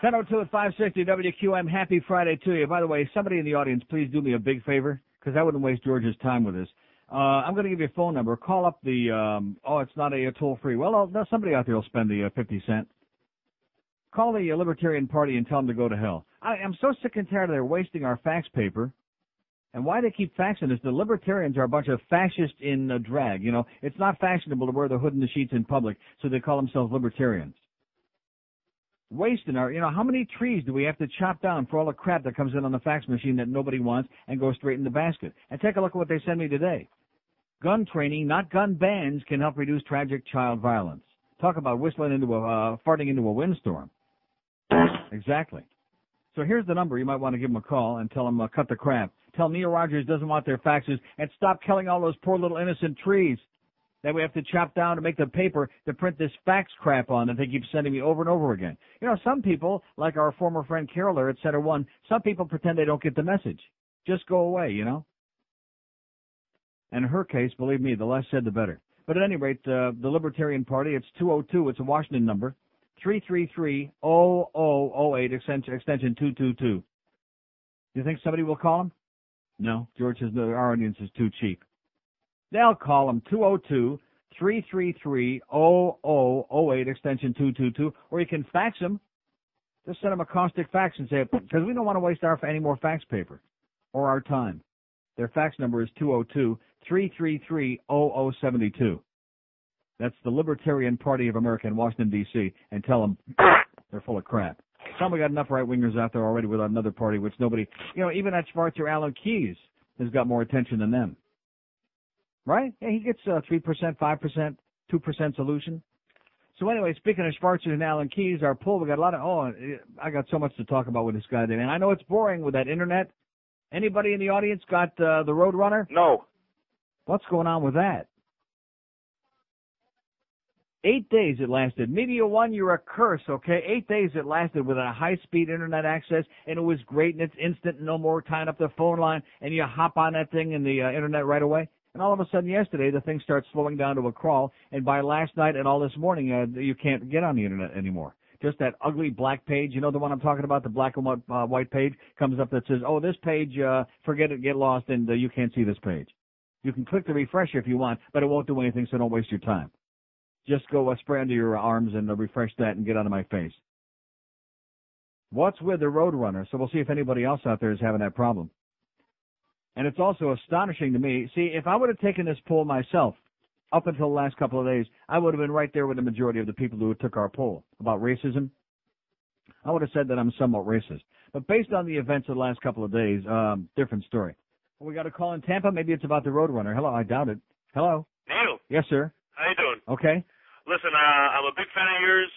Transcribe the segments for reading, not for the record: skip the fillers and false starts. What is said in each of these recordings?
10:02 at 560 WQM. Happy Friday to you. By the way, somebody in the audience, please do me a big favor, because I wouldn't waste George's time with this. I'm going to give you a phone number. Call up the, it's not a toll-free. Well, somebody out there will spend the 50 cent. Call the Libertarian Party and tell them to go to hell. I'm so sick and tired of their wasting our fax paper. And why they keep faxing this, the Libertarians are a bunch of fascists in drag. You know, it's not fashionable to wear the hood and the sheets in public, so they call themselves Libertarians. Wasting our, how many trees do we have to chop down for all the crap that comes in on the fax machine that nobody wants and goes straight in the basket? And take a look at what they send me today. Gun training, not gun bans, can help reduce tragic child violence. Talk about whistling into farting into a windstorm. Exactly. So here's the number. You might want to give them a call and tell them cut the crap. Tell Neil Rogers doesn't want their faxes and stop killing all those poor little innocent trees that we have to chop down to make the paper to print this fax crap on that they keep sending me over and over again. Some people, like our former friend Carol there at Center One, some people pretend they don't get the message. Just go away, And in her case, believe me, the less said, the better. But at any rate, the Libertarian Party, it's 202. It's a Washington number. 333-0008, extension 222. You think somebody will call him? No. George says our audience is too cheap. They'll call him 202-333-0008, extension 222, or you can fax him. Just send him a caustic fax and say, because we don't want to waste any more fax paper or our time. Their fax number is 202-333-0072. That's the Libertarian Party of America in Washington, D.C., and tell them they're full of crap. Some we got enough right-wingers out there already with another party, which nobody, even that Schwarzer Alan Keyes has got more attention than them. Right? Yeah, he gets 3%, 5%, 2% solution. So anyway, speaking of Schwarzer and Alan Keyes, our poll, we got a lot of, I got so much to talk about with this guy today. And I know it's boring with that internet. Anybody in the audience got the RoadRunner? No. What's going on with that? 8 days it lasted. MediaOne, you're a curse, okay? 8 days it lasted with a high-speed internet access, and it was great, and it's instant, no more tying up the phone line, and you hop on that thing in the internet right away. And all of a sudden yesterday, the thing starts slowing down to a crawl, and by last night and all this morning, you can't get on the internet anymore. Just that ugly black page, the one I'm talking about, the black and white page, comes up that says, this page, forget it, get lost, and you can't see this page. You can click the refresh if you want, but it won't do anything, so don't waste your time. Just go spray under your arms and refresh that and get out of my face. What's with the RoadRunner? So we'll see if anybody else out there is having that problem. And it's also astonishing to me. See, if I would have taken this poll myself up until the last couple of days, I would have been right there with the majority of the people who took our poll about racism. I would have said that I'm somewhat racist. But based on the events of the last couple of days, different story. We got a call in Tampa. Maybe it's about the RoadRunner. Hello, I doubt it. Hello. Neil. Yes, sir. How you doing? Okay. Listen, I'm a big fan of yours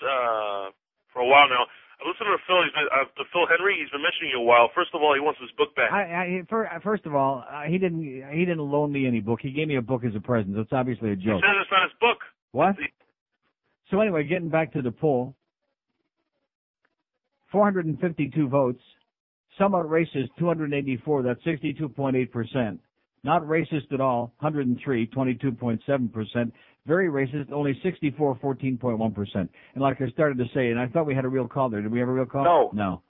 for a while now. I listen to Phil. To Phil Henry. He's been mentioning you a while. First of all, he wants his book back. First of all, he didn't loan me any book. He gave me a book as a present. It's obviously a joke. He says it's not his book. What? So anyway, getting back to the poll, 452 votes. Somewhat racist, 284. That's 62.8%. Not racist at all, 103, 22.7%. Very racist, only 64, 14.1%. And like I started to say, and I thought we had a real call there. Did we have a real call? No. No.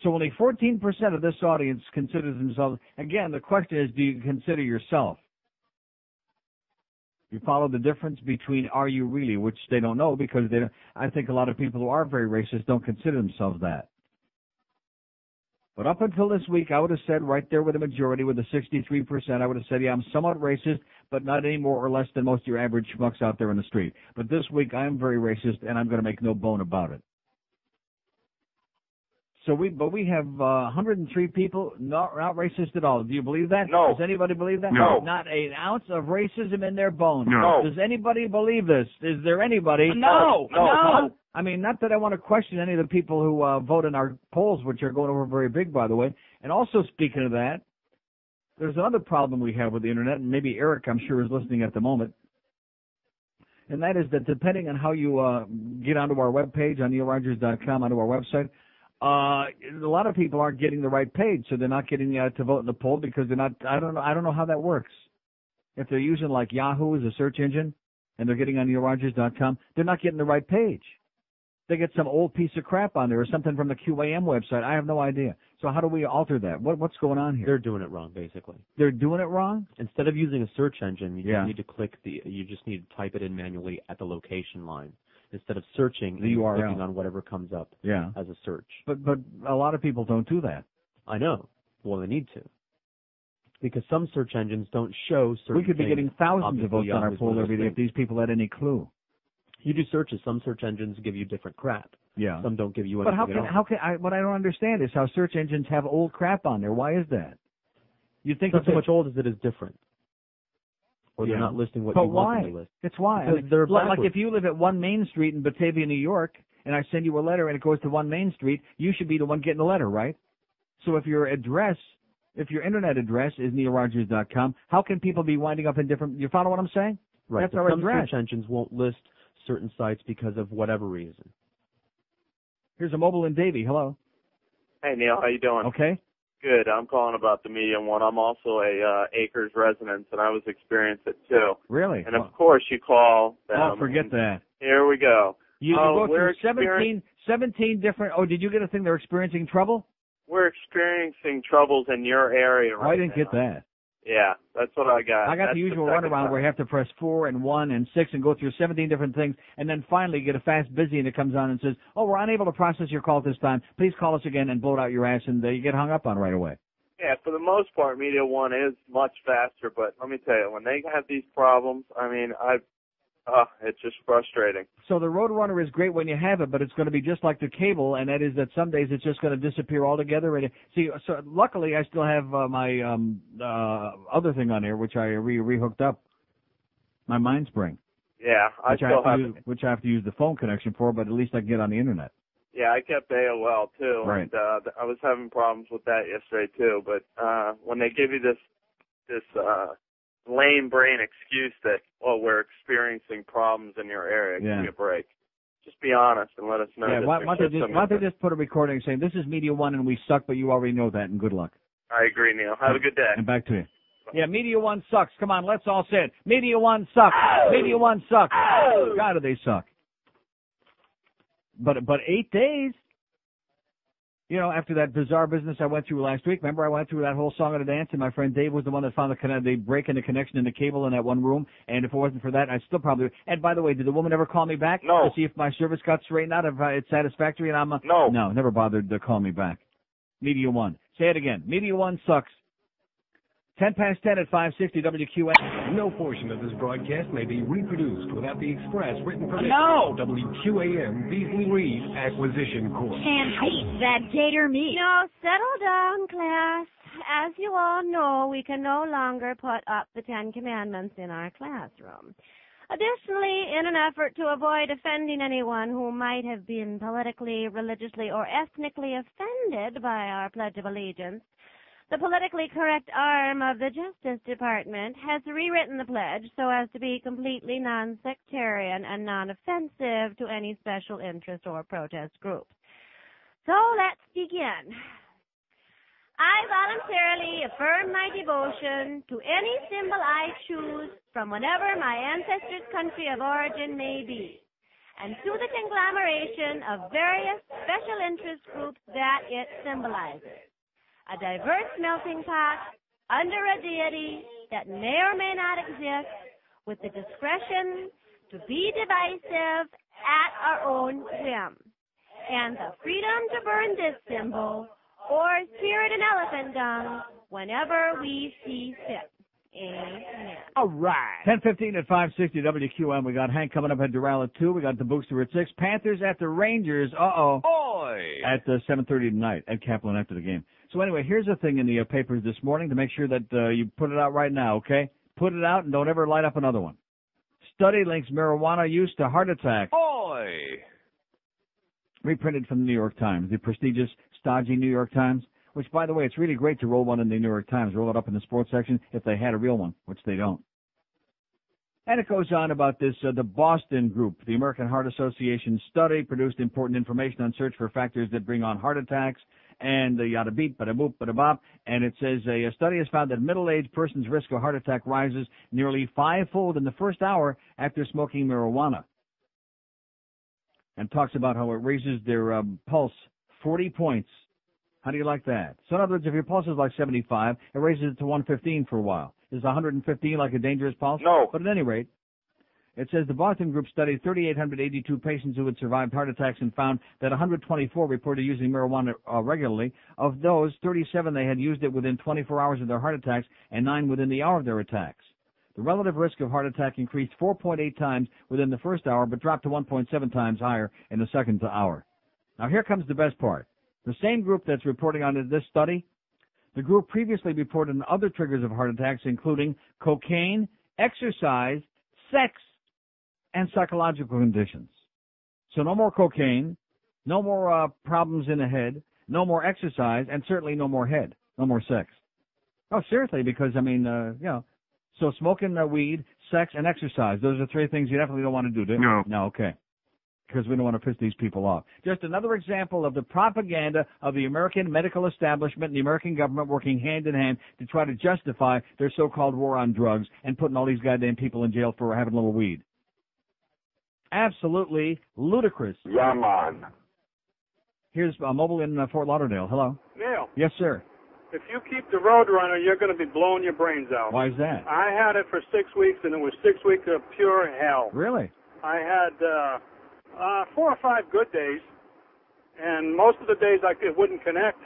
So only 14% of this audience considers themselves. Again, the question is, do you consider yourself? You follow the difference between are you really, which they don't know because they don't, I think a lot of people who are very racist don't consider themselves that. But up until this week, I would have said right there with the majority, with the 63%, I would have said, yeah, I'm somewhat racist, but not any more or less than most of your average schmucks out there in the street. But this week, I am very racist, and I'm going to make no bone about it. So we have 103 people not racist at all. Do you believe that? No. Does anybody believe that? No. Not an ounce of racism in their bones. No. Does anybody believe this? Is there anybody? No. No. I mean, not that I want to question any of the people who vote in our polls, which are going over very big, by the way. And also, speaking of that, there's another problem we have with the Internet, and maybe Eric, I'm sure, is listening at the moment. And that is that depending on how you get onto our webpage, on neilrogers.com, onto our website, a lot of people aren't getting the right page, so they're not getting to vote in the poll because they're not. I don't know how that works. If they're using like Yahoo as a search engine and they're getting on neilrogers.com, they're not getting the right page. They get some old piece of crap on there or something from the QAM website. I have no idea. So how do we alter that? What's going on here? They're doing it wrong, basically. They're doing it wrong? Instead of using a search engine, you Yeah. need to you just need to type it in manually at the location line instead of searching The and URL. clicking on whatever comes up as a search. But a lot of people don't do that. I know. Well, they need to. Because some search engines don't show certain We could be getting thousands of votes on our poll every day if things. these people had any clue. You do searches. Some search engines give you different crap. Yeah. Some don't give you But anything at all. what I don't understand is how search engines have old crap on there. Why is that? You think It's not so much old as it is different. Or they're Yeah. not listing what But you want why? them to list. It's why. Because they're like backwards. if you live at 1 Main Street in Batavia, New York, and I send you a letter and it goes to 1 Main Street, you should be the one getting the letter, right? So if your internet address is neilrogers.com, how can people be winding up in different, you follow what I'm saying? Right. That's But our some address. search engines won't list certain sites because of whatever reason. Here's a mobile in Davie. Hello. Hey, Neil. How you doing? Okay. Good. I'm calling about the MediaOne. I'm also a Acres resident, and I was experiencing it too. Really? And of course, you call them. Oh, forget that. Here we go. You go we're through 17 different, did you get a thing they're experiencing trouble? We're experiencing troubles in your area right Oh, I didn't now. get that. Yeah, that's what I got. I got That's the usual second runaround time. where you have to press 4 and 1 and 6 and go through 17 different things, and then finally get a fast busy and it comes on and says, oh, we're unable to process your call this time. Please call us again and blow it out your ass, and you get hung up on right away. Yeah, for the most part, MediaOne is much faster, but let me tell you, when they have these problems, I mean, it's just frustrating. So the RoadRunner is great when you have it, but it's going to be just like the cable, and that is that some days it's just going to disappear altogether. And see, so luckily I still have my other thing on there, which I rehooked up, my MindSpring. Yeah, I still have it. Which I have to use the phone connection for, but at least I can get on the internet. Yeah, I kept AOL too, Right. and I was having problems with that yesterday too. But when they give you this lame brain excuse that, oh, we're experiencing problems in your area, give me a break. Just be honest and let us know. Yeah, that why there's don't they just put a recording saying, this is MediaOne and we suck, but you already know that, and good luck. I agree, Neil. Have a good day. And back to you. Yeah, MediaOne sucks. Come on, let's all say it. MediaOne sucks. MediaOne sucks. God, do they suck. But 8 days. You know, after that bizarre business I went through last week, remember I went through that whole song and a dance, and my friend Dave was the one that found the break in the connection in the cable in that one room, and if it wasn't for that, I'd still probably... And by the way, did the woman ever call me back? No. To see if my service got straightened out, if it's satisfactory, and I'm... No. No, never bothered to call me back. MediaOne. Say it again. MediaOne sucks. 10 past 10 at 560 WQAM. No portion of this broadcast may be reproduced without the express written permission No! of WQAM Beasley Reed Acquisition Corp. Can't beat that gator meat. No, settle down, class. As you all know, we can no longer put up the 10 Commandments in our classroom. Additionally, in an effort to avoid offending anyone who might have been politically, religiously, or ethnically offended by our Pledge of Allegiance, the politically correct arm of the Justice Department has rewritten the pledge so as to be completely non-sectarian and non-offensive to any special interest or protest group. So let's begin. I voluntarily affirm my devotion to any symbol I choose from whatever my ancestors' country of origin may be, and to the conglomeration of various special interest groups that it symbolizes. A diverse melting pot under a deity that may or may not exist, with the discretion to be divisive at our own whim, and the freedom to burn this symbol or sear it in elephant dung whenever we see fit. Amen. All right. 10:15 at 560 WQM. We got Hank coming up at Doral at 2. We got the Booster at 6. Panthers at the Rangers. At 7:30 tonight at Kaplan after the game. So anyway, here's the thing in the papers this morning to make sure that you put it out right now, okay? Put it out and don't ever light up another one. Study links marijuana use to heart attack. Reprinted from the New York Times, the prestigious, stodgy New York Times, which, by the way, it's really great to roll one in the New York Times, roll it up in the sports section if they had a real one, which they don't. And it goes on about this, the Boston Group, the American Heart Association study produced important information on search for factors that bring on heart attacks, and yada beep, bada boop, bada bop. And it says a study has found that middle-aged person's risk of heart attack rises nearly 5-fold in the first hour after smoking marijuana. and talks about how it raises their pulse 40 points. How do you like that? So in other words, if your pulse is like 75, it raises it to 115 for a while. Is 115 like a dangerous pulse? No. But at any rate, it says the Boston group studied 3,882 patients who had survived heart attacks and found that 124 reported using marijuana regularly. Of those, 37 they had used it within 24 hours of their heart attacks and 9 within the hour of their attacks. The relative risk of heart attack increased 4.8 times within the first hour, but dropped to 1.7 times higher in the second hour. Now here comes the best part. The same group that's reporting on this study, the group previously reported on other triggers of heart attacks, including cocaine, exercise, sex, and psychological conditions. So no more cocaine, no more problems in the head, no more exercise, and certainly no more head, no more sex. Oh, seriously, because, I mean, so smoking weed, sex, and exercise, those are 3 things you definitely don't want to do, do you? No. No, okay. Because we don't want to piss these people off. Just another example of the propaganda of the American medical establishment and the American government working hand in hand to try to justify their so-called war on drugs and putting all these goddamn people in jail for having a little weed. Absolutely ludicrous. Yeah, man. Here's Mobile in Fort Lauderdale. Hello. Neil, Yes, sir. if you keep the RoadRunner, you're going to be blowing your brains out. Why is that? I had it for 6 weeks, and it was 6 weeks of pure hell. Really? I had 4 or 5 good days, and most of the days it wouldn't connect.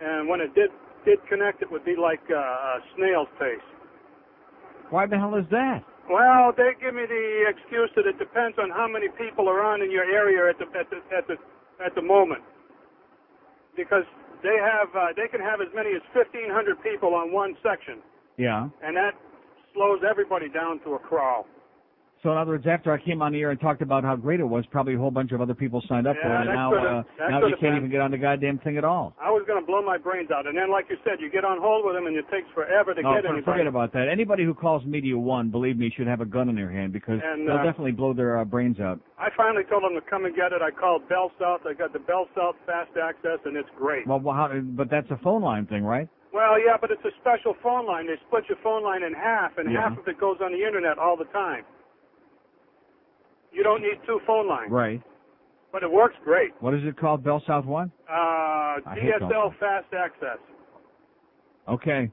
And when it did connect, it would be like a snail's pace. Why the hell is that? Well, they give me the excuse that it depends on how many people are on in your area at the moment, because they can have as many as 1,500 people on one section. Yeah. And that slows everybody down to a crawl. So in other words, after I came on the air and talked about how great it was, probably a whole bunch of other people signed up for it, and now you can't even get on the goddamn thing at all. I was going to blow my brains out, and then, like you said, you get on hold with them, and it takes forever to get anybody. Forget about that. Anybody who calls MediaOne, believe me, should have a gun in their hand, because they'll definitely blow their brains out. I finally told them to come and get it. I called Bell South. I got the Bell South Fast Access, and it's great. Well, but that's a phone line thing, right? Well, yeah, but it's a special phone line. They split your phone line in half, and half of it goes on the Internet all the time. You don't need 2 phone lines. Right. But it works great. What is it called? Bell South what? DSL Fast Access. Okay.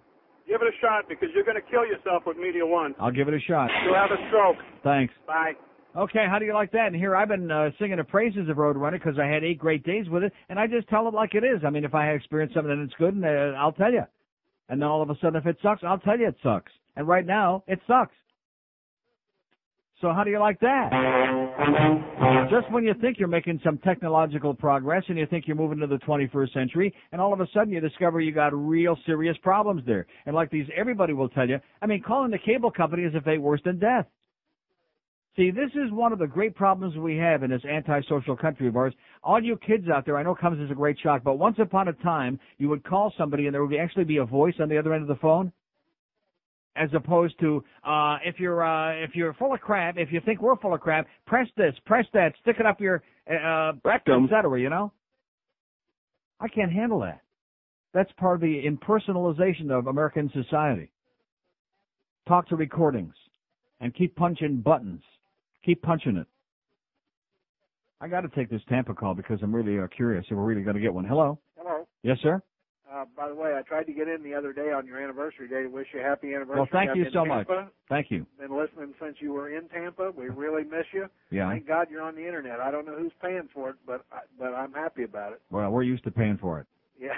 Give it a shot, because you're going to kill yourself with MediaOne. I'll give it a shot. You'll have a stroke. Thanks. Bye. Okay, how do you like that? And here I've been singing the praises of RoadRunner because I had 8 great days with it, and I just tell it like it is. I mean, if I experience something that's good, and I'll tell you. And then all of a sudden, if it sucks, I'll tell you it sucks. And right now, it sucks. So how do you like that? Just when you think you're making some technological progress and you think you're moving to the 21st century, and all of a sudden you discover you got real serious problems there. And like these, everybody will tell you, I mean, calling the cable company is a fate worse than death. See, this is one of the great problems we have in this antisocial country of ours. All you kids out there, I know it comes as a great shock, but once upon a time, you would call somebody and there would actually be a voice on the other end of the phone. As opposed to, if you're full of crap, if you think we're full of crap, press this, press that, stick it up your, rectum, etc., you know? I can't handle that. That's part of the impersonalization of American society. Talk to recordings and keep punching buttons. Keep punching it. I got to take this Tampa call because I'm really curious if we're really going to get one. Hello? Hello. Yes, sir? By the way, I tried to get in the other day on your anniversary day to wish you a happy anniversary. Well, thank you so much. Tampa. Thank you. Been listening since you were in Tampa. We really miss you. Yeah. Thank God you're on the Internet. I don't know who's paying for it, but I'm happy about it. Well, we're used to paying for it. Yeah.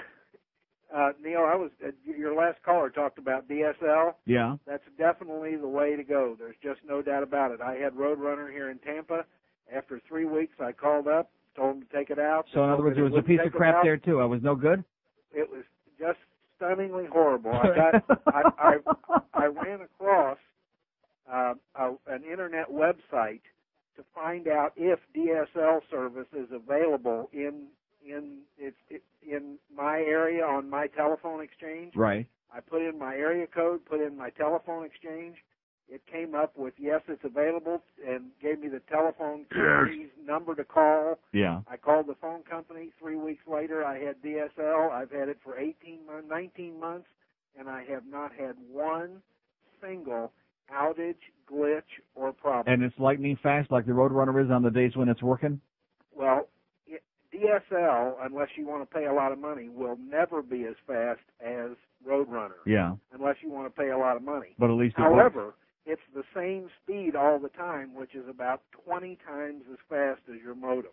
Neil, your last caller talked about DSL. Yeah. That's definitely the way to go. There's just no doubt about it. I had RoadRunner here in Tampa. After 3 weeks, I called up, told them to take it out. So, in other words, there was a piece of crap there, too. I was no good? It was just stunningly horrible. I ran across an internet website to find out if DSL service is available in my area on my telephone exchange. Right. I put in my area code, put in my telephone exchange. It came up with, yes, it's available, and gave me the telephone company's number to call. Yeah. I called the phone company. 3 weeks later, I had DSL. I've had it for 19 months, and I have not had one single outage, glitch, or problem. And it's lightning fast like the RoadRunner is on the days when it's working? Well, DSL, unless you want to pay a lot of money, will never be as fast as RoadRunner. Yeah. Unless you want to pay a lot of money. But at least However, it's the same speed all the time, which is about 20 times as fast as your modem.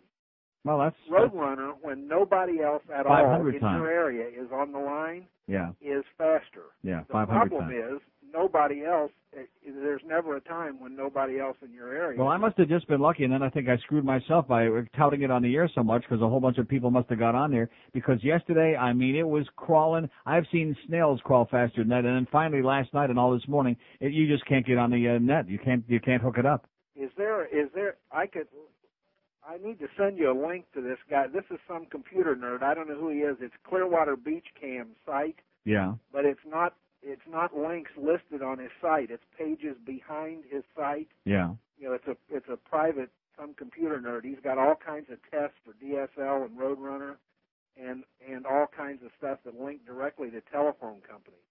Well, that's RoadRunner, when nobody else at all in times. your area is on the line, is faster. Yeah, the 500 problem times. is nobody else. There's never a time when nobody else in your area. Well, I must have just been lucky, and then I think I screwed myself by touting it on the air so much because a whole bunch of people must have got on there. Because yesterday, I mean, it was crawling. I've seen snails crawl faster than that, and then finally last night and all this morning, you just can't get on the net. You can't hook it up. Is there? I need to send you a link to this guy. This is some computer nerd. I don't know who he is. It's Clearwater Beach Cam's site. Yeah. But it's not links listed on his site. It's pages behind his site. Yeah. You know, it's a private, some computer nerd. He's got all kinds of tests for DSL and RoadRunner and all kinds of stuff that link directly to telephone companies.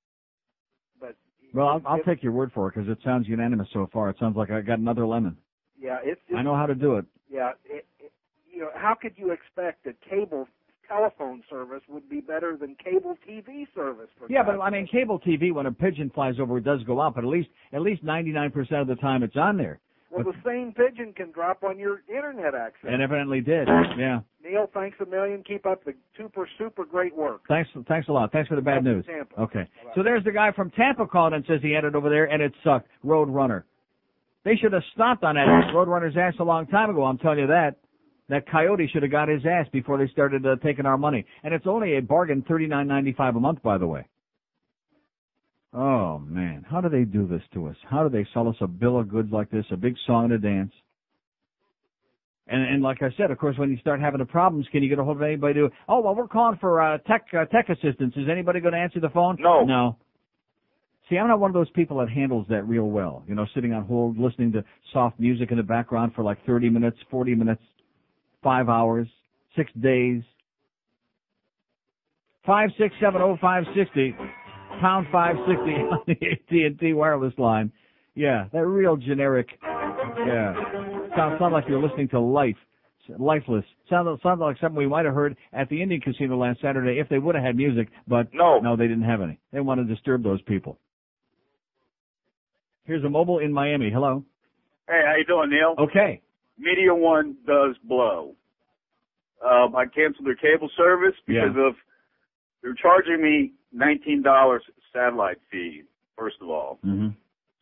But well, I'll take your word for it because it sounds unanimous so far. It sounds like I got another lemon. Yeah, I know how to do it. Yeah, you know, how could you expect that cable telephone service would be better than cable TV service? Yeah, but I mean, cable TV, when a pigeon flies over, it does go up, but at least 99% of the time it's on there. Well, the same pigeon can drop on your internet access. And evidently did. Yeah. Neil, thanks a million. Keep up the super great work. Thanks a lot. Thanks for the bad news. Tampa. Okay. Bye-bye. So there's the guy from Tampa calling and says he had it over there and it sucked. RoadRunner. They should have stopped on that RoadRunner's ass a long time ago, I'm telling you that. That coyote should have got his ass before they started taking our money. And it's only a bargain, $39.95 a month, by the way. Oh, man. How do they do this to us? How do they sell us a bill of goods like this, a big song and a dance? And like I said, of course, when you start having the problems, can you get a hold of anybody to, oh, well, we're calling for tech assistance. Is anybody going to answer the phone? No. No. See, I'm not one of those people that handles that real well. You know, sitting on hold, listening to soft music in the background for like 30 minutes, 40 minutes, 5 hours, 6 days. 5670560, pound 560 on the AT&T wireless line. Yeah, that real generic. Yeah, sounds like you're listening to Lifeless. Sounds like something we might have heard at the Indian Casino last Saturday if they would have had music, but no, they didn't have any. They want to disturb those people. Here's a mobile in Miami. Hello. Hey, how you doing, Neil? Okay. MediaOne does blow. I canceled their cable service because of they're charging me $19 satellite fee, first of all. Mm-hmm.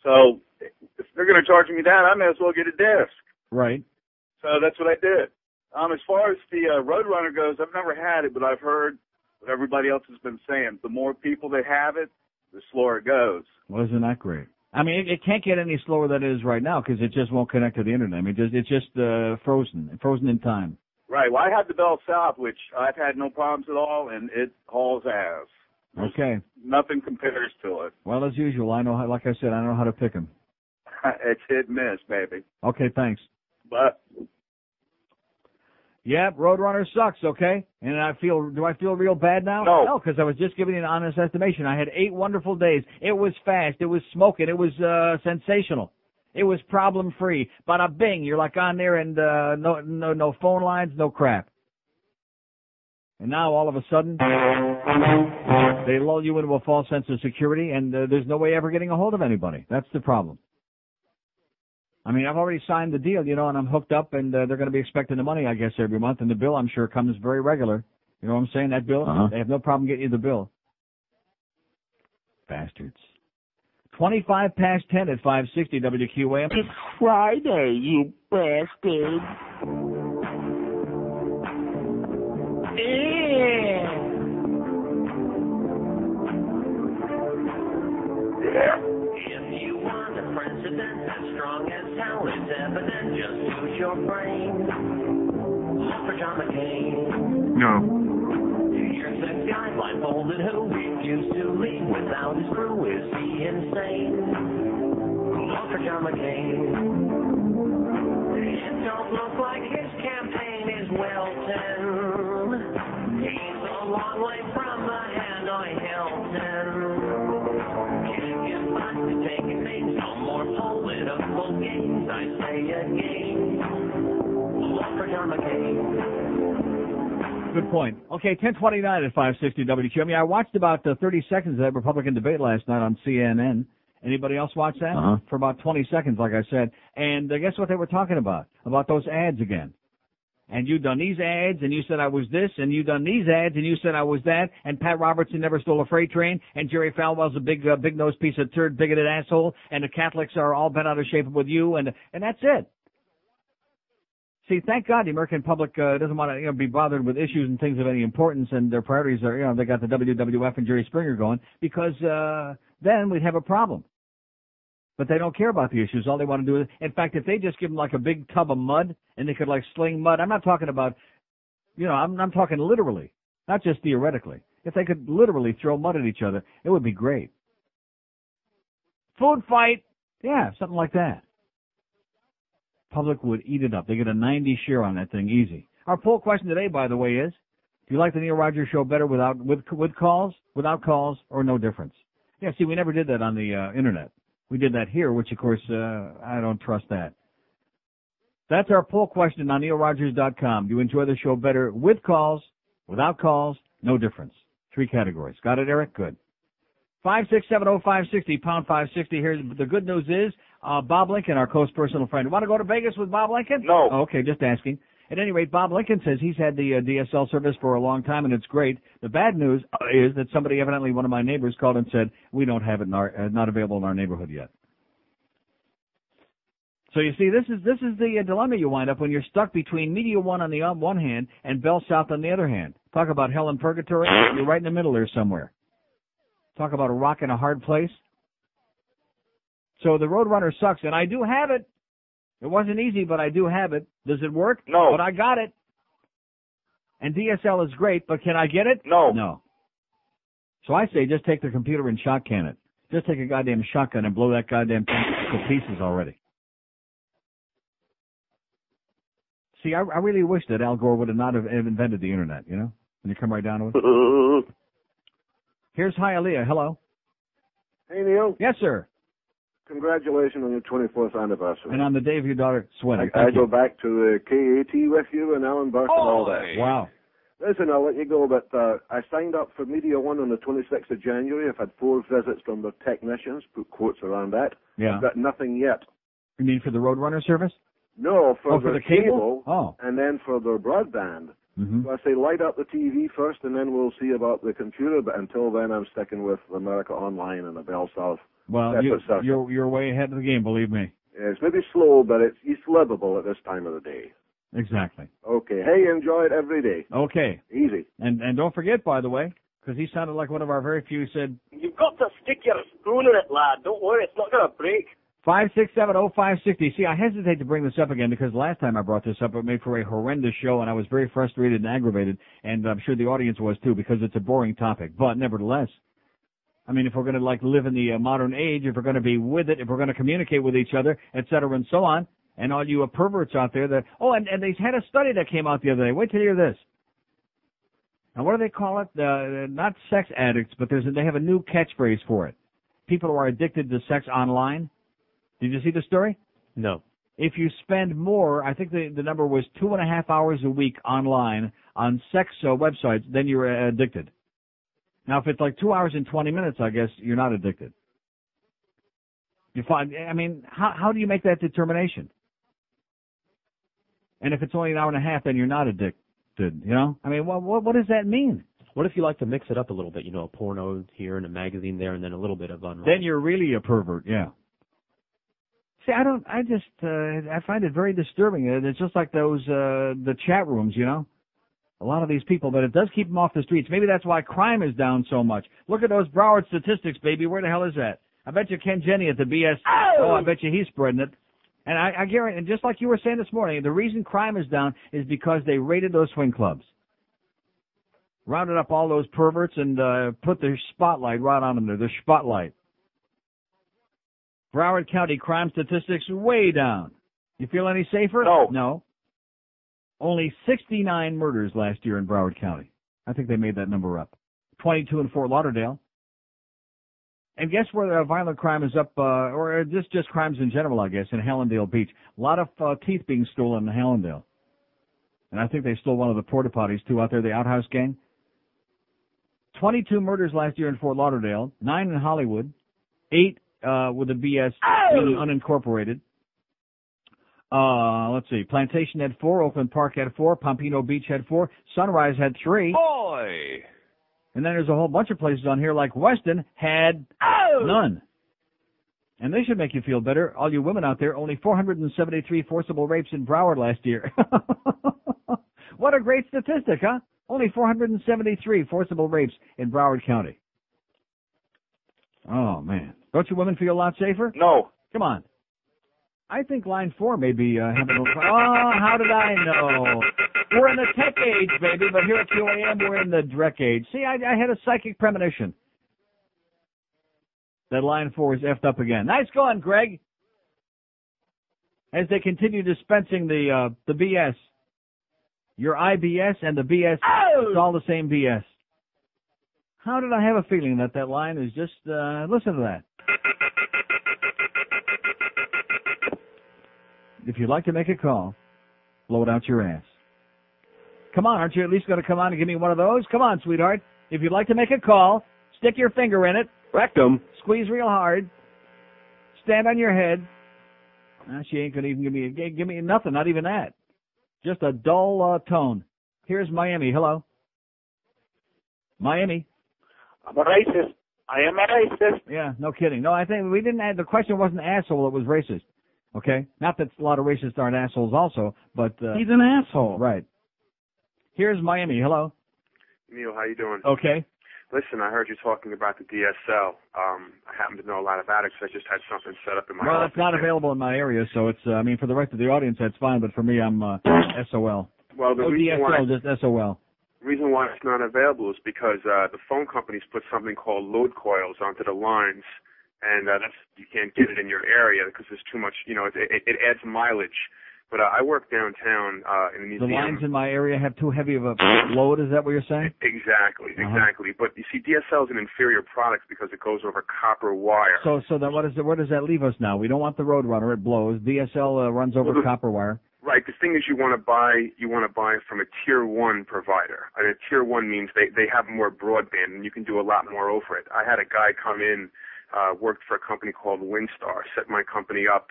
So if they're going to charge me that, I may as well get a disc. Right. So that's what I did. As far as the RoadRunner goes, I've never had it, but I've heard what everybody else has been saying. The more people that have it, the slower it goes. Well, isn't that great? I mean, it can't get any slower than it is right now because it just won't connect to the internet. I mean, it's just frozen in time. Right. Well, I have the Bell South, which I've had no problems at all, and it hauls ass. Okay. Nothing compares to it. Well, as usual, I know how, like I said, I know how to pick them. It's hit and miss, baby. Okay, thanks. But yeah, RoadRunner sucks, okay? And do I feel real bad now? No, because I was just giving you an honest estimation. I had 8 wonderful days. It was fast. It was smoking. It was sensational. It was problem-free. Bada bing, you're like on there and no phone lines, no crap. And now all of a sudden, they lull you into a false sense of security, and there's no way ever getting a hold of anybody. That's the problem. I mean, I've already signed the deal, you know, and I'm hooked up, and they're going to be expecting the money, I guess, every month. And the bill, I'm sure, comes very regular. You know what I'm saying? That bill, they have no problem getting you the bill. Bastards. 25 past 10 at 560 WQAM. It's Friday, you bastard. If you want a president as strong as hell, it's evident. Just use your brain. Pajama King. No. Here's a guy blindfolded who refused to leave without his crew. Is he insane? Pajama King. It don't look like his campaign is Welton. He's a long way from the Hanoi Hilton. Taking names, no more political games, I say again. John McCain. Good point. Okay, 10:29 at 560 WQAM. I watched about 30 seconds of that Republican debate last night on CNN. Anybody else watch that? For about 20 seconds, like I said. And guess what they were talking about? About those ads again. And you done these ads, and you said I was this, and you done these ads, and you said I was that, and Pat Robertson never stole a freight train, and Jerry Falwell's a big-nosed piece of turd, bigoted asshole, and the Catholics are all bent out of shape with you, and that's it. See, thank God the American public doesn't want to be bothered with issues and things of any importance, and their priorities are, they got the WWF and Jerry Springer going, because then we'd have a problem. But they don't care about the issues. All they want to do is, in fact, if they just give them like a big tub of mud and they could like sling mud, I'm not talking about, I'm talking literally, not just theoretically. If they could literally throw mud at each other, it would be great. Food fight, yeah, something like that. Public would eat it up. They get a 90 share on that thing, easy. Our poll question today, by the way, is, do you like the Neil Rogers Show better with calls, without calls, or no difference? Yeah, see, we never did that on the Internet. We did that here, which, of course, I don't trust that. That's our poll question on neilrogers.com. Do you enjoy the show better with calls, without calls, no difference? 3 categories. Got it, Eric? Good. 5670560, pound 560. Here's the good news is, Bob Lincoln, our close personal friend. You want to go to Vegas with Bob Lincoln? No. Oh, okay, just asking. At any rate, Bob Lincoln says he's had the DSL service for a long time, and it's great. The bad news is that somebody, evidently one of my neighbors, called and said, we don't have it not available in our neighborhood yet. So you see, this is the dilemma you wind up when you're stuck between MediaOne on the one hand and Bell South on the other hand. Talk about hell and purgatory. You're right in the middle there somewhere. Talk about a rock in a hard place. So the RoadRunner sucks, and I do have it. It wasn't easy, but I do have it. Does it work? No. But I got it. And DSL is great, but can I get it? No. No. So I say just take the computer and shot can it. Just take a goddamn shotgun and blow that goddamn thing to pieces already. See, I really wish that Al Gore would have not have invented the Internet, when you come right down to it. Here's Hialeah. Hello. Hey, Neil. Yes, sir. Congratulations on your 24th anniversary. And on the day of your daughter sweating. I go back to KAT with you and Alan Burke and all that. Wow. Listen, I'll let you go, but I signed up for MediaOne on the 26th of January. I've had 4 visits from the technicians, put quotes around that. Yeah. I've got nothing yet. You mean for the RoadRunner service? No, for the cable? Oh. And then for their broadband. Mm-hmm. So I say light up the TV first, and then we'll see about the computer. But until then, I'm sticking with America Online and the Bell South. Well, you're way ahead of the game, believe me. Yeah, it's maybe slow, but it's livable at this time of the day. Exactly. Okay. Hey, enjoy it every day. Okay. Easy. And don't forget, by the way, because he sounded like one of our very few, said, you've got to stick your spoon in it, lad. Don't worry, it's not going to break. 5670560. See, I hesitate to bring this up again because last time I brought this up, it made for a horrendous show, and I was very frustrated and aggravated, and I'm sure the audience was too because it's a boring topic. But nevertheless, I mean, if we're going to live in the modern age, if we're going to be with it, if we're going to communicate with each other, et cetera, and so on, and all you perverts out there that, and they had a study that came out the other day. Wait till you hear this. Now, what do they call it? Not sex addicts, but they have a new catchphrase for it. People who are addicted to sex online. Did you see the story? No. If you spend more, I think the number was 2.5 hours a week online on sex websites, then you're addicted. Now, if it's like 2 hours and 20 minutes, I guess you're not addicted. You find, I mean, how do you make that determination? And if it's only an hour and a half, then you're not addicted, I mean, what does that mean? What if you like to mix it up a little bit? A porno here and a magazine there and then a little bit of unreal. Then you're really a pervert, yeah. See, I find it very disturbing. It's just like those, the chat rooms, A lot of these people, but it does keep them off the streets. Maybe that's why crime is down so much. Look at those Broward statistics, baby. Where the hell is that? I bet you Ken Jenny at the BS. Oh, I bet you he's spreading it. And I guarantee, and just like you were saying this morning, the reason crime is down is because they raided those swing clubs. Rounded up all those perverts and put their spotlight right on them there, their spotlight. Broward County crime statistics way down. You feel any safer? No. Only 69 murders last year in Broward County. I think they made that number up. 22 in Fort Lauderdale. And guess where the violent crime is up, or just crimes in general, I guess, in Hallandale Beach. A lot of teeth being stolen in Hallandale. And I think they stole one of the porta potties, too, out there, the outhouse gang. 22 murders last year in Fort Lauderdale, 9 in Hollywood, 8 with a BS, meaning unincorporated. Let's see. Plantation had 4, Oakland Park had 4, Pompano Beach had 4, Sunrise had 3. Boy! And then there's a whole bunch of places on here like Weston had none. And they should make you feel better. All you women out there, only 473 forcible rapes in Broward last year. What a great statistic, huh? Only 473 forcible rapes in Broward County. Oh, man. Don't you women feel a lot safer? No. Come on. I think line 4 may be having a... Oh, how did I know? We're in the tech age, baby, but here at QAM, we're in the Drek age. See, I had a psychic premonition that line 4 is effed up again. Nice going, Greg. As they continue dispensing the BS. Your IBS and the BS, it's all the same BS. How did I have a feeling that line is just, listen to that. If you'd like to make a call, blow it out your ass. Come on, aren't you at least going to come on and give me one of those? Come on, sweetheart. If you'd like to make a call, stick your finger in it. Rectum. Squeeze real hard. Stand on your head. She ain't going to even give me nothing, not even that. Just a dull tone. Here's Miami. Hello. Miami. I'm a racist. I am a racist. Yeah, no kidding. No, I think we didn't the question wasn't asshole, it was racist. Okay? Not that a lot of racists aren't assholes also, but... he's an asshole. Right. Here's Miami. Hello. Neil, how you doing? Okay. Listen, I heard you talking about the DSL. I happen to know a lot about it because I just had something set up in my Well, office. it's not available in my area, so it's, for the rest of the audience, that's fine, but for me, I'm SOL. Well, the no reason DSL, why, just SOL. reason why it's not available is because the phone companies put something called load coils onto the lines, and that's you can't get it in your area because there's too much, it adds mileage. But I work downtown in a museum. The lines in my area have too heavy of a load, is that what you're saying? Exactly. But you see, DSL is an inferior product because it goes over copper wire. So then where does that leave us now? We don't want the RoadRunner, it blows. DSL runs over copper wire. Right. The thing is you want to buy from a Tier 1 provider. And a Tier 1 means they have more broadband and you can do a lot more over it. I had a guy come in, worked for a company called WinStar, set my company up.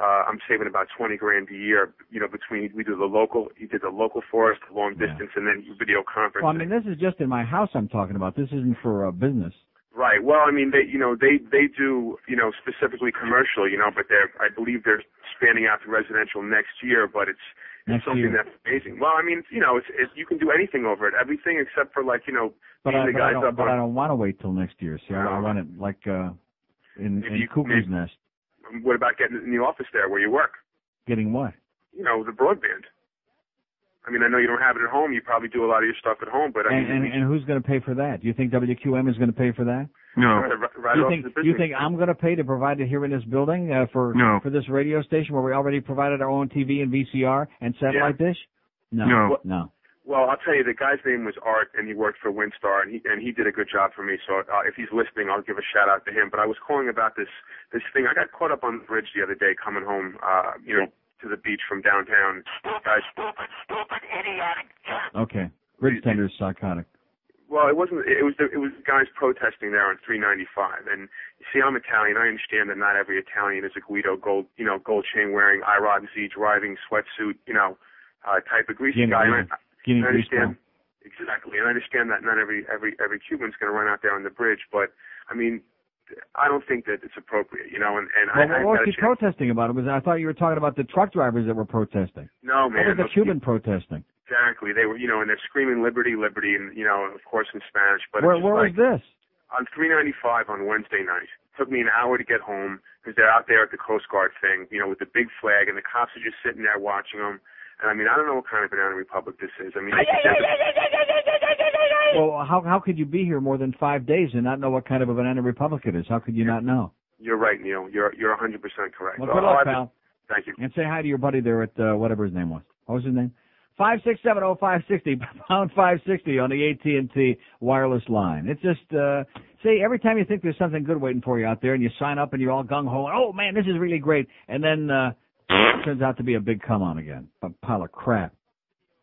I'm saving about $20,000 a year, between he did the local for us, the long distance, and then video conferencing. Well, this is just in my house I'm talking about. This isn't for business. Right. Well, they do, specifically commercial, but I believe they're expanding out to residential next year, but it's something that's amazing. Well, it's you can do anything over it, everything except for but I don't want to wait till next year. See, I want it like in Cuckoo's Nest. What about getting it in the office there where you work? Getting what? The broadband. I know you don't have it at home. You probably do a lot of your stuff at home, but and who's going to pay for that? Do you think WQM is going to pay for that? No. You think I'm going to pay to provide it here in this building for this radio station where we already provided our own TV and VCR and satellite dish? No. Well, I'll tell you, the guy's name was Art, and he worked for WinStar, and he did a good job for me. So if he's listening, I'll give a shout out to him. But I was calling about this thing. I got caught up on the bridge the other day coming home, to the beach from downtown. Guys, Stupid, idiotic. Okay, bridge tender is psychotic. Well, it wasn't. It was guys protesting there on 395. And you see, I'm Italian. I understand that not every Italian is a Guido gold chain wearing, IROC Z driving sweatsuit, type of greasy guy. I understand exactly, and I understand that not every Cuban's going to run out there on the bridge, but I don't think that it's appropriate, And what was he protesting about? I thought you were talking about the truck drivers that were protesting. No, man. What was the Cuban protesting? Exactly, they were, and they're screaming liberty, liberty, and of course in Spanish. But where was this? On 395 on Wednesday night. Took me an hour to get home because they're out there at the Coast Guard thing, with the big flag, and the cops are just sitting there watching them. And I don't know what kind of banana republic this is. Well, how could you be here more than 5 days and not know what kind of a banana republic it is? How could you not know? You're right, Neil. You're 100% correct. Well, good luck, pal. Thank you. And say hi to your buddy there at whatever his name was. What was his name? 5670560, pound 560 on the AT&T wireless line. It's just, see, every time you think there's something good waiting for you out there and you sign up and you're all gung-ho, oh, man, this is really great, and then it turns out to be a big come-on again, a pile of crap.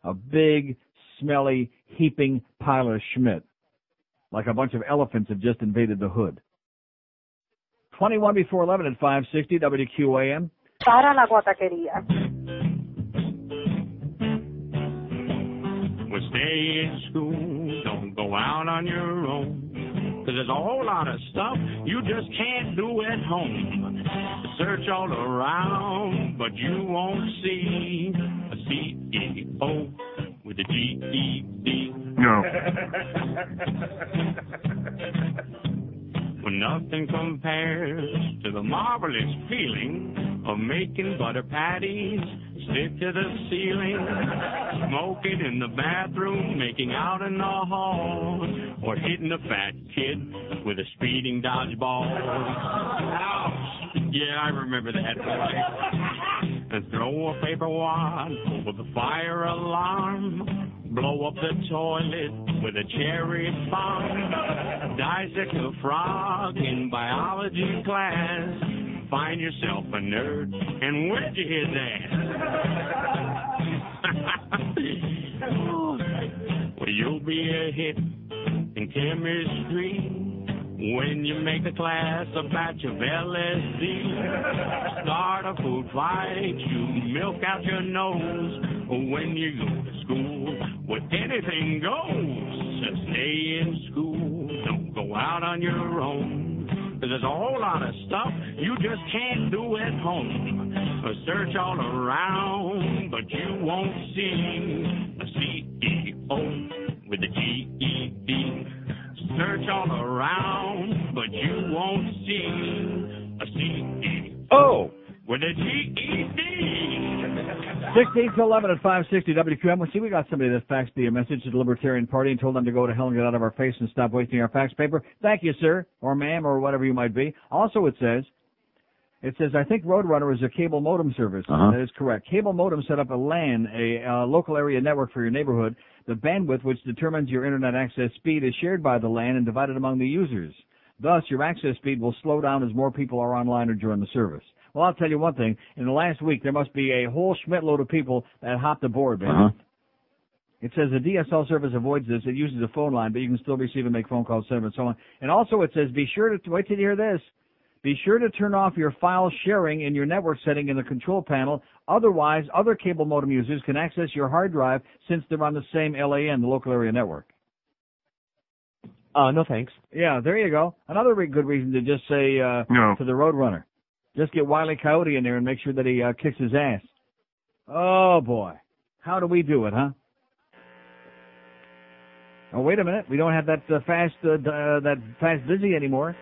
A big, smelly, heaping pile of Schmidt. Like a bunch of elephants have just invaded the hood. 21 before 11 at 560 WQAM. Para la guataquería. Well, stay in school, don't go out on your own. 'Cause there's a whole lot of stuff you just can't do at home. Search all around, but you won't see a CEO with a GED. No. Well, nothing compares to the marvelous feeling of making butter patties stick to the ceiling, smoking in the bathroom, making out in the hall, or hitting a fat kid with a speeding dodgeball. Ouch! Yeah, I remember that, boy. And throw a paper wad over the fire alarm, blow up the toilet with a cherry bomb, dissect a frog in biology class, find yourself a nerd and wedge his ass. Well, you'll be a hit in chemistry when you make the class a batch of LSD. Start a food fight, you milk out your nose. When you go to school, well, anything goes. So stay in school, don't go out on your own. 'Cause there's a whole lot of stuff you just can't do at home. Search all around, but you won't see a CEO with a GED. Search all around, but you won't see a CEO with a GED. 16 to 11 at 560 WQM. Well, see, we got somebody that faxed me a message to the Libertarian Party and told them to go to hell and get out of our face and stop wasting our fax paper. Thank you, sir, or ma'am, or whatever you might be. Also, it says, I think RoadRunner is a cable modem service. That is correct. Cable modem set up a LAN, a local area network for your neighborhood. The bandwidth, which determines your internet access speed, is shared by the LAN and divided among the users. Thus, your access speed will slow down as more people are online or during the service. Well, I'll tell you one thing. In the last week, there must be a whole Schmidt load of people that hopped aboard, man. It says the DSL service avoids this. It uses a phone line, but you can still receive and make phone calls, and so on. And also, it says, be sure to, wait till you hear this, be sure to turn off your file sharing in your network setting in the control panel. Otherwise, other cable modem users can access your hard drive since they're on the same LAN, the local area network. No thanks. Yeah, there you go. Another good reason to just say no to the RoadRunner. Just get Wile E. Coyote in there and make sure that he kicks his ass. Oh, boy. How do we do it, huh? Oh, wait a minute. We don't have that fast busy anymore.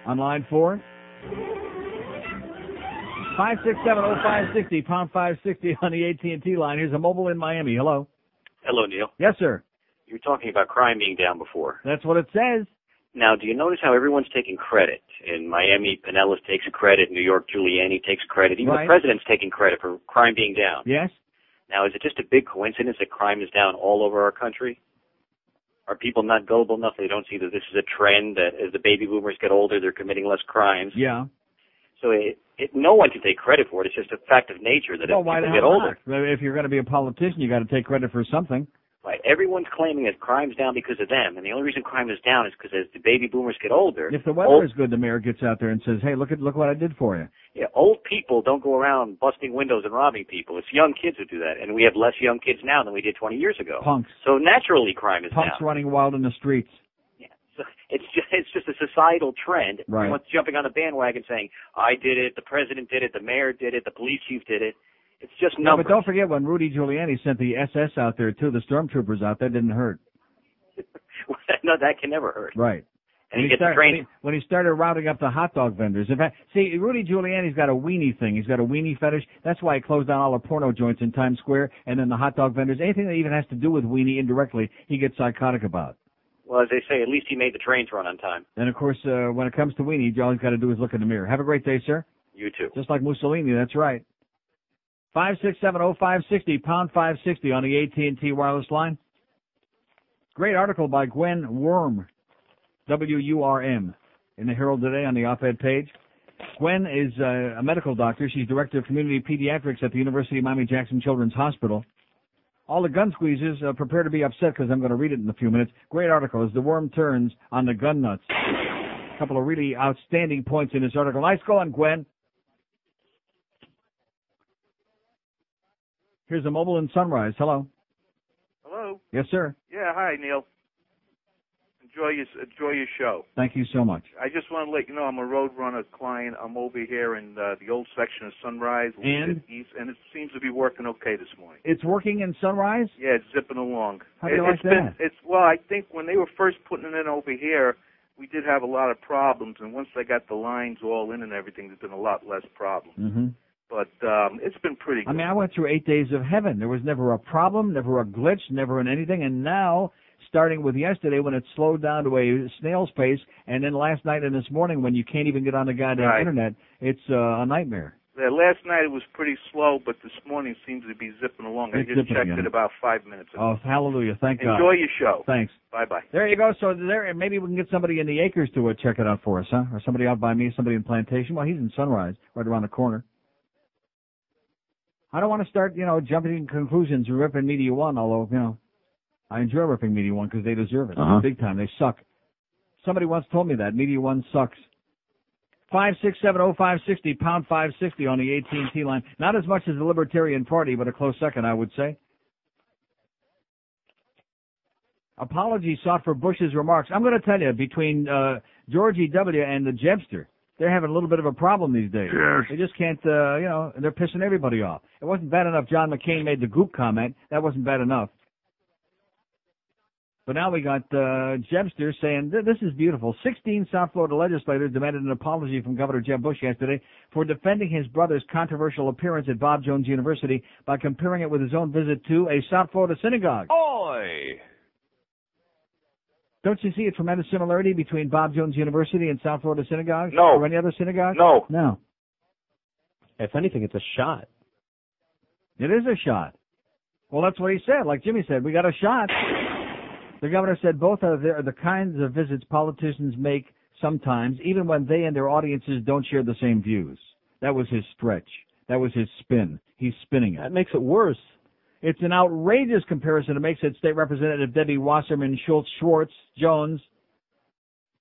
On line 4. 567-0560, pound 560 on the AT&T line. Here's a mobile in Miami. Hello. Hello, Neil. Yes, sir. You were talking about crime being down before. That's what it says. Now, do you notice how everyone's taking credit? In Miami, Pinellas takes credit. New York, Giuliani takes credit. Even the president's taking credit for crime being down. Yes. Now, is it just a big coincidence that crime is down all over our country? Are people not gullible enough they don't see that this is a trend, that as the baby boomers get older, they're committing less crimes? Yeah. So no one can take credit for it. It's just a fact of nature that as people get older. If you're going to be a politician, you got to take credit for something. Right. Everyone's claiming that crime's down because of them, and the only reason crime is down is because as the baby boomers get older. If the weather is good, the mayor gets out there and says, "Hey, look what I did for you." Yeah, old people don't go around busting windows and robbing people. It's young kids who do that, and we have less young kids now than we did 20 years ago. Punks. So naturally, crime is Punks down. running wild in the streets. Yeah. So it's just a societal trend. Right. Everyone's jumping on the bandwagon saying, "I did it. The president did it. The mayor did it. The police chief did it." It's just numbers. But don't forget when Rudy Giuliani sent the SS out there too, the stormtroopers out there didn't hurt. No, that can never hurt. Right. And when he started rounding up the hot dog vendors. In fact, see, Rudy Giuliani's got a weenie thing. He's got a weenie fetish. That's why he closed down all the porno joints in Times Square, and then the hot dog vendors. Anything that even has to do with weenie indirectly, he gets psychotic about. Well, as they say, at least he made the trains run on time. And, of course, when it comes to weenie, all he's got to do is look in the mirror. Have a great day, sir. You too. Just like Mussolini, that's right. 567-0560, pound 560 on the AT&T wireless line. Great article by Gwen Worm, W-U-R-M, in the Herald today on the op-ed page. Gwen is a medical doctor. She's director of community pediatrics at the University of Miami-Jackson Children's Hospital. All the gun squeezers prepare to be upset because I'm going to read it in a few minutes. Great article as the worm turns on the gun nuts. A couple of really outstanding points in this article. Nice going, Gwen. Here's a mobile in Sunrise. Hello. Hello. Yes, sir. Yeah, hi, Neil. Enjoy your show. Thank you so much. I just want to let you know I'm a RoadRunner client. I'm over here in the old section of Sunrise, And? East, and it seems to be working okay this morning. It's working in Sunrise? Yeah, it's zipping along. How do you like that? Well, I think when they were first putting it in over here, we did have a lot of problems, and once they got the lines all in and everything, there's been a lot less problems. Mm-hmm. But it's been pretty good. I mean, I went through 8 days of heaven. There was never a problem, never a glitch, never an anything. And now, starting with yesterday when it slowed down to a snail's pace, and then last night and this morning when you can't even get on the goddamn internet, it's a nightmare. Yeah, last night it was pretty slow, but this morning seems to be zipping along. I just checked it about 5 minutes ago. Oh, hallelujah. Thank God. Enjoy your show. Thanks. Bye-bye. There you go. So there, maybe we can get somebody in the acres to check it out for us, huh? Or somebody out by me, somebody in Plantation. Well, he's in Sunrise, right around the corner. I don't want to start, jumping in conclusions and ripping MediaOne, although, I enjoy ripping MediaOne because they deserve it. Big time. They suck. Somebody once told me that. MediaOne sucks. 5670560, pound 560 on the AT&T line. Not as much as the Libertarian Party, but a close second, I would say. Apology sought for Bush's remarks. I'm going to tell you, between George E.W. and the Jebster, they're having a little bit of a problem these days. Yes. They just can't, they're pissing everybody off. It wasn't bad enough John McCain made the goop comment. That wasn't bad enough. But now we got Jebster saying, this is beautiful. 16 South Florida legislators demanded an apology from Governor Jeb Bush yesterday for defending his brother's controversial appearance at Bob Jones University by comparing it with his own visit to a South Florida synagogue. Oi! Don't you see a tremendous similarity between Bob Jones University and South Florida synagogue? No. Or any other synagogue? No. No. If anything, it's a shot. It is a shot. Well, that's what he said. Like Jimmy said, we got a shot. The governor said both are the kinds of visits politicians make sometimes, even when they and their audiences don't share the same views. That was his stretch. That was his spin. He's spinning it. That makes it worse. It's an outrageous comparison to make, said State Representative Debbie Wasserman Schultz Jones,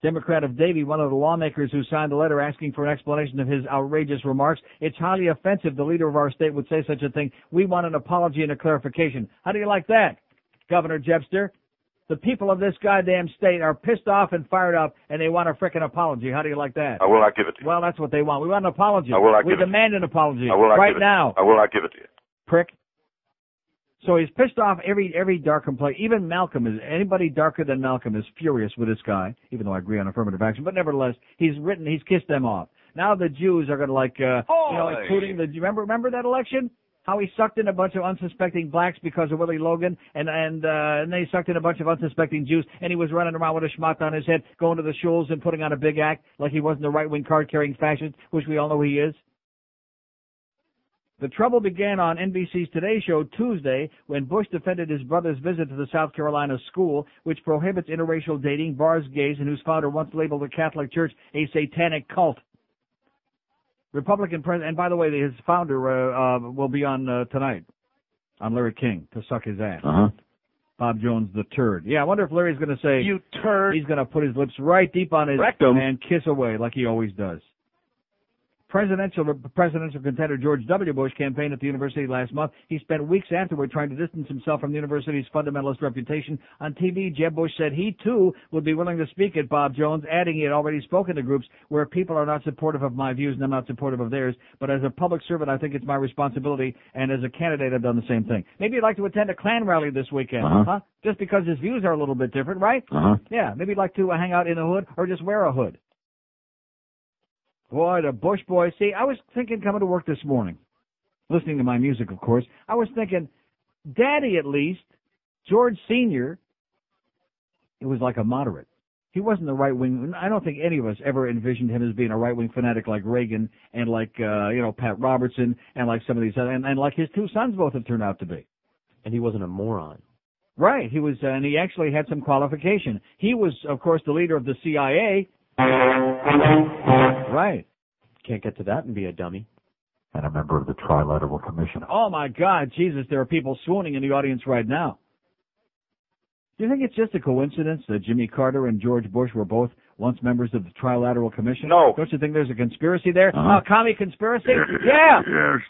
Democrat of Davie, one of the lawmakers who signed the letter asking for an explanation of his outrageous remarks. It's highly offensive the leader of our state would say such a thing. We want an apology and a clarification. How do you like that, Governor Jebster? The people of this goddamn state are pissed off and fired up, and they want a frickin' apology. How do you like that? I will not give it to you. Well, that's what they want. We want an apology. I will not give it. We demand an apology I will not right give it. now. I will not give it to you. Prick. So he's pissed off every dark complaint. Even Malcolm anybody darker than Malcolm is furious with this guy, even though I agree on affirmative action. But nevertheless, he's kissed them off. Now the Jews are going to including remember that election? How he sucked in a bunch of unsuspecting blacks because of Willie Logan, and then he sucked in a bunch of unsuspecting Jews, and he was running around with a schmott on his head, going to the shuls and putting on a big act like he wasn't a right-wing card-carrying fascist, which we all know he is. The trouble began on NBC's Today Show Tuesday when Bush defended his brother's visit to the South Carolina school, which prohibits interracial dating, bars gays, and whose founder once labeled the Catholic Church a satanic cult. Republican president, and by the way, his founder will be on tonight on Larry King to suck his ass. Bob Jones the turd. Yeah, I wonder if Larry's going to say, "You turd." He's going to put his lips right deep on his rectum and kiss away like he always does. Presidential contender George W. Bush campaigned at the university last month. He spent weeks afterward trying to distance himself from the university's fundamentalist reputation. On TV, Jeb Bush said he, too, would be willing to speak at Bob Jones, adding he had already spoken to groups where people are not supportive of my views and I'm not supportive of theirs. But as a public servant, I think it's my responsibility, and as a candidate, I've done the same thing. Maybe you'd like to attend a Klan rally this weekend, huh? Just because his views are a little bit different, right? Yeah, maybe you'd like to hang out in a hood or just wear a hood. Boy, the Bush boys. See, I was thinking coming to work this morning, listening to my music, of course, I was thinking, Daddy at least, George Sr., it was like a moderate. He wasn't a right-wing. I don't think any of us ever envisioned him as being a right-wing fanatic like Reagan and like, Pat Robertson and like some of these other, and like his two sons both have turned out to be. And he wasn't a moron. Right. He was, and he actually had some qualification. He was, of course, the leader of the CIA. Right. Can't get to that and be a dummy. And a member of the Trilateral Commission. Oh, my God, Jesus, there are people swooning in the audience right now. Do you think it's just a coincidence that Jimmy Carter and George Bush were both once members of the Trilateral Commission? No. Don't you think there's a conspiracy there? Uh-huh. Commie conspiracy? Yeah! Yes.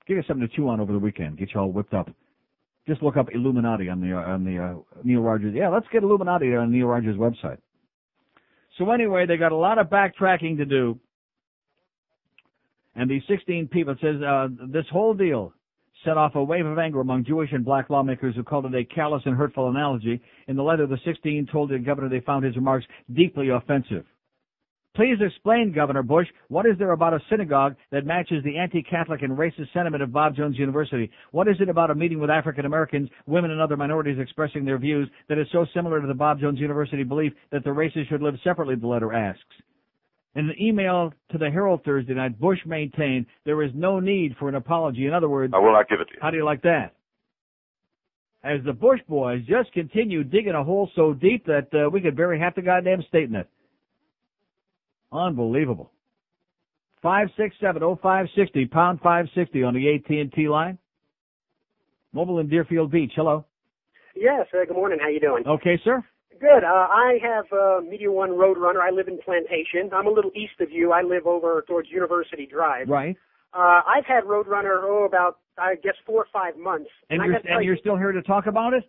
Give you something to chew on over the weekend. Get you all whipped up. Just look up Illuminati on the Neil Rogers. Yeah, let's get Illuminati on Neil Rogers' website. So anyway, they got a lot of backtracking to do. And these 16 people, it says, this whole deal set off a wave of anger among Jewish and black lawmakers who called it a callous and hurtful analogy. In the letter, the 16 told the governor they found his remarks deeply offensive. Please explain, Governor Bush, what is there about a synagogue that matches the anti-Catholic and racist sentiment of Bob Jones University? What is it about a meeting with African Americans, women, and other minorities expressing their views that is so similar to the Bob Jones University belief that the races should live separately, the letter asks. In an email to the Herald Thursday night, Bush maintained there is no need for an apology. In other words, I will not give it to you. How do you like that? As the Bush boys just continue digging a hole so deep that we could bury half the goddamn state in it. Unbelievable. 567-0560, pound 560 on the AT&T line. Mobile in Deerfield Beach. Hello. Yes, good morning. How you doing? Okay, sir. Good. I have MediaOne RoadRunner. I live in Plantation. I'm a little east of you. I live over towards University Drive. Right. I've had RoadRunner, about, I guess, 4 or 5 months. And you're still here to talk about it?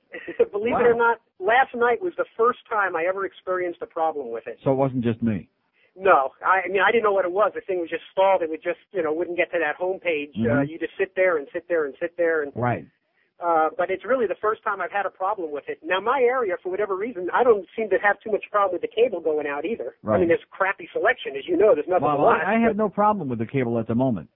Believe it or not, last night was the first time I ever experienced a problem with it. So it wasn't just me. No. I mean, I didn't know what it was. The thing was just stalled. It would just, wouldn't get to that home page. Mm-hmm. You just sit there and sit there and sit there. And, right. But it's really the first time I've had a problem with it. Now, my area, for whatever reason, I don't seem to have too much problem with the cable going out either. Right. I mean, there's crappy selection, as you know. There's nothing to watch. I have no problem with the cable at the moment.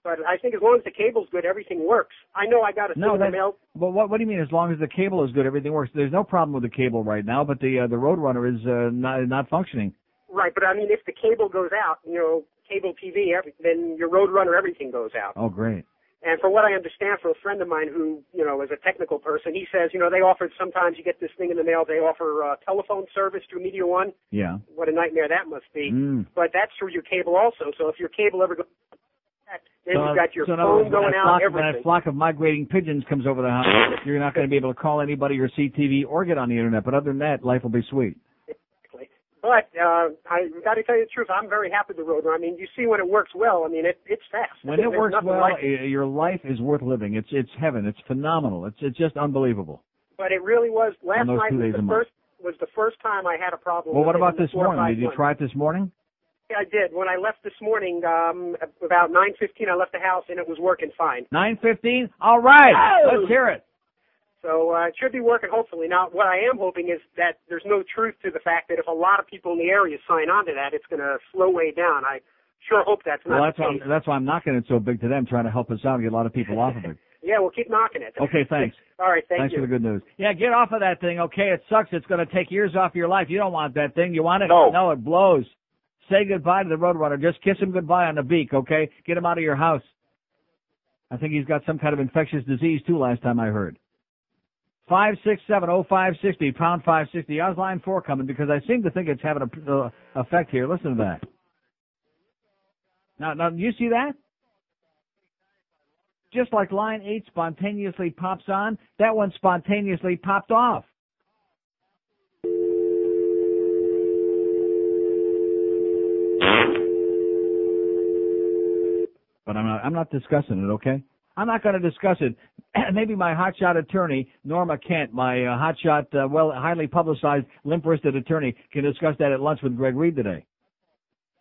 But I think as long as the cable's good, everything works. I know I got a thing in the mail. But what do you mean? As long as the cable is good, everything works. There's no problem with the cable right now, but the RoadRunner is not functioning. Right, but I mean, if the cable goes out, cable TV, then your RoadRunner, everything goes out. Oh, great. And from what I understand from a friend of mine who, is a technical person, he says, they offer, sometimes you get this thing in the mail, they offer telephone service through MediaOne. Yeah. What a nightmare that must be. But that's through your cable also. So if your cable ever goes out, then you've got your phone going out, everything. When a flock of migrating pigeons comes over the house, you're not going to be able to call anybody or see TV or get on the Internet. But other than that, life will be sweet. But I got to tell you the truth, I'm very happy with the RoadRunner. I mean, you see when it works well, I mean, it's fast. When it works well, your life is worth living. It's heaven. It's phenomenal. It's just unbelievable. But it really was. Last night was the first time I had a problem. Well, what about this morning? Did you try it this morning? Yeah, I did. When I left this morning, about 9:15, I left the house and it was working fine. 9:15? All right. Oh! Let's hear it. So it should be working, hopefully. Now, what I am hoping is that there's no truth to the fact that if a lot of people in the area sign on to that, it's going to slow way down. I sure hope that's not the case. That's why I'm knocking it so big to them, trying to help us out and get a lot of people off of it. Yeah, we'll keep knocking it. Okay, thanks. All right, thanks for the good news. Yeah, get off of that thing, okay? It sucks. It's going to take years off your life. You don't want that thing. You want it? No, it blows. Say goodbye to the RoadRunner. Just kiss him goodbye on the beak, okay? Get him out of your house. I think he's got some kind of infectious disease, too, last time I heard. 567-0560, pound 560. How's line 4 coming? Because I seem to think it's having an effect here. Listen to that. Now, do you see that? Just like line 8 spontaneously pops on, that one spontaneously popped off. But I'm not discussing it, okay? I'm not going to discuss it. Maybe my hotshot attorney, Norma Kent, my hotshot, highly publicized, limp-wristed attorney, can discuss that at lunch with Greg Reed today.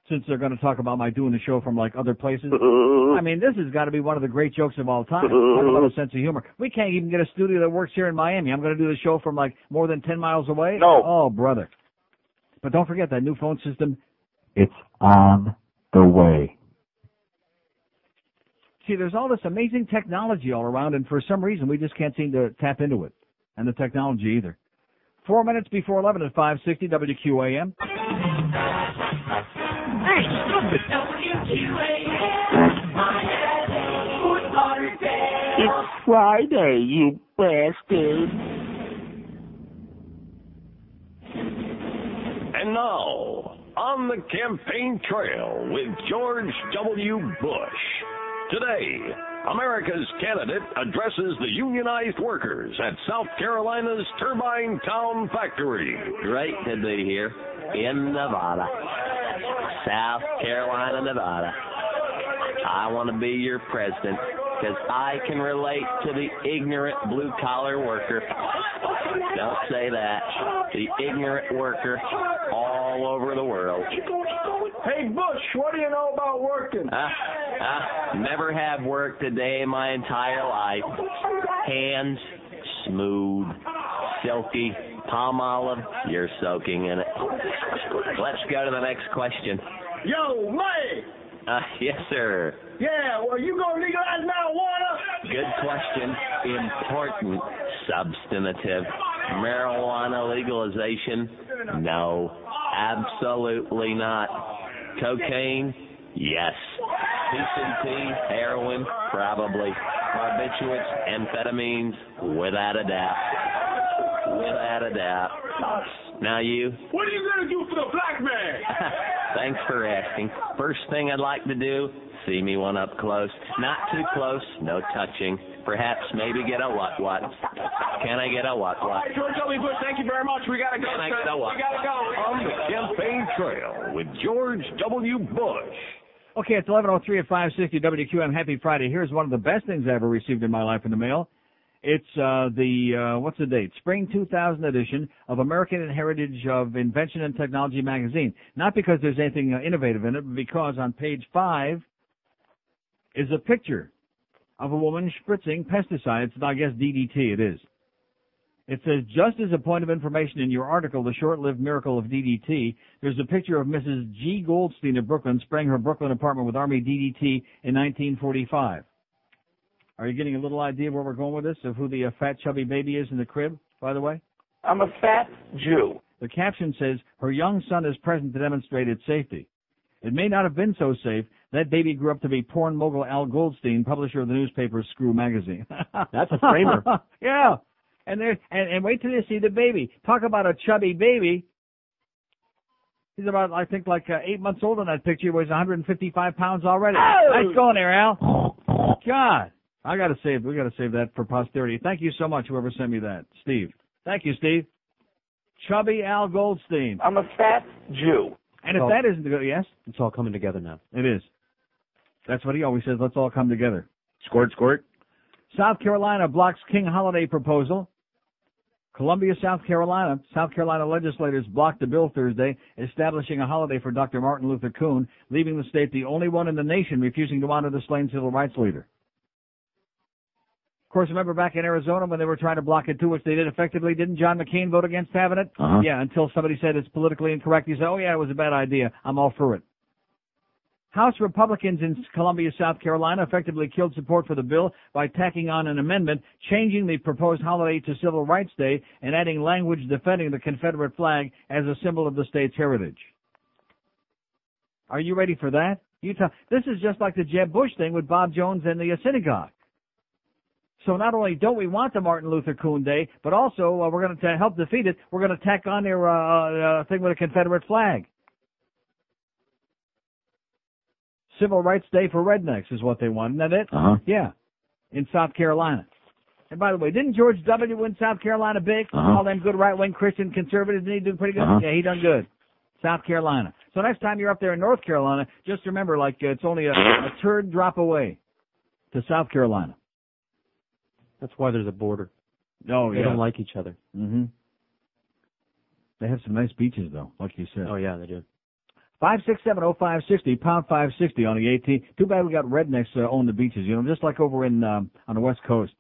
Since they're going to talk about my doing the show from, other places. I mean, this has got to be one of the great jokes of all time. Talk about a sense of humor. We can't even get a studio that works here in Miami. I'm going to do the show from, more than 10 miles away? No. Oh, brother. But don't forget that new phone system. It's on the way. See, there's all this amazing technology all around, and for some reason we just can't seem to tap into it, and the technology either. 4 minutes before 11 at 560 WQAM. Hey, stupid! WQAM, Miami, Fort Lauderdale. It's Friday, you bastard. And now, on the campaign trail with George W. Bush. Today, America's candidate addresses the unionized workers at South Carolina's Turbine Town Factory. Great to be here in Nevada. South Carolina, Nevada. I want to be your president because I can relate to the ignorant blue-collar worker. Don't say that. The ignorant worker all over the world. Hey, Bush, what do you know about working? Never have worked a day in my entire life. Hands smooth, silky, palm olive, you're soaking in it. Let's go to the next question. Yo, May! Yes, sir. Yeah, well, you gonna legalize marijuana? Good question. Important. Substantive. Marijuana legalization? No. Absolutely not. Cocaine? Yes. PCP? Heroin? Probably. Barbiturates? Amphetamines? Without a doubt. Without a doubt. Now you? What are you gonna do for the black man? Thanks for asking. First thing I'd like to do, see me one up close. Not too close, no touching. Perhaps maybe get a what? Can I get a what? All right, George W. Bush, thank you very much. We gotta go. Can I get a what? We gotta go. On the campaign trail with George W. Bush. Okay, it's 11:03 at 560 WQM. Happy Friday. Here's one of the best things I ever received in my life in the mail. It's what's the date? Spring 2000 edition of American Heritage of Invention and Technology magazine. Not because there's anything innovative in it, but because on page 5 is a picture of a woman spritzing pesticides. I guess DDT it is. It says, just as a point of information in your article, The Short-Lived Miracle of DDT, there's a picture of Mrs. G. Goldstein of Brooklyn spraying her Brooklyn apartment with Army DDT in 1945. Are you getting a little idea of where we're going with this, of who the fat, chubby baby is in the crib, by the way? I'm a fat Jew. The caption says, her young son is present to demonstrate its safety. It may not have been so safe. That baby grew up to be porn mogul Al Goldstein, publisher of the newspaper Screw Magazine. That's a framer. Yeah. And wait till you see the baby. Talk about a chubby baby. He's about, I think, like 8 months old in that picture. He weighs 155 pounds already. Oh! Nice going there, Al. God. We gotta save that for posterity. Thank you so much, whoever sent me that. Steve. Thank you, Steve. Chubby Al Goldstein. I'm a fat Jew. And if that isn't good, yes? It's all coming together now. It is. That's what he always says, let's all come together. Squirt, squirt. South Carolina blocks King holiday proposal. Columbia, South Carolina legislators blocked a bill Thursday establishing a holiday for Dr. Martin Luther King, leaving the state the only one in the nation refusing to honor the slain civil rights leader. Of course, remember back in Arizona when they were trying to block it too, which they did effectively, didn't John McCain vote against having it? Uh-huh. Yeah, until somebody said it's politically incorrect. He said, oh yeah, it was a bad idea. I'm all for it. House Republicans in Columbia, South Carolina effectively killed support for the bill by tacking on an amendment changing the proposed holiday to Civil Rights Day and adding language defending the Confederate flag as a symbol of the state's heritage. Are you ready for that? This is just like the Jeb Bush thing with Bob Jones and the synagogue. So not only don't we want the Martin Luther King Day, but also we're going to help defeat it. We're going to tack on their thing with a Confederate flag. Civil Rights Day for rednecks is what they want. Isn't that it? Uh-huh. Yeah. In South Carolina. And by the way, didn't George W. win South Carolina big? Uh-huh. All them good right-wing Christian conservatives, didn't he do pretty good? Uh-huh. Yeah, he done good. South Carolina. So next time you're up there in North Carolina, just remember, it's only a turd drop away to South Carolina. That's why there's a border. Oh, They don't like each other. Mm-hmm. They have some nice beaches, though, like you said. Oh, yeah, they do. 5670560, pound 560 on the AT. Too bad we got rednecks own the beaches, just like over in on the West Coast.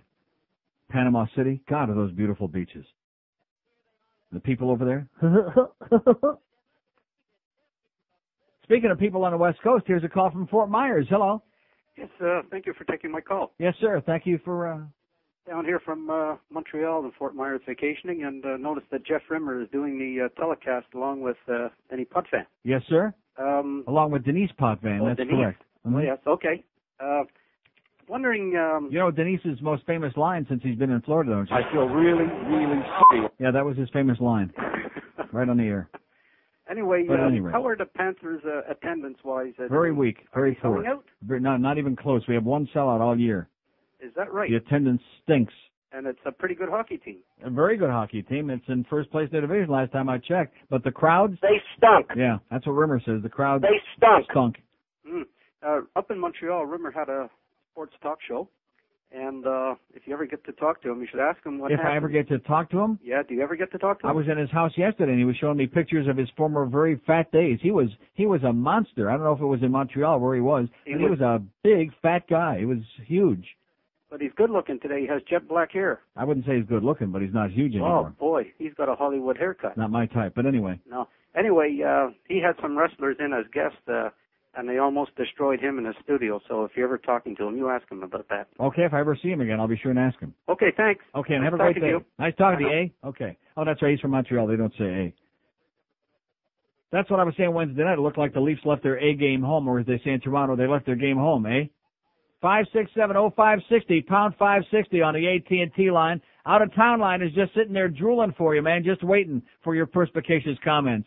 Panama City. God, are those beautiful beaches. The people over there. Speaking of people on the West Coast, here's a call from Fort Myers. Hello. Yes, thank you for taking my call. Yes, sir. Thank you for... Down here from Montreal and Fort Myers vacationing, and noticed that Jeff Rimmer is doing the telecast along with Denny Potvin. Yes, sir. Along with Denise Potvin. That's Denise. correct. Mm-hmm. Oh, yes. Okay. Wondering... Denise's most famous line since he's been in Florida, don't you? I feel really, really sorry. Yeah, that was his famous line. Right on the air. Anyway, anyway. how are the Panthers attendance-wise? Very weak, very poor. Selling out? No, not even close. We have one sellout all year. Is that right? The attendance stinks. And it's a pretty good hockey team. A very good hockey team. It's in first place in the division last time I checked. But the crowds... They stunk. Yeah, that's what Rimmer says. The crowd... They stunk. Stunk. Up in Montreal, Rimmer had a sports talk show. And if you ever get to talk to him, you should ask him what happened. If I ever get to talk to him? Yeah, do you ever get to talk to him? I was in his house yesterday, and he was showing me pictures of his former very fat days. He was a monster. I don't know if it was in Montreal where he was. He was a big, fat guy. He was huge. But he's good looking today. He has jet black hair. I wouldn't say he's good looking, but he's not huge anymore. Oh, boy. He's got a Hollywood haircut. Not my type, but anyway. No. Anyway, he had some wrestlers in as guests, and they almost destroyed him in his studio. So if you're ever talking to him, you ask him about that. Okay, if I ever see him again, I'll be sure and ask him. Okay, thanks. Okay, and nice have a great day. You. Nice talking to you, eh? Okay. Oh, that's right. He's from Montreal. They don't say A. That's what I was saying Wednesday night. It looked like the Leafs left their A game home, or as they say in Toronto, they left their game home, eh? 567-0560, pound 560 on the AT&T line. Out-of-town line is just sitting there drooling for you, man, just waiting for your perspicacious comments.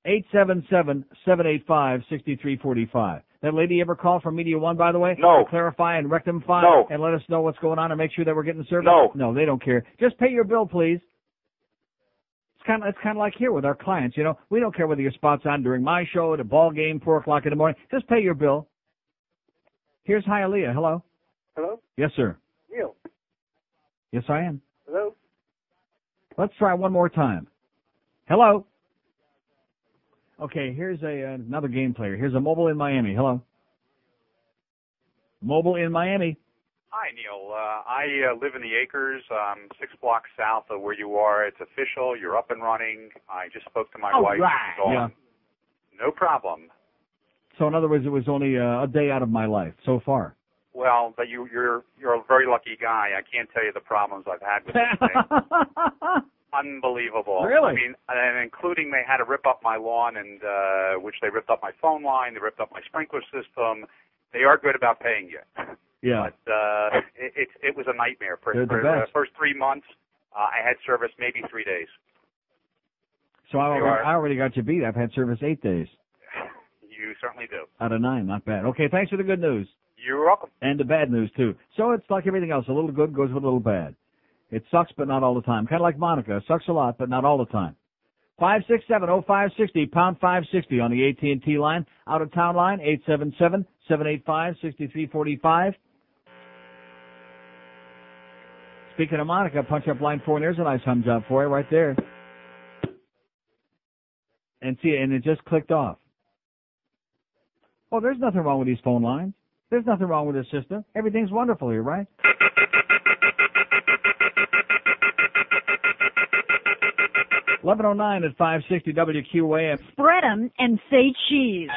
877-785-6345. That lady ever call from MediaOne, by the way? No. To clarify and rectify No. and let us know what's going on and make sure that we're getting service? No. No, they don't care. Just pay your bill, please. It's kind of like here with our clients, you know. We don't care whether your spot's on during my show, the ball game, 4 o'clock in the morning. Just pay your bill. Here's Hialeah. Hello? Hello? Yes, sir. Neil. Yes, I am. Hello? Let's try one more time. Hello? Okay, here's another game player. Here's a mobile in Miami. Hello? Mobile in Miami. Hi, Neil. I live in the Acres, 6 blocks south of where you are. It's official. You're up and running. I just spoke to my wife. Right. Yeah. No problem. So in other words, it was only a day out of my life so far. Well, but you're a very lucky guy. I can't tell you the problems I've had with this thing. Unbelievable. Really? I mean, and including they had to rip up my lawn, and which they ripped up my phone line. They ripped up my sprinkler system. They are good about paying you. Yeah. But it was a nightmare for the first 3 months. I had service maybe 3 days. So I already got you beat. I've had service 8 days. You certainly do. Out of 9, not bad. Okay, thanks for the good news. You're welcome. And the bad news, too. So it's like everything else. A little good goes with a little bad. It sucks, but not all the time. Kind of like Monica. It sucks a lot, but not all the time. 567-0560, pound 560 on the AT&T line. Out-of-town line, 877-785-6345. Speaking of Monica, punch up line 4, and there's a nice hum job for you right there. And see, and it just clicked off. Oh, there's nothing wrong with these phone lines. There's nothing wrong with this system. Everything's wonderful here, right? $11:09 at 560 WQAM. Spread 'em and say cheese.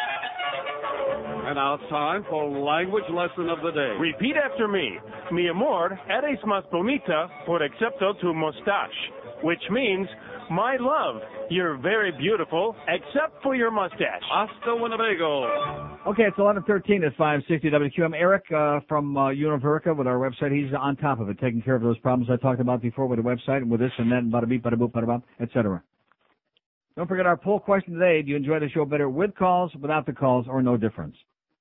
And now it's time for language lesson of the day. Repeat after me. Mi amor, eres más bonita por excepto tu mustache. Which means, my love, you're very beautiful except for your mustache. Hasta Winnebago. Okay, it's 11:13 at 560 WQAM. Eric from Univerca with our website. He's on top of it, taking care of those problems I talked about before with the website and with this and that and bada beep, bada boop, bada bop, etc. Don't forget our poll question today. Do you enjoy the show better with calls, without the calls, or no difference?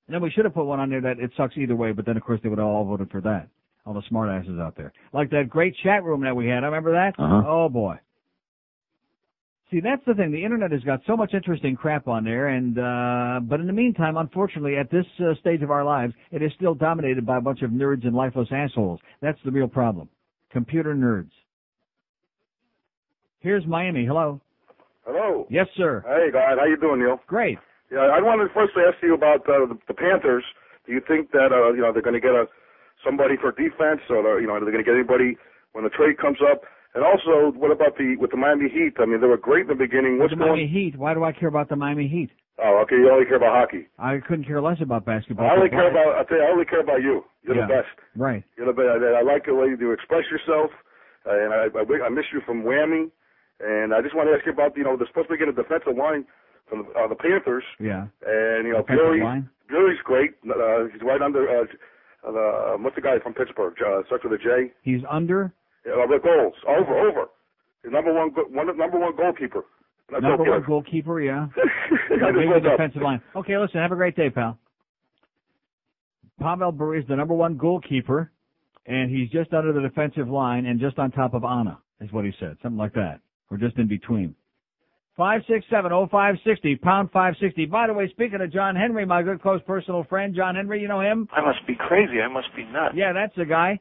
And then we should have put one on there that it sucks either way, but then, of course, they would have all voted for that. All the smart asses out there. Like that great chat room that we had. I remember that? Uh-huh. Oh, boy. See, that's the thing. The Internet has got so much interesting crap on there, and but in the meantime, unfortunately, at this stage of our lives, it is still dominated by a bunch of nerds and lifeless assholes. That's the real problem. Computer nerds. Here's Miami. Hello. Hello. Yes, sir. Hey, guys. How you doing, Neil? Great. Yeah, I wanted to firstly ask you about the Panthers. Do you think that they're going to get somebody for defense, or they're going to get anybody when the trade comes up? And also, what about with the Miami Heat? I mean, they were great in the beginning. What's the Miami Heat? Why do I care about the Miami Heat? Oh, okay. You only care about hockey. I couldn't care less about basketball. I only care about you. You're the best. Right. You're the best. I like the way you express yourself, and I miss you from Whammy. And I just want to ask you about they're supposed to be getting a defensive line from the Panthers. Yeah. And Bury's great. He's right under what's the guy from Pittsburgh? Starts with a J. He's under. The goals over. He's number one goalkeeper. Number one goalkeeper, yeah. Maybe the defensive line. Okay, listen, have a great day, pal. Pavel Bure is the number one goalkeeper, and he's just under the defensive line and just on top of Anna, is what he said. Something like that. Or just in between. 567-0560, pound 560. By the way, speaking of John Henry, my good close personal friend, John Henry, you know him? I must be crazy. I must be nuts. Yeah, that's the guy.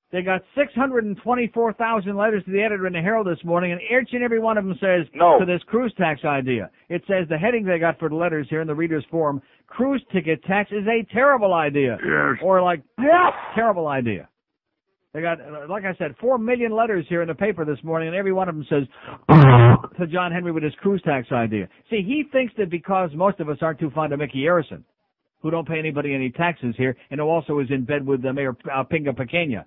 They got 624,000 letters to the editor in the Herald this morning, and each and every one of them says no to this cruise tax idea. It says the heading they got for the letters here in the Reader's Forum, cruise ticket tax is a terrible idea. Yes. Or like, terrible idea. They got, like I said, 4 million letters here in the paper this morning, and every one of them says to John Henry with his cruise tax idea. See, he thinks that because most of us aren't too fond of Mickey Harrison, who don't pay anybody any taxes here, and who also is in bed with Mayor Pinga Pequena.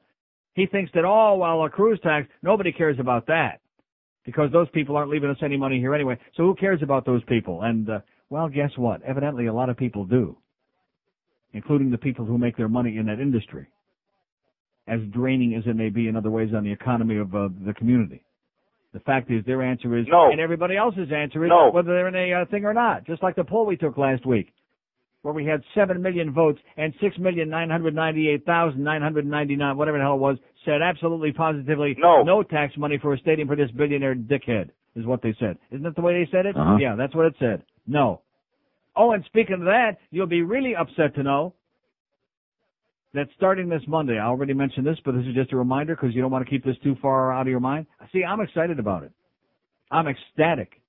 He thinks that, a cruise tax, nobody cares about that because those people aren't leaving us any money here anyway. So who cares about those people? And, guess what? Evidently a lot of people do, including the people who make their money in that industry, as draining as it may be in other ways on the economy of the community. The fact is their answer is no. And everybody else's answer is no. Whether they're in a thing or not, just like the poll we took last week, where we had 7 million votes and 6,998,999, whatever the hell it was, said absolutely positively no tax money for a stadium for this billionaire dickhead, is what they said. Isn't that the way they said it? Uh-huh. Yeah, that's what it said. No. Oh, and speaking of that, you'll be really upset to know that starting this Monday, I already mentioned this, but this is just a reminder because you don't want to keep this too far out of your mind. See, I'm excited about it. I'm ecstatic.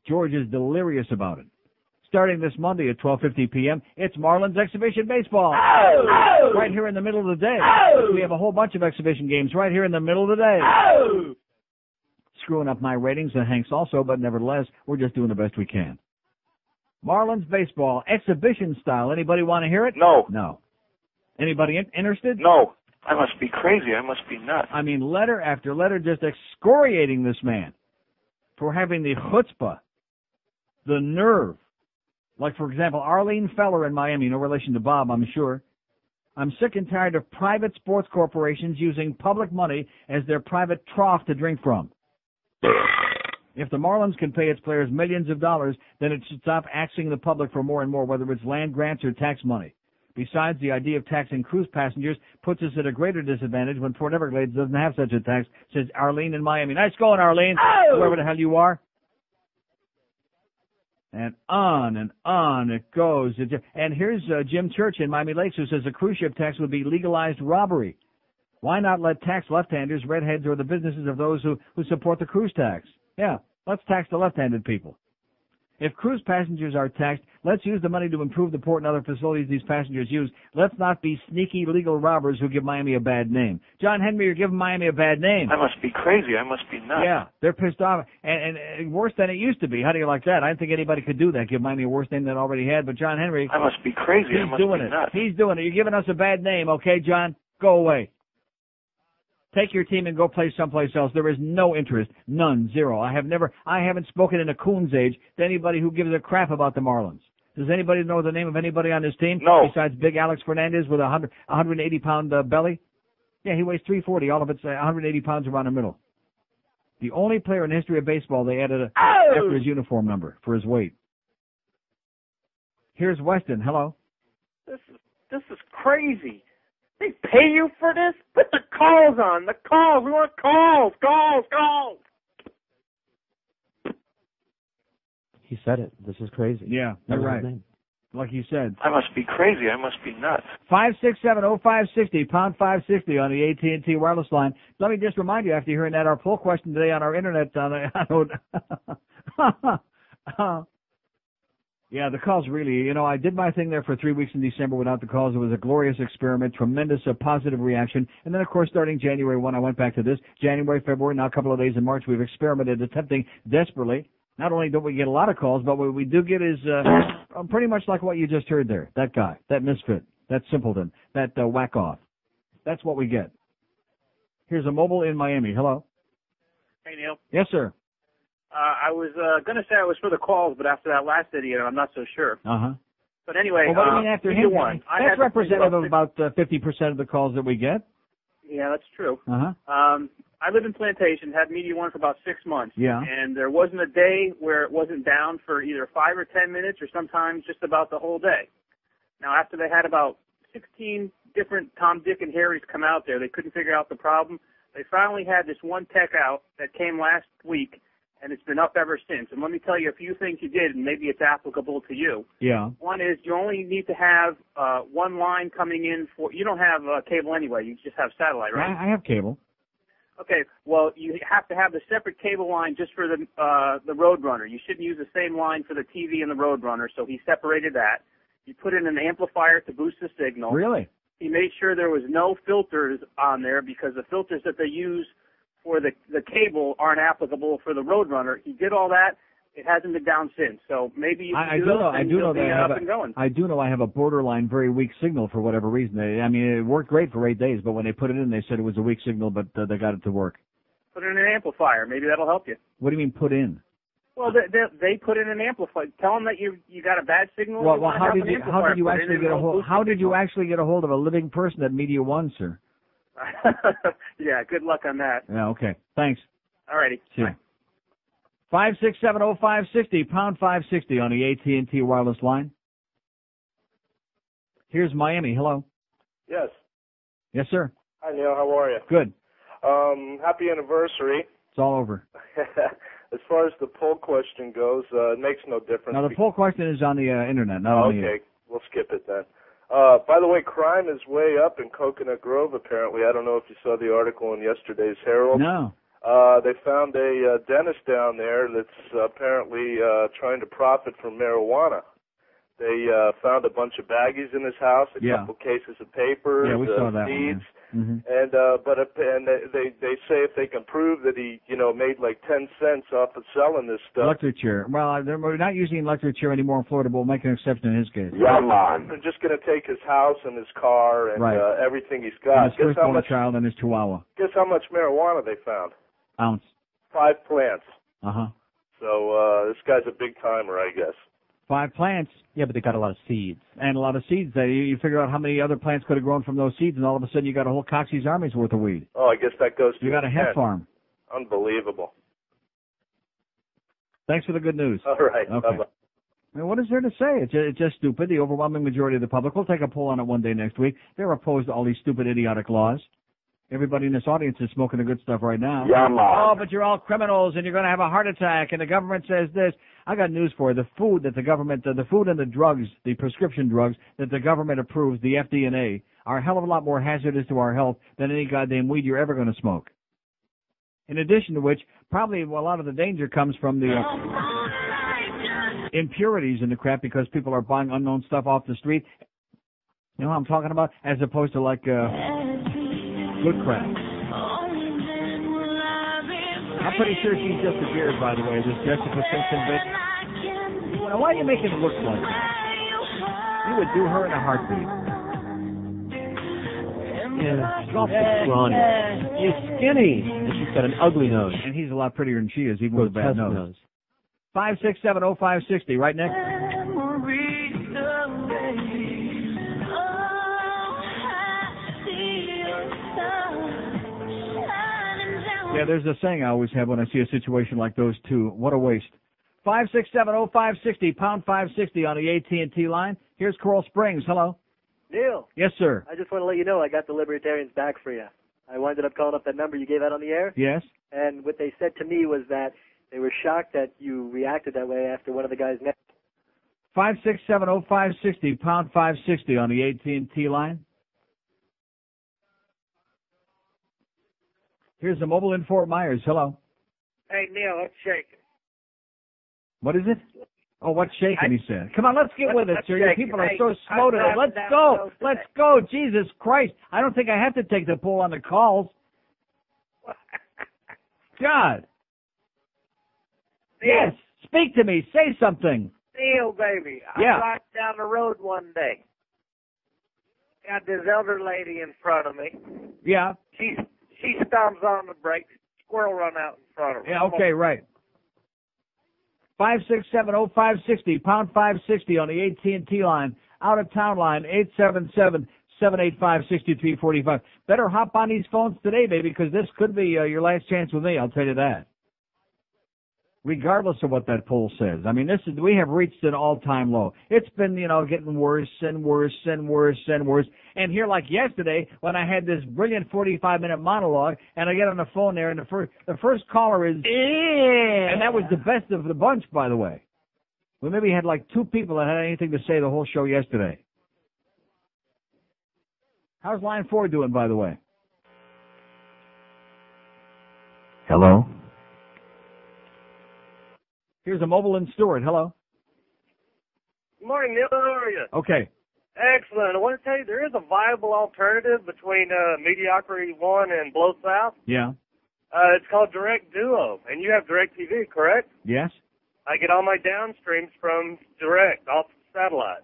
George is delirious about it. Starting this Monday at 12:50 p.m., it's Marlins Exhibition Baseball. Right here in the middle of the day. We have a whole bunch of exhibition games right here in the middle of the day. Screwing up my ratings and Hank's also, but nevertheless, we're just doing the best we can. Marlins Baseball, exhibition style. Anybody want to hear it? No. No. Anybody interested? No. I must be crazy. I must be nuts. I mean, letter after letter just excoriating this man for having the chutzpah, the nerve. Like, for example, Arlene Feller in Miami, no relation to Bob, I'm sure. I'm sick and tired of private sports corporations using public money as their private trough to drink from. If the Marlins can pay its players millions of dollars, then it should stop asking the public for more and more, whether it's land grants or tax money. Besides, the idea of taxing cruise passengers puts us at a greater disadvantage when Port Everglades doesn't have such a tax, says Arlene in Miami. Nice going, Arlene, whoever the hell you are. And on it goes. And here's Jim Church in Miami Lakes who says a cruise ship tax would be legalized robbery. Why not let tax left-handers, redheads, or the businesses of those who support the cruise tax? Yeah, let's tax the left-handed people. If cruise passengers are taxed, let's use the money to improve the port and other facilities these passengers use. Let's not be sneaky legal robbers who give Miami a bad name. John Henry, you're giving Miami a bad name. I must be crazy. I must be nuts. Yeah, they're pissed off. And worse than it used to be. How do you like that? I didn't think anybody could do that, give Miami a worse name than it already had. But John Henry, I must be crazy. I must doing be it. nuts. He's doing it. You're giving us a bad name, okay, John? Go away. Take your team and go play someplace else. There is no interest. None. Zero. I haven't spoken in a coon's age to anybody who gives a crap about the Marlins. Does anybody know the name of anybody on this team? No. Besides Big Alex Fernandez with a 180-pound belly? Yeah, he weighs 340. All of it's 180 pounds around the middle. The only player in the history of baseball they added after his uniform number for his weight. Here's Weston. Hello. This is crazy. They pay you for this? Put the calls on. The calls. We want calls. Calls. He said it. This is crazy. Yeah, you're right. Like you said. I must be crazy. I must be nuts. 567-0560, pound 560 on the AT&T wireless line. Let me just remind you, after hearing that, our poll question today on our internet, yeah, the calls really, I did my thing there for 3 weeks in December without the calls. It was a glorious experiment, tremendous positive reaction. And then, of course, starting January 1, I went back to this. January, February, now a couple of days in March, we've experimented, attempting desperately. Not only don't we get a lot of calls, but what we do get is pretty much like what you just heard there. That guy, that misfit, that simpleton, that whack-off. That's what we get. Here's a mobile in Miami. Hello. Hey, Neil. Yes, sir. I was going to say I was for the calls, but after that last idiot, I'm not so sure. Uh-huh. But anyway, well, what do you mean after him? one. That's representative of about 50% of the calls that we get. Yeah, that's true. Uh-huh. I live in Plantation, had MediaOne for about 6 months. Yeah. And there wasn't a day where it wasn't down for either 5 or 10 minutes or sometimes just about the whole day. Now, after they had about 16 different Tom, Dick, and Harrys come out there, they couldn't figure out the problem. They finally had this one tech out that came last week, and it's been up ever since. And let me tell you a few things you did, and maybe it's applicable to you. Yeah. One is you only need to have one line coming in for, you don't have cable anyway, you just have satellite, right? I have cable. Okay, well, you have to have the separate cable line just for the RoadRunner. You shouldn't use the same line for the TV and the RoadRunner, so he separated that. You put in an amplifier to boost the signal. Really? He made sure there was no filters on there because the filters that they use for the cable aren't applicable for the RoadRunner. He did all that. It hasn't been down since. So maybe you can I do know that I do know I have a borderline very weak signal for whatever reason. I mean, it worked great for 8 days, but when they put it in, they said it was a weak signal, but they got it to work. Put in an amplifier. Maybe that'll help you. What do you mean put in? Well, they put in an amplifier. Tell them that you got a bad signal. Well, how did you actually get a hold? How did you actually get a hold of a living person at MediaOne, sir? Yeah, good luck on that. Yeah, okay. Thanks. All righty. See you. 5670560, pound 560 on the AT&T wireless line. Here's Miami. Hello. Yes. Yes, sir. Hi, Neil. How are you? Good. Happy anniversary. It's all over. As far as the poll question goes, it makes no difference. Now, the poll question is on the internet, not on the air. Okay. We'll skip it then. By the way, crime is way up in Coconut Grove, apparently. I don't know if you saw the article in yesterday's Herald. No. They found a dentist down there that's apparently trying to profit from marijuana. They found a bunch of baggies in his house, a couple cases of papers, we saw that seeds, one, and they say if they can prove that he made like 10 cents off of selling this stuff. Electric chair. Well, we're not using electric chair anymore in Florida, but we'll make an exception in his case. Yeah, man. They're just going to take his house and his car and everything he's got. And his firstborn child and his chihuahua. Guess how much marijuana they found? Ounce. 5 plants. Uh-huh. So this guy's a big timer, I guess. 5 plants. Yeah, but they got a lot of seeds. And a lot of seeds. You figure out how many other plants could have grown from those seeds, and all of a sudden you got a whole Coxey's Army's worth of weed. Oh, I guess that goes to You got a hemp farm. Unbelievable. Thanks for the good news. All right. Okay. Bye-bye. I mean, what is there to say? It's just stupid. The overwhelming majority of the public. We'll take a poll on it one day next week. They're opposed to all these stupid, idiotic laws. Everybody in this audience is smoking the good stuff right now. Yeah, man. Oh, but you're all criminals and you're going to have a heart attack and the government says this. I got news for you. The food that the government, the food and the drugs, the prescription drugs that the government approves, the FDA, are a hell of a lot more hazardous to our health than any goddamn weed you're ever going to smoke. In addition to which, probably a lot of the danger comes from the impurities in the crap because people are buying unknown stuff off the street. You know what I'm talking about? As opposed to like good crap. I'm pretty sure she's just a beard, by the way, this Jessica Simpson bitch. Now, why are you making it look like that? You would do her in a heartbeat. Yeah, drop the scrawny. You're skinny. And she's got an ugly nose. And he's a lot prettier than she is, even with a bad nose. 5670560, right next. Yeah, there's a saying I always have when I see a situation like those two. What a waste. 5670560, pound 560 on the AT&T line. Here's Coral Springs. Hello. Neil. Yes, sir. I just want to let you know I got the Libertarians back for you. I wound up calling up that number you gave out on the air. Yes. And what they said to me was that they were shocked that you reacted that way after one of the guys met. 5670560, pound 560 on the AT&T line. Here's the mobile in Fort Myers. Hello. Hey, Neil, what's shaking? What is it? Oh, what's shaking, he said. Come on, let's get with it, sir. You people are so slow today. Let's go. Let's go. Jesus Christ. I don't think I have to take the poll on the calls. God. Yes. Speak to me. Say something. Neil, baby. I drive down the road one day. Got this elder lady in front of me. Yeah. She stomps on the brakes. Squirrel run out in front of her. Yeah, okay, right. 5670560, pound 560 on the AT&T line. Out of town line, 785-6345. Better hop on these phones today, baby, because this could be your last chance with me, I'll tell you that. Regardless of what that poll says. I mean, we have reached an all-time low. It's been, getting worse and worse and worse and worse. And here, like yesterday, when I had this brilliant 45-minute monologue, and I get on the phone there, and the first caller is, and that was the best of the bunch, by the way. We maybe had like 2 people that had anything to say the whole show yesterday. How's line 4 doing, by the way? Hello? Here's a mobile in Stewart. Hello. Good morning, Neil. How are you? Okay. Excellent. I want to tell you there is a viable alternative between Mediocrity 1 and Blow South. Yeah. It's called Direct Duo, and you have DirecTV, correct? Yes. I get all my downstreams from Direct off satellite.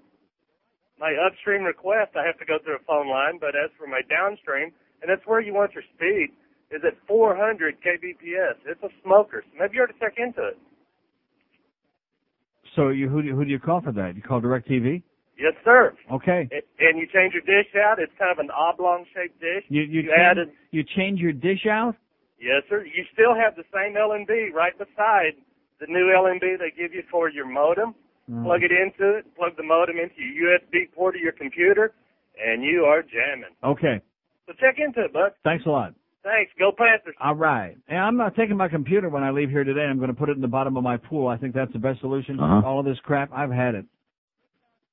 My upstream request, I have to go through a phone line, but as for my downstream, and that's where you want your speed, is at 400 kbps. It's a smoker, so maybe you ought to check into it. So who do you call for that? You call DirecTV? Yes, sir. Okay. And you change your dish out. It's kind of an oblong-shaped dish. You change your dish out? Yes, sir. You still have the same LNB right beside the new LNB they give you for your modem. Plug it into it, plug the modem into your USB port of your computer, and you are jamming. Okay. So check into it, bud. Thanks a lot. Thanks. Go Panthers. All right. And I'm not taking my computer when I leave here today. I'm going to put it in the bottom of my pool. I think that's the best solution. All of this crap, I've had it.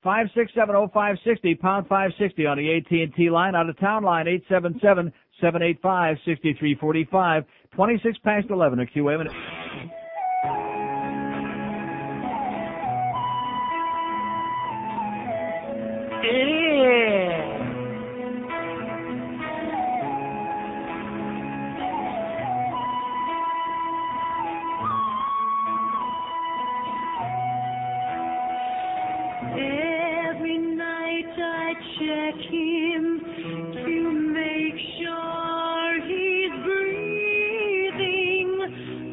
5670560, pound 560 on the AT&T line. Out of town line, 877-785-6345. 26 past 11 at QM. Every night I check him to make sure he's breathing.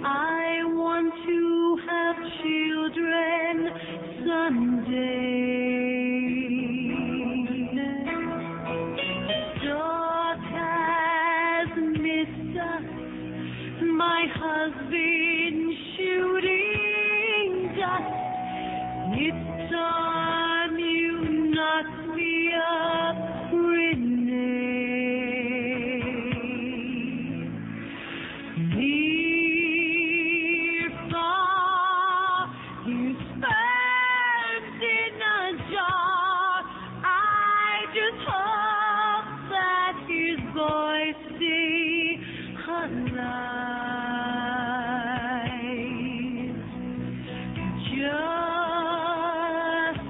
I want to have children someday. Dog has missed us, my husband shooting dust. It's time you knock me up, Renee. Dear far, you spent in a jar. I just hope that his boys stay alive.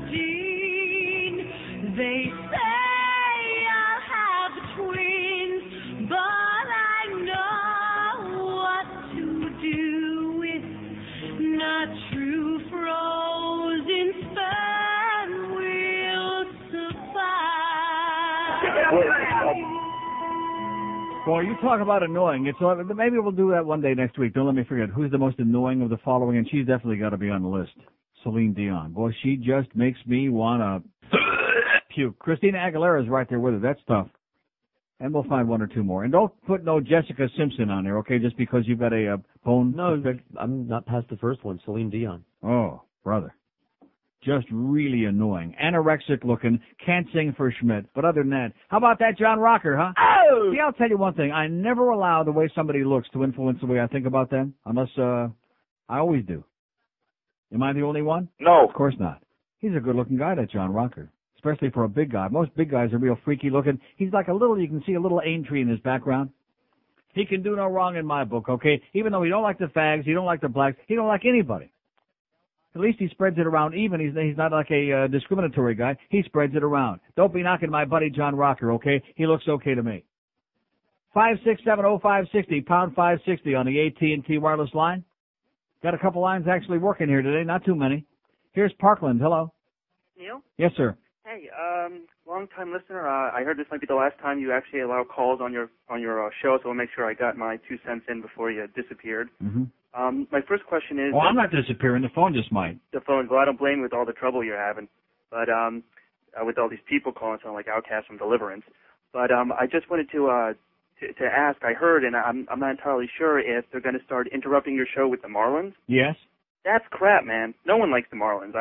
Justine, they say I'll have twins, but I know what to do with not true frozen sperm will survive. Boy, you talk about annoying. Maybe we'll do that one day next week. Don't let me forget. Who's the most annoying of the following? And she's definitely got to be on the list. Celine Dion. Boy, she just makes me want to puke. Christina Aguilera's right there with her. That's tough. And we'll find 1 or 2 more. And don't put no Jessica Simpson on there, okay, just because you've got a bone. No, I'm not past the first one, Celine Dion. Oh, brother. Just really annoying. Anorexic looking. Can't sing for Schmidt. But other than that, how about that John Rocker, huh? Oh! See, I'll tell you one thing. I never allow the way somebody looks to influence the way I think about them, unless I always do. Am I the only one? No. Of course not. He's a good-looking guy, that John Rocker, especially for a big guy. Most big guys are real freaky looking. He's like you can see a little aim tree in his background. He can do no wrong in my book, okay? Even though he don't like the fags, he don't like the blacks, he don't like anybody. At least he spreads it around even. He's not like a discriminatory guy. He spreads it around. Don't be knocking my buddy John Rocker, okay? He looks okay to me. 5670560, pound 560 on the AT&T wireless line. Got a couple lines actually working here today, not too many. Here's Parkland. Hello. Neil? Yes, sir. Hey, long-time listener. I heard this might be the last time you actually allow calls on your show, so I'll make sure I got my 2 cents in before you disappeared. Mm-hmm. My first question is... Oh, I'm not disappearing. The phone just might. The phone. Well, I don't blame you with all the trouble you're having. But with all these people calling, sound like outcasts from Deliverance. But I just wanted to ask. I heard, and I'm not entirely sure if they're going to start interrupting your show with the Marlins. Yes. That's crap, man. No one likes the Marlins.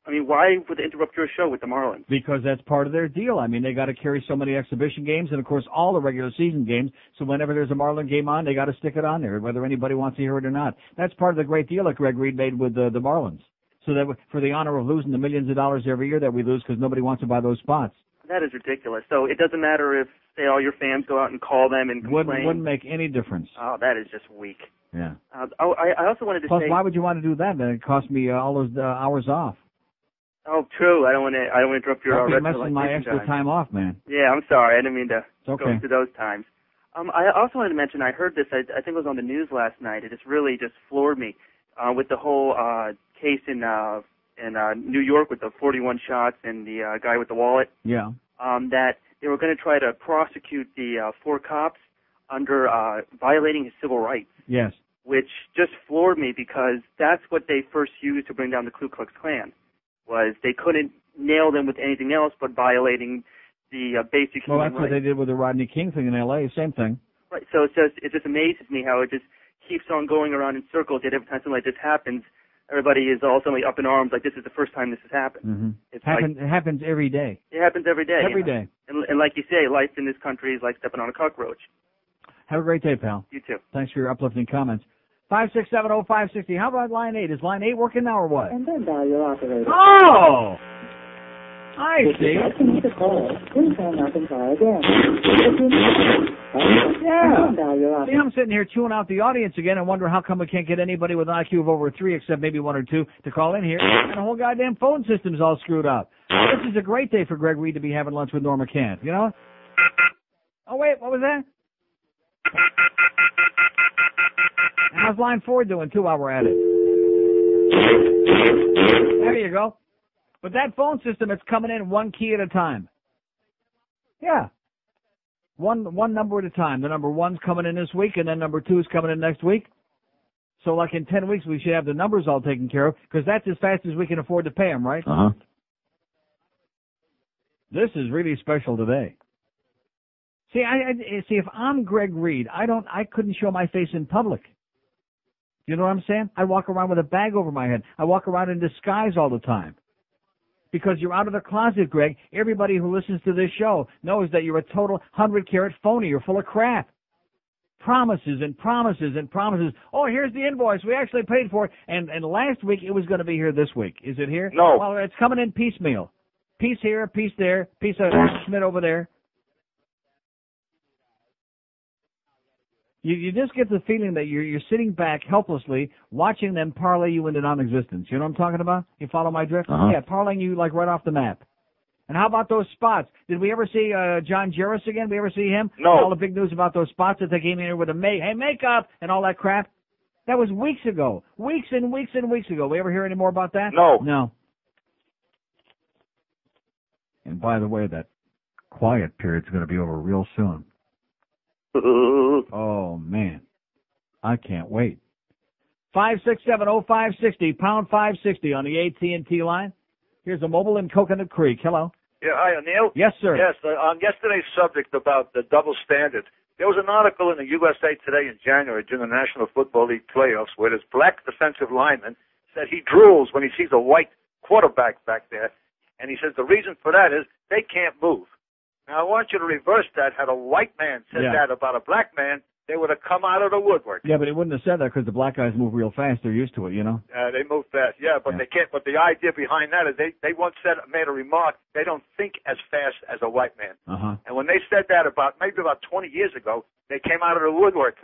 I mean, why would they interrupt your show with the Marlins? Because that's part of their deal. I mean, they got to carry so many exhibition games and, of course, all the regular season games. So whenever there's a Marlin game on, they got to stick it on there, whether anybody wants to hear it or not. That's part of the great deal that Greg Reed made with the Marlins. So that for the honor of losing the millions of dollars every year that we lose because nobody wants to buy those spots. That is ridiculous. So it doesn't matter if, say, all your fans go out and call them and complain? Wouldn't make any difference. Oh, that is just weak. Yeah. I also wanted to Plus, say... why would you want to do that? Then it cost me all those hours off. Oh, true. I don't want to interrupt your Don't be messing my extra time off, man. Yeah, I'm sorry. I didn't mean to go into those times. I also wanted to mention, I heard this, I think it was on the news last night. It just really just floored me with the whole case in New York with the 41 shots and the guy with the wallet. Yeah. That they were going to try to prosecute the 4 cops under violating his civil rights. Yes. Which just floored me because that's what they first used to bring down the Ku Klux Klan. Was they couldn't nail them with anything else but violating the basic human rights. Well, that's what they did with the Rodney King thing in L.A., same thing. Right, so it just amazes me how it just keeps on going around in circles, yet every time something like this happens, everybody is all suddenly up in arms like this is the first time this has happened. Mm-hmm. It happens every day. It happens every day. Every day. And like you say, life in this country is like stepping on a cockroach. Have a great day, pal. You too. Thanks for your uplifting comments. 5670560. How about line 8? Is line 8 working now or what? And then dial your operator. Oh! I see. If you need to call, please hang up and try again. Yeah. See, I'm sitting here chewing out the audience again and wonder how come we can't get anybody with an IQ of over 3, except maybe 1 or 2, to call in here, and the whole goddamn phone system's all screwed up. This is a great day for Greg Reed to be having lunch with Norma Kent, you know? Oh, wait, what was that? And how's line 4 doing, too, while we're at it? There you go. But that phone system, it's coming in 1 key at a time. Yeah. One number at a time. The number 1's coming in this week, and then number 2's coming in next week. So like in 10 weeks, we should have the numbers all taken care of, because that's as fast as we can afford to pay them, right? Uh-huh. This is really special today. See, see, if I'm Greg Reed, I couldn't show my face in public. You know what I'm saying? I walk around with a bag over my head. I walk around in disguise all the time. Because you're out of the closet, Greg. Everybody who listens to this show knows that you're a total 100-carat phony. You're full of crap. Promises and promises and promises. Oh, here's the invoice. We actually paid for it. And last week, it was going to be here this week. Is it here? No. Well, it's coming in piecemeal. Piece here, piece there, piece of Schmidt over there. You just get the feeling that you're sitting back helplessly watching them parlay you into non-existence. You know what I'm talking about? You follow my drift? Uh-huh. Yeah, parlaying you like right off the map. And how about those spots? Did we ever see John Jarvis again? We ever see him? No. All the big news about those spots that they came in here with a makeup and all that crap. That was weeks ago. Weeks and weeks and weeks ago. We ever hear any more about that? No. No. And by the way, that quiet period's going to be over real soon. Oh, man. I can't wait. 5670560, pound 560 on the AT&T line. Here's a mobile in Coconut Creek. Hello. Yeah, hi, Neil. Yes, sir. Yes, on yesterday's subject about the double standard, there was an article in the USA Today in January during the National Football League playoffs where this black defensive lineman said he drools when he sees a white quarterback back there, and he says the reason for that is they can't move. Now, I want you to reverse that. Had a white man said that about a black man, they would have come out of the woodwork. Yeah, but he wouldn't have said that because the black guys move real fast. They're used to it, you know? They move fast, but they can't. But the idea behind that is they once made a remark, they don't think as fast as a white man. Uh-huh. And when they said that maybe about 20 years ago, they came out of the woodwork.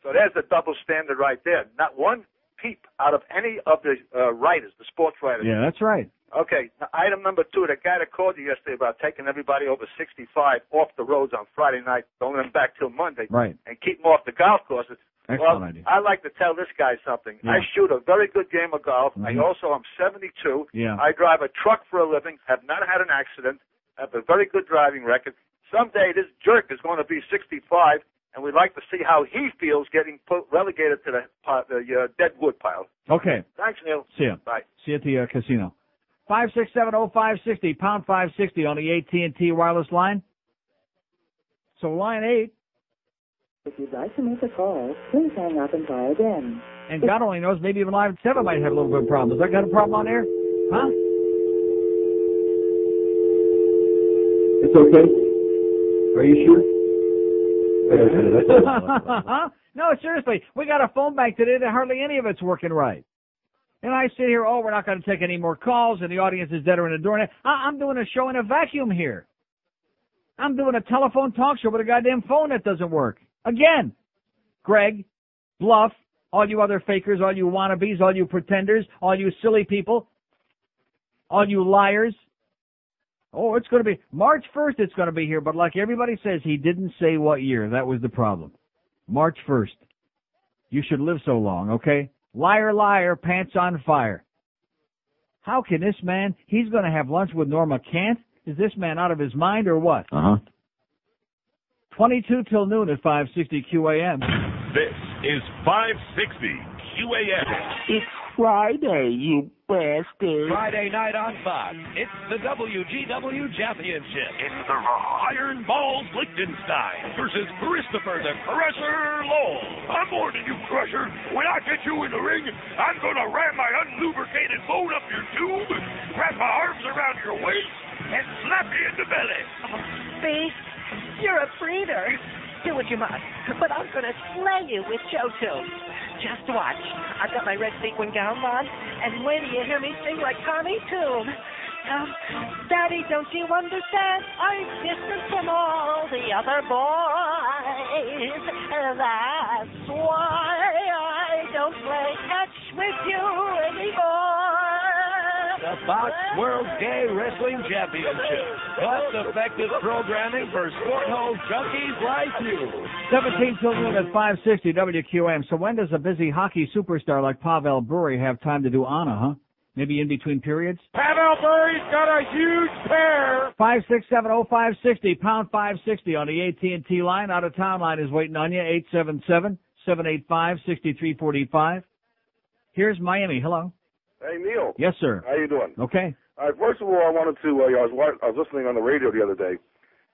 So there's the double standard right there. Not one peep out of any of the writers, the sports writers. Yeah, that's right. Okay, now, item number 2, the guy that called you yesterday about taking everybody over 65 off the roads on Friday night, going them back till Monday, right, and keep them off the golf courses. Excellent idea. I like to tell this guy something. Yeah. I shoot a very good game of golf. Mm-hmm. I'm 72. Yeah. I drive a truck for a living, have not had an accident, have a very good driving record. Someday this jerk is going to be 65, and we'd like to see how he feels getting relegated to the dead wood pile. Okay. Thanks, Neil. See ya. Bye. See you at the casino. 5670560, pound 560 on the AT&T wireless line. So line 8. If you'd like to make a call, please hang up and try again. And God only knows, maybe even line 7 might have a little bit of problems. Has that got a problem on there? Huh? It's okay. Are you sure? No, seriously. We got a phone bank today that hardly any of it's working right. And I sit here, we're not going to take any more calls, and the audience is deader in the door. I'm doing a show in a vacuum here. I'm doing a telephone talk show with a goddamn phone that doesn't work. Again, Greg, Bluff, all you other fakers, all you wannabes, all you pretenders, all you silly people, all you liars. Oh, it's going to be March 1st it's going to be here, but like everybody says, he didn't say what year. That was the problem. March 1st. You should live so long, okay? Liar, liar, pants on fire. How can this man, he's going to have lunch with Norma Kant? Is this man out of his mind or what? 22 till noon at 560 QAM. This is 560 QAM. It's Friday, you bastard. Friday night on Fox. It's the WGW Championship. It's the Iron Balls Liechtenstein versus Christopher the Crusher Lowell. I'm more than you, Crusher. When I get you in the ring, I'm going to ram my unlubricated bone up your tube, wrap my arms around your waist, and slap you in the belly. Beast, you're a breeder. Do what you must, but I'm going to slay you with show tunes. Just watch. I've got my red sequin gown on, and when you hear me sing like Connie Toon. Daddy, don't you understand? I'm different from all the other boys. That's why I don't play catch with you anymore. The Fox World Gay Wrestling Championship. Cost-effective programming for sport hole junkies like you. 17 till noon at 560 WQAM. So when does a busy hockey superstar like Pavel Bure have time to do Anna, huh? Maybe in between periods? Pavel Bure's got a huge pair. 5670560, pound 560 on the AT&T line. Out of town line is waiting on you, 877-785-6345. Here's Miami. Hello. Hey, Neil. Yes, sir. How you doing? Okay. First of all, I wanted to, I was listening on the radio the other day,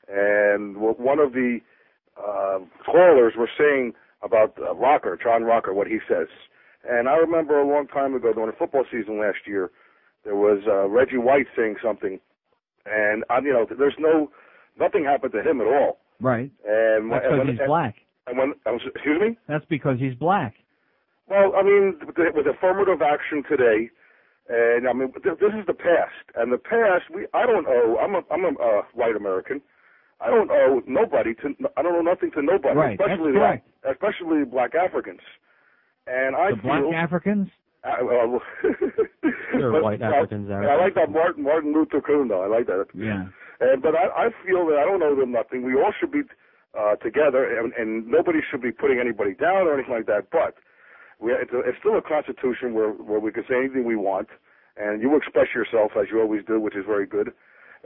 and one of the callers were saying about Rocker, John Rocker, what he says. And I remember a long time ago during the football season last year, there was Reggie White saying something, and, nothing happened to him at all. Right. And that's because he's black. Excuse me? That's because he's black. Well, I mean, with affirmative action today, and I mean, this is the past. And the past, I don't owe. I'm a white American. I don't owe nobody I don't owe nothing to nobody, right. especially black Africans. And I feel black Africans. They're white Africans. I like that Martin Luther King, though. I like that. Yeah. But I feel that I don't owe them nothing. We all should be together, and nobody should be putting anybody down or anything like that. But it's still a constitution where we can say anything we want, and you express yourself as you always do, which is very good.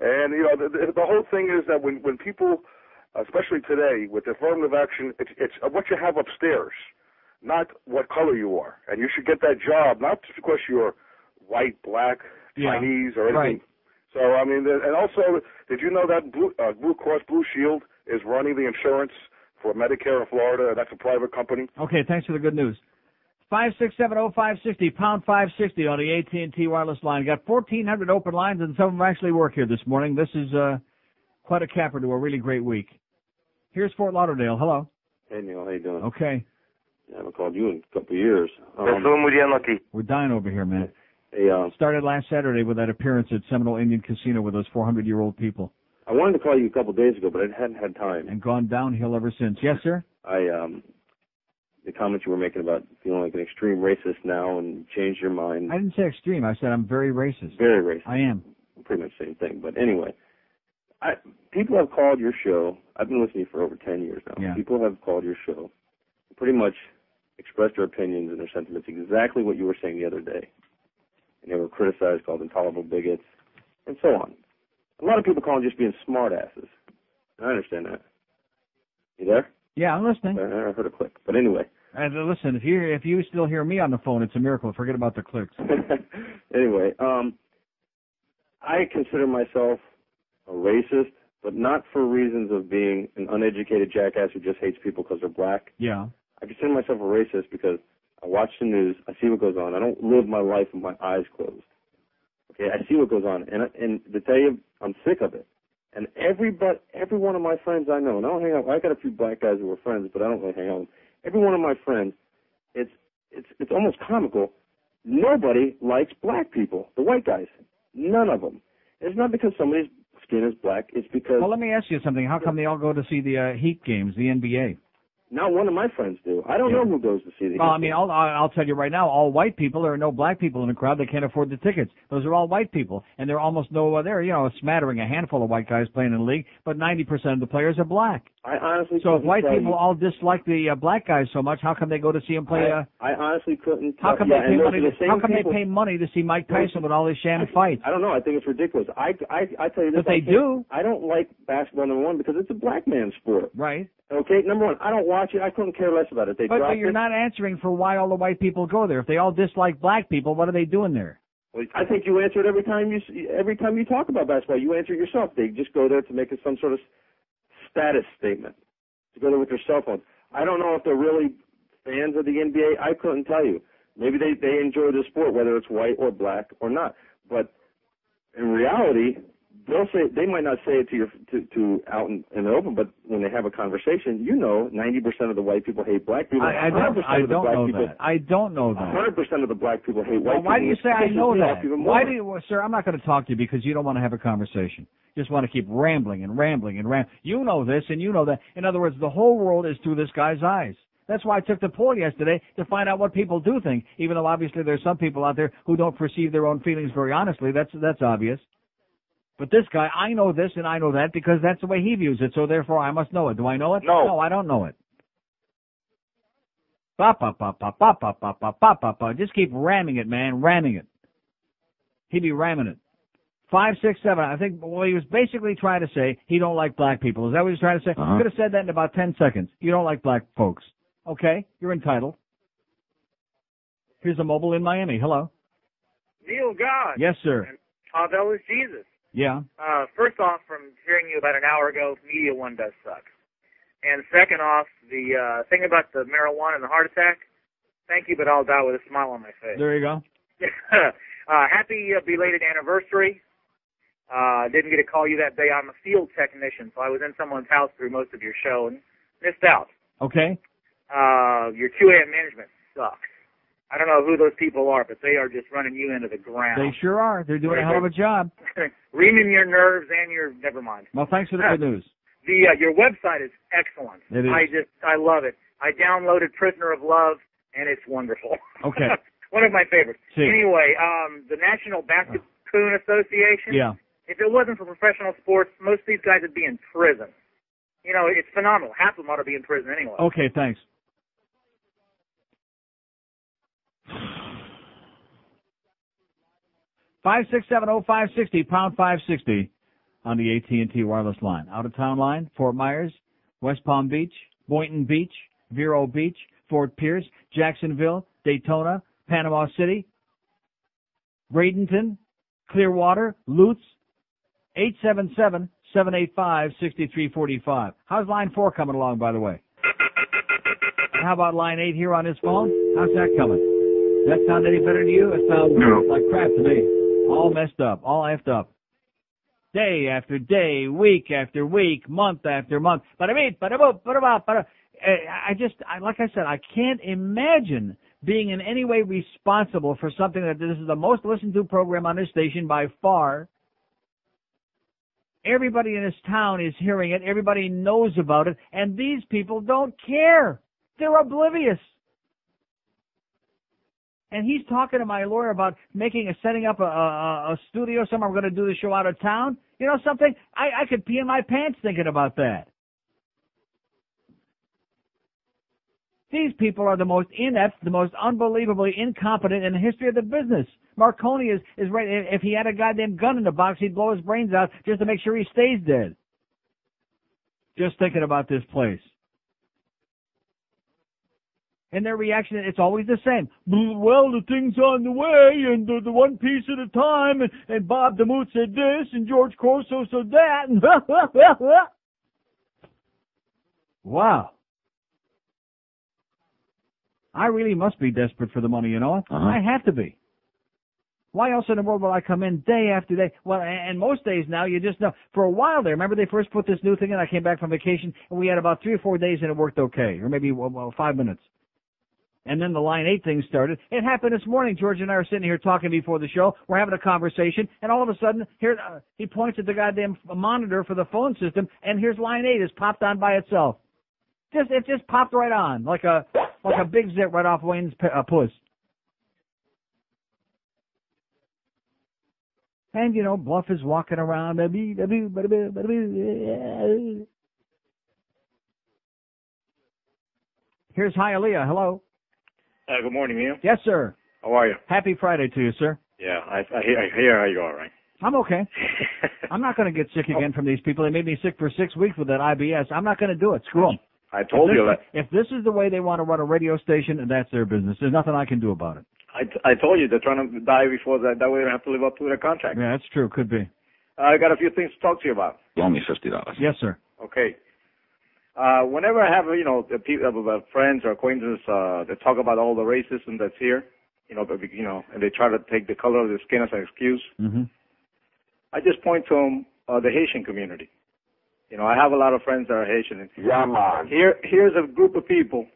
And the whole thing is that when people, especially today with affirmative action, it's what you have upstairs, not what color you are. And you should get that job not just because you're white, black, Chinese, or anything. Right. So I mean, and also, did you know that Blue Cross Blue Shield is running the insurance for Medicare in Florida? That's a private company. Okay, thanks for the good news. 5670560, pound 560 on the AT&T wireless line. Got 1,400 open lines, and some of them actually work here this morning. This is quite a capper to a really great week. Here's Fort Lauderdale. Hello. Hey, Neil. How you doing? Okay. I haven't called you in a couple of years. We're dying over here, man. Hey, started last Saturday with that appearance at Seminole Indian Casino with those 400-year-old people. I wanted to call you a couple of days ago, but I hadn't had time. And gone downhill ever since. Yes, sir? The comments you were making about feeling like an extreme racist now and changed your mind. I didn't say extreme. I said I'm very racist. Very racist. I am. Pretty much the same thing. But anyway, people have called your show. I've been listening for over 10 years now. Yeah. People have called your show, pretty much expressed their opinions and their sentiments exactly what you were saying the other day. And they were criticized, called intolerable bigots, and so on. A lot of people call them just being smart asses. I understand that. You there? Yeah, I'm listening. I heard a click. But anyway. And listen, if you still hear me on the phone, it's a miracle. Forget about the clicks. Anyway, I consider myself a racist, but not for reasons of being an uneducated jackass who just hates people because they're black. Yeah. I consider myself a racist because I watch the news, I see what goes on. I don't live my life with my eyes closed. Okay, I see what goes on, and to tell you, I'm sick of it. And every one of my friends I know, and I don't hang out. I got a few black guys who are friends, but I don't really hang out with them. Every one of my friends, it's almost comical. Nobody likes black people, the white guys. None of them. It's not because somebody's skin is black. It's because. Well, let me ask you something. How come they all go to see the Heat games, the NBA? Not one of my friends do. I don't know who goes to see the. Well, I mean, I'll tell you right now, all white people. There are no black people in the crowd. They can't afford the tickets. Those are all white people, and there are almost no. There, a smattering, a handful of white guys playing in the league, but 90% of the players are black. I honestly. So if white people all dislike the black guys so much, how come they go to see him play? I honestly couldn't. How come they pay money? How come they pay money to see Mike Tyson with all his sham fights? I don't know. I think it's ridiculous. I tell you this. But they do. I don't like basketball, number one, because it's a black man's sport. Right. Okay, number one, I don't watch it. I couldn't care less about it. But you're not answering for why all the white people go there. If they all dislike black people, what are they doing there? Well, I think you answer it every time you talk about basketball. You answer it yourself. They just go there to make it some sort of status statement. To go there with their cell phone. I don't know if they're really fans of the NBA. I couldn't tell you. Maybe they enjoy the sport, whether it's white or black or not. But in reality, they might not say it to out in the open, but when they have a conversation, 90% of the white people hate black people. I don't know that. I don't know that. 100% of the black people hate white people. Why do you say I know that? Why do you, sir? I'm not going to talk to you because you don't want to have a conversation. You just want to keep rambling and rambling and rambling. You know this and you know that. In other words, the whole world is through this guy's eyes. That's why I took the poll yesterday to find out what people do think. Even though obviously there's some people out there who don't perceive their own feelings very honestly. That's obvious. But this guy, I know this and I know that because that's the way he views it, so therefore I must know it. Do I know it? No. No, I don't know it. Ba ba ba ba ba ba ba ba ba ba ba. Just keep ramming it, man, ramming it. He'd be ramming it. 5, 6, 7. I think what he was basically trying to say, he don't like black people. Is that what he was trying to say? Could have said that in about 10 seconds. You don't like black folks. Okay, you're entitled. Here's a mobile in Miami. Hello. Neil God. Yes, sir. And Pavel is Jesus. Yeah. First off, from hearing you about an hour ago, MediaOne does suck. And second off, the thing about the marijuana and the heart attack, thank you, but I'll die with a smile on my face. There you go. Happy belated anniversary. Didn't get to call you that day. I'm a field technician, so I was in someone's house through most of your show and missed out. Okay. Your QA management sucks. I don't know who those people are, but they are just running you into the ground. They sure are. They're doing a hell of a job. Reaming your nerves and your, never mind. Well, thanks for the good news. Your website is excellent. It is. I love it. I downloaded Prisoner of Love, and it's wonderful. Okay. One of my favorites. See. Anyway, the National Basketball Association. Yeah. If it wasn't for professional sports, most of these guys would be in prison. It's phenomenal. Half of them ought to be in prison anyway. Okay, thanks. 5670560 pound 560 on the AT&T wireless line. Out of town line: Fort Myers, West Palm Beach, Boynton Beach, Vero Beach, Fort Pierce, Jacksonville, Daytona, Panama City, Bradenton, Clearwater, Lutz. 877-785-6345. How's line 4 coming along, by the way? And how about line 8 here on his phone? How's that coming? Does that sound any better to you? It sounds like crap to me. All messed up, all effed up. Day after day, week after week, month after month. Like I said, I can't imagine being in any way responsible for something that this is the most listened to program on this station by far. Everybody in this town is hearing it. Everybody knows about it. And these people don't care. They're oblivious. And he's talking to my lawyer about setting up a studio somewhere. We're going to do the show out of town. You know something? I could pee in my pants thinking about that. These people are the most inept, the most unbelievably incompetent in the history of the business. Marconi is right. If he had a goddamn gun in the box, he'd blow his brains out just to make sure he stays dead. Just thinking about this place. And their reaction, it's always the same. Well, the thing's on the way, and the one piece at a time, and Bob DeMoot said this, and George Corso said that, and wow. I really must be desperate for the money, you know? I have to be. Why else in the world will I come in day after day? Well, and most days now, you just know. For a while there, remember they first put this new thing in? I came back from vacation, and we had about 3 or 4 days, and it worked okay, or maybe 5 minutes. And then the Line 8 thing started. It happened this morning. George and I are sitting here talking before the show. We're having a conversation, and all of a sudden, here he points at the goddamn monitor for the phone system, and here's Line 8 is popped on by itself. It just popped right on, like a big zit right off Wayne's puss. And, you know, Bluff is walking around. Here's Hialeah. Hello. Good morning, Neil. Yes, sir. How are you? Happy Friday to you, sir. Yeah, I hear how you are, right? I'm okay. I'm not going to get sick again from these people. They made me sick for 6 weeks with that IBS. I'm not going to do it. Screw them. I told you that. If this is the way they want to run a radio station, that's their business. There's nothing I can do about it. I told you they're trying to die before that. That way they don't have to live up to their contract. Yeah, that's true. Could be. I got a few things to talk to you about. Only $50. Yes, sir. Okay. Whenever I have, friends or acquaintances that talk about all the racism that's here, and they try to take the color of their skin as an excuse, I just point to them, the Haitian community. I have a lot of friends that are Haitian. Yeah, man. Here's a group of people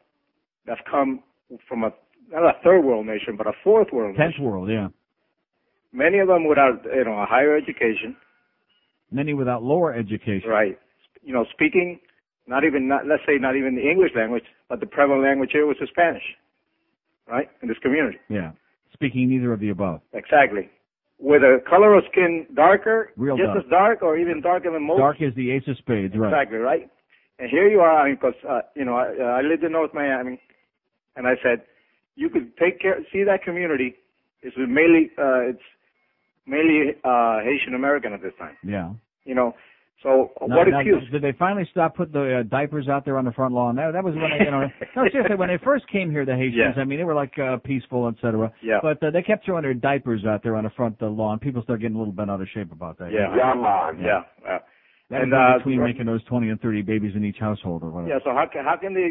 that's come from not a third world nation, but a fourth world nation. 10th world, yeah. Many of them without, a higher education. Many without lower education. Right. Speaking not even the English language, but the prevalent language here was the Spanish. Right? In this community. Yeah. Speaking neither of the above. Exactly. With a color of skin darker, dark. As dark, or even darker than most. Dark is the ace of spades, right? Exactly, right? And here you are, because I lived in North Miami, and I said, you could see that community. It's mainly Haitian American at this time. Yeah. So what excuse? Did they finally stop putting the diapers out there on the front lawn? That was when they, no, seriously, when they first came here, the Haitians. Yeah. I mean, they were like peaceful, etc. Yeah. But they kept throwing their diapers out there on the front lawn. People started getting a little bent out of shape about that. Yeah. Yeah, man. Yeah. And between making those 20 and 30 babies in each household or whatever. Yeah. So how can they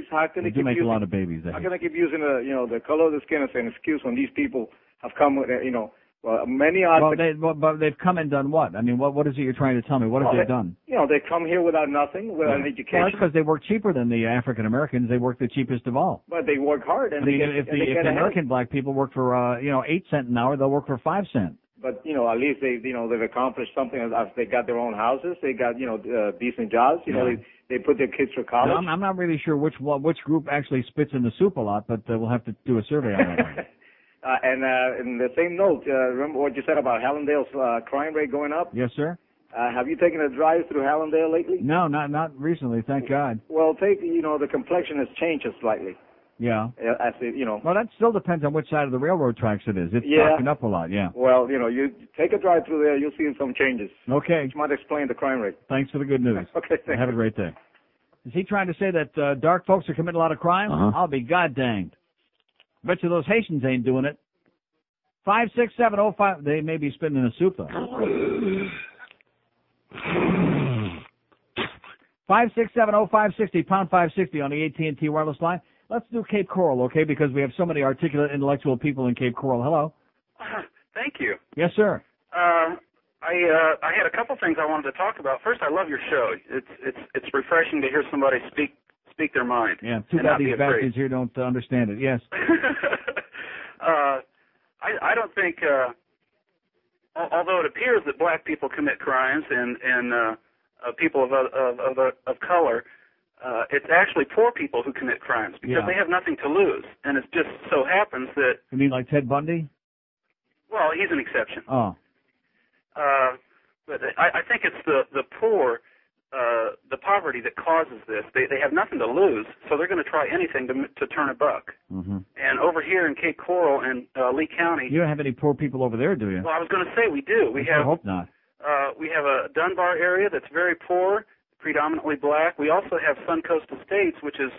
keep make using, a lot of babies? How can they keep using the color of the skin as an excuse when these people have come with but they've come and done what? I mean, what is it you're trying to tell me? What have they done? They come here without nothing, without an education. Well, that's because they work cheaper than the African Americans. They work the cheapest of all. But they work hard. And if the American black people work for 8 cents an hour, they'll work for 5 cents. But at least they've accomplished something. As they got their own houses, they got decent jobs. They put their kids through college. No, I'm not really sure which group actually spits in the soup a lot, but we'll have to do a survey on that. And in the same note, remember what you said about Hallandale's crime rate going up? Yes, sir. Have you taken a drive through Hallandale lately? No, not recently, thank God. Well, the complexion has changed slightly. Yeah. Well, that still depends on which side of the railroad tracks it is. It's darkened up a lot, yeah. Well, you take a drive through there, you'll see some changes. Okay. Which might explain the crime rate. Thanks for the good news. Okay, thanks. Have a great day. Is he trying to say that dark folks are committing a lot of crime? I'll be goddamned. Bet you those Haitians ain't doing it. 56705. They may be spitting in a soup though. 5670560 pound 560 on the AT&T wireless line. Let's do Cape Coral, okay? Because we have so many articulate, intellectual people in Cape Coral. Hello. Thank you. Yes, sir. I had a couple things I wanted to talk about. First, I love your show. It's refreshing to hear somebody speak their mind. Yeah. Too bad these bastards here don't understand it. Yes. I don't think, although it appears that black people commit crimes and people of color, it's actually poor people who commit crimes because they have nothing to lose, and it just so happens that. You mean like Ted Bundy? Well, he's an exception. Oh. But I think it's the poor, the poverty that causes this. They have nothing to lose, so they're going to try anything to turn a buck. Mm-hmm. And over here in Cape Coral and Lee County, you don't have any poor people over there, do you? Well, I was going to say we do. I hope not. We have a Dunbar area that's very poor, predominantly black. We also have Suncoast Estates, which is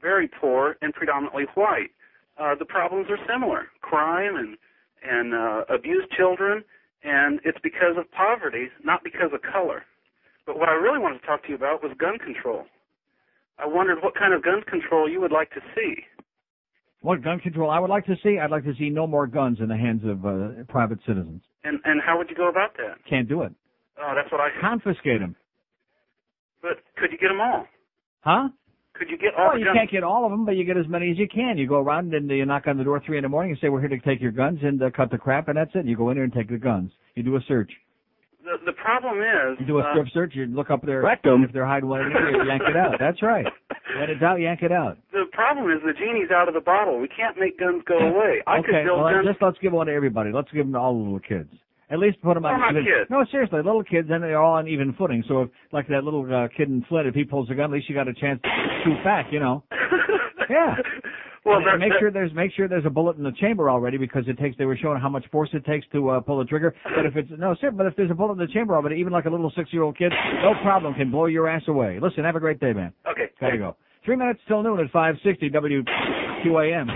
very poor and predominantly white. The problems are similar: crime and abused children, and it's because of poverty, not because of color. But what I really wanted to talk to you about was gun control. I wondered what kind of gun control you would like to see. What gun control I would like to see? I'd like to see no more guns in the hands of private citizens. And how would you go about that? Can't do it. Oh, that's what I... Confiscate them. But could you get them all? Huh? Could you get all the you guns? can't get all of them, but you get as many as you can. You go around and you knock on the door 3 in the morning and say, we're here to take your guns and cut the crap, and that's it. You go in there and take the guns. You do a search. The problem is... You do a strip search, you look up there, Rectum. if they're hiding one in there, you yank it out. That's right. When it's out, yank it out. The problem is the genie's out of the bottle. We can't make guns go away. I could Okay, build well, guns... let's give one to everybody. Let's give them to all the little kids. At least put them on not even. kids. No, seriously, little kids, then they're all on even footing. So, if, like that little kid in Flint, if he pulls a gun, at least you got a chance to shoot back, you know. Yeah. Well, And make sure there's a bullet in the chamber already, because they were showing how much force it takes to pull the trigger. But if there's a bullet in the chamber already, even like a little 6-year-old kid, no problem, can blow your ass away. Listen, have a great day, man. Okay. Gotta go. 3 minutes till noon at 560 WQAM.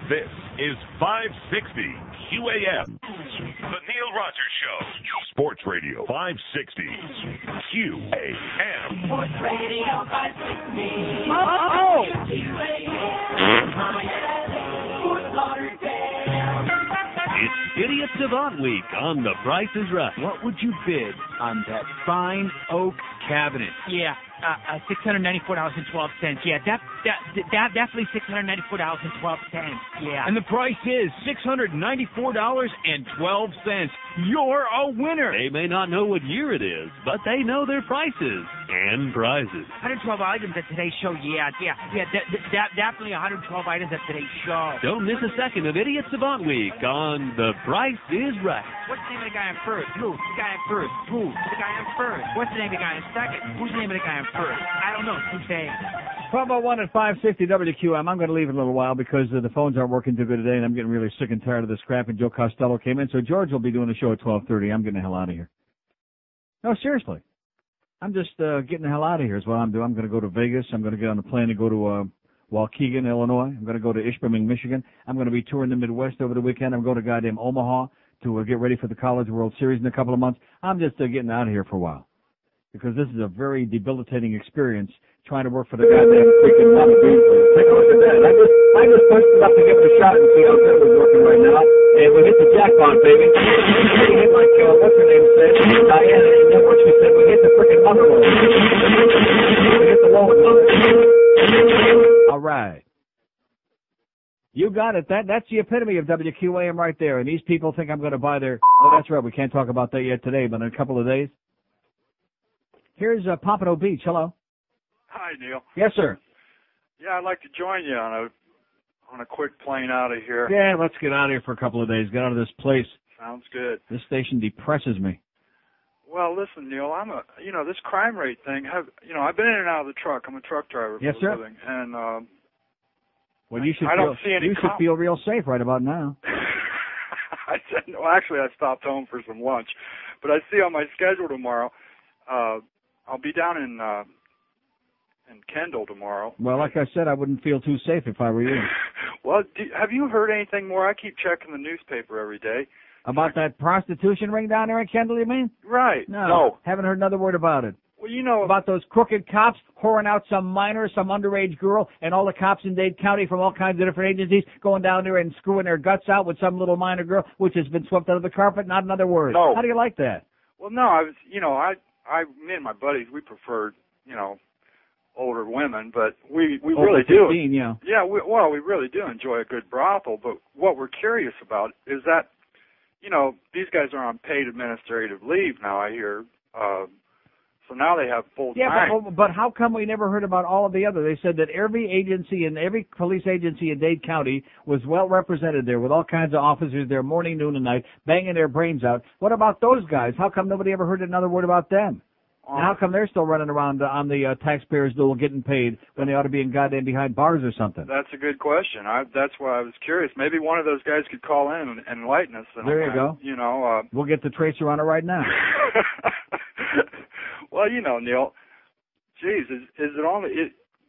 This is 560 QAM. The Neil Rogers Show. Sports Radio 560 QAM. Sports Radio 560. Oh! It's Idiot Savant Week on The Price is Right. What would you bid on that fine oak cabinet? Yeah, $694.12. Yeah, that definitely $694.12. Yeah. And the price is $694.12. You're a winner. They may not know what year it is, but they know their prices and prizes. 112 items at today's show. Yeah. Definitely 112 items at today's show. Don't miss a second of Idiot Savant Week on The Price is Right. What's the name of the guy in first? Who? The guy in first. Who? The guy in first. What's the name of the guy in second? Who's the name of the guy in first? I don't know. Too bad. 1201 at 560 WQM. I'm going to leave in a little while because the phones aren't working too good today, and I'm getting really sick and tired of this crap, and Joe Costello came in, so George will be doing the show at 12:30. I'm getting the hell out of here. No, seriously. I'm just getting the hell out of here is what I'm doing. I'm going to go to Vegas. I'm going to get on a plane and go to Waukegan, Illinois. I'm going to go to Ishpeming, Michigan. I'm going to be touring the Midwest over the weekend. I'm going to goddamn Omaha to get ready for the College World Series in a couple of months. I'm just getting out of here for a while because this is a very debilitating experience trying to work for the goddamn freaking Tommy Green. Take a look at that. I just pushed it up to give it a shot and see how good it was working right now. And we hit the jackpot, baby. We hit like, what's her name said? Diana, and then what she said, we hit the freaking mother load. We hit the low one. All right. You got it. That's the epitome of WQAM right there. And these people think I'm going to buy their... Oh, that's right. We can't talk about that yet today, but in a couple of days. Here's Pompano Beach. Hello. Hi, Neil. Yes, sir. Yeah, I'd like to join you on a quick plane out of here. Yeah, let's get out of here for a couple of days. Get out of this place. Sounds good. This station depresses me. Well, listen, Neil, this crime rate thing, I've been in and out of the truck. I'm a truck driver Yes, for sir. a living. And, well, you should feel real safe right about now. Actually, I stopped home for some lunch. But I see on my schedule tomorrow, I'll be down in Kendall tomorrow. Well, like I said, I wouldn't feel too safe if I were you. Well, have you heard anything more? I keep checking the newspaper every day. About that prostitution ring down there in Kendall, you mean? Right. No. Haven't heard another word about it. Well, you know... About those crooked cops whoring out some minor, some underage girl, and all the cops in Dade County from all kinds of different agencies going down there and screwing their guts out with some little minor girl, which has been swept under the carpet, not another word. No. How do you like that? Well, no, me and my buddies, we preferred, older women, but we really do. 15, yeah. Yeah, we really do enjoy a good brothel, but what we're curious about is that, these guys are on paid administrative leave now, I hear, so now they have full time. Yeah, but how come we never heard about all of the other? They said that every agency and every police agency in Dade County was well represented there with all kinds of officers there morning, noon, and night, banging their brains out. What about those guys? How come nobody ever heard another word about them? And how come they're still running around on the taxpayers' dole getting paid when they ought to be in goddamn behind bars or something? That's a good question. That's why I was curious. Maybe one of those guys could call in and enlighten us. There you go. We'll get the tracer on it right now. Well, Neil, geez, is it only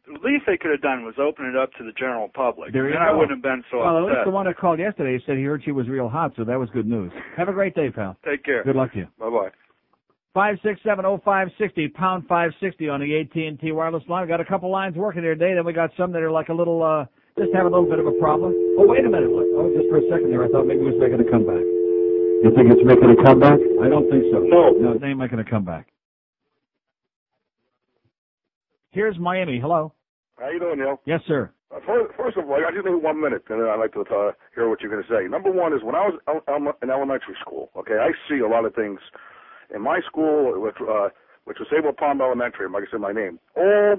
the least they could have done was open it up to the general public. There you and I go. wouldn't have been so Well, at least upset. the one that called yesterday said he heard she was real hot, so that was good news. Have a great day, pal. Take care. Good luck to you. Bye-bye. 5670560, pound 560 on the AT&T wireless line. We got a couple lines working here today. Then we got some that are like a little, just have a little bit of a problem. Oh, wait a minute. Look. Oh, just for a second there, I thought maybe it was making a comeback. You think it's making a comeback? I don't think so. No, it ain't making a comeback. Here's Miami. Hello. How you doing, Neil? Yes, sir. First of all, I just need 1 minute, and then I'd like to hear what you're going to say. Number one is when I was in elementary school, okay, I see a lot of things. In my school, which was Sable Palm Elementary, like I said, my name, I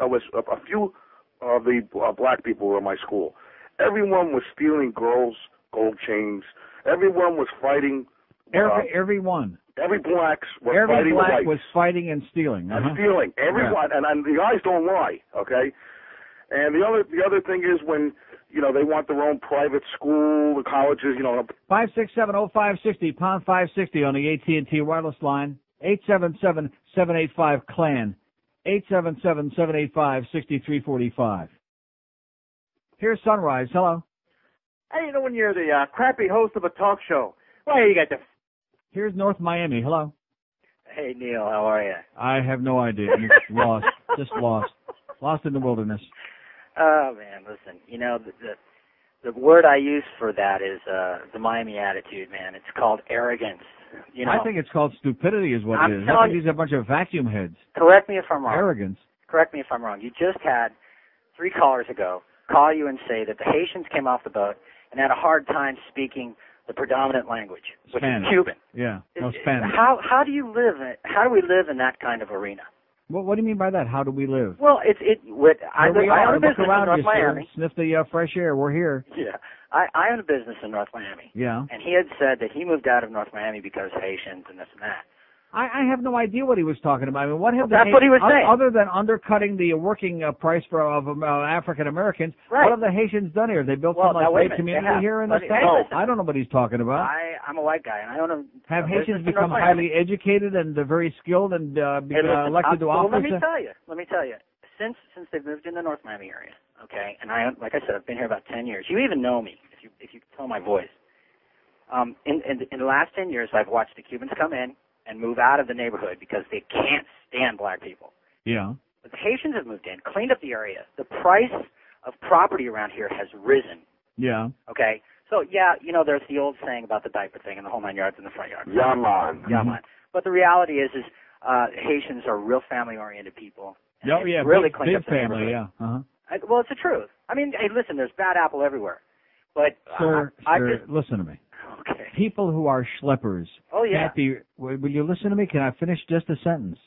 was a few of the black people were in my school. Everyone was stealing girls' gold chains. Everyone was fighting. Everyone. Every blacks were Every fighting black the whites. was fighting and stealing. And stealing. Everyone, and the guys don't lie, okay? And the other thing is when, they want their own private school, the colleges, 5670560, pound 560 on the AT&T wireless line. 877-785-CLAN. 877-785-6345. Here's Sunrise. Hello. How do you know when you're the crappy host of a talk show? Well, you got the... Here's North Miami. Hello. Hey, Neil, how are you? I have no idea. Lost. Just lost. Lost in the wilderness. Oh, man, listen, the word I use for that is the Miami attitude, man. It's called arrogance. I think it's called stupidity is what it is. I think these are a bunch of vacuum heads. Correct me if I'm wrong. Arrogance. Correct me if I'm wrong. You just had 3 callers ago call you and say that the Haitians came off the boat and had a hard time speaking the predominant language, which Spanish. is Cuban. Yeah, Spanish. How do you live? How do we live in that kind of arena? Well, what do you mean by that? How do we live? Well, I own a business in North Miami. Sniff the fresh air. We're here. Yeah, I own a business in North Miami. Yeah. And he had said that he moved out of North Miami because Haitians and this and that. I have no idea what he was talking about. I mean, what have that's what he was saying. Other than undercutting the working price of African Americans, right. What have the Haitians done here? They built some great community here in the States? No, I don't know what he's talking about. I'm a white guy, and I own a Have Haitians business in become North Miami. highly educated and very skilled and elected to office? Well, let me tell you. Since they've moved in the North Miami area, okay, and like I said, I've been here about 10 years. You even know me if you can tell my voice. In the last 10 years, I've watched the Cubans come in and move out of the neighborhood because they can't stand black people. Yeah. But the Haitians have moved in, cleaned up the area. The price of property around here has risen. Yeah. Okay? So, yeah, there's the old saying about the diaper thing and the whole 9 yards in the front yard. Yeah, man. Yeah, man. But the reality is Haitians are real family-oriented people. Oh, yeah, really big cleaned up the family, neighborhood. yeah. Uh-huh. Well, it's the truth. I mean, hey, listen, there's bad apple everywhere. But Sir, I just... listen to me. Okay. People who are schleppers can't be... Will you listen to me? Can I finish just a sentence?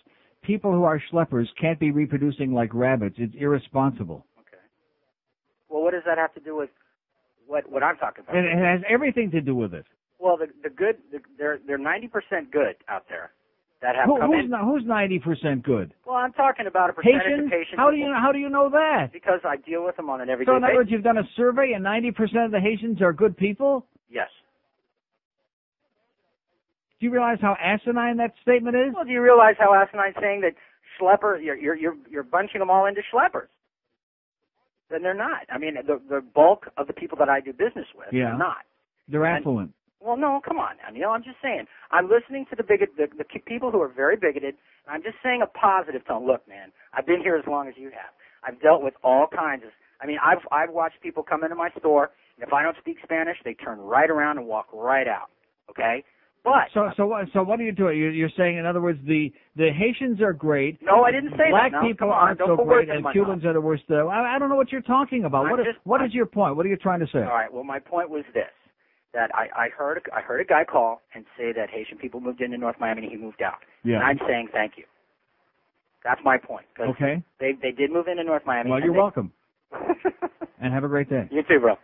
People who are schleppers can't be reproducing like rabbits. It's irresponsible. Okay. Well, what does that have to do with what I'm talking about? It has everything to do with it. Well, the good, they're 90% good out there that have come in. Who's 90% good? Well, I'm talking about a percentage Haitians? of Haitians. How do you know that? Because I deal with them on an everyday So in other basis. words, you've done a survey and 90% of the Haitians are good people? Yes. Do you realize how asinine that statement is? Well, do you realize how asinine saying that schlepper, you're bunching them all into schleppers? Then they're not. I mean, the bulk of the people that I do business with are not. They're affluent. Well, no, come on. I'm just saying. I'm listening to the people who are very bigoted, and I'm just saying a positive tone. Look, man, I've been here as long as you have. I've dealt with all kinds of. I mean, I've watched people come into my store, and if I don't speak Spanish, they turn right around and walk right out. Okay. But so what are you doing? You're saying, in other words, the Haitians are great. No, I didn't say Black that. No, people come on, aren't don't so put words great, in and my Cubans mouth. are the worst. I don't know what you're talking about. What is your point? What are you trying to say? All right. Well, my point was this: that I heard a guy call and say that Haitian people moved into North Miami and he moved out. Yeah. And I'm saying thank you. That's my point. Okay. They did move into North Miami. Well, you're welcome. And have a great day. You too, bro.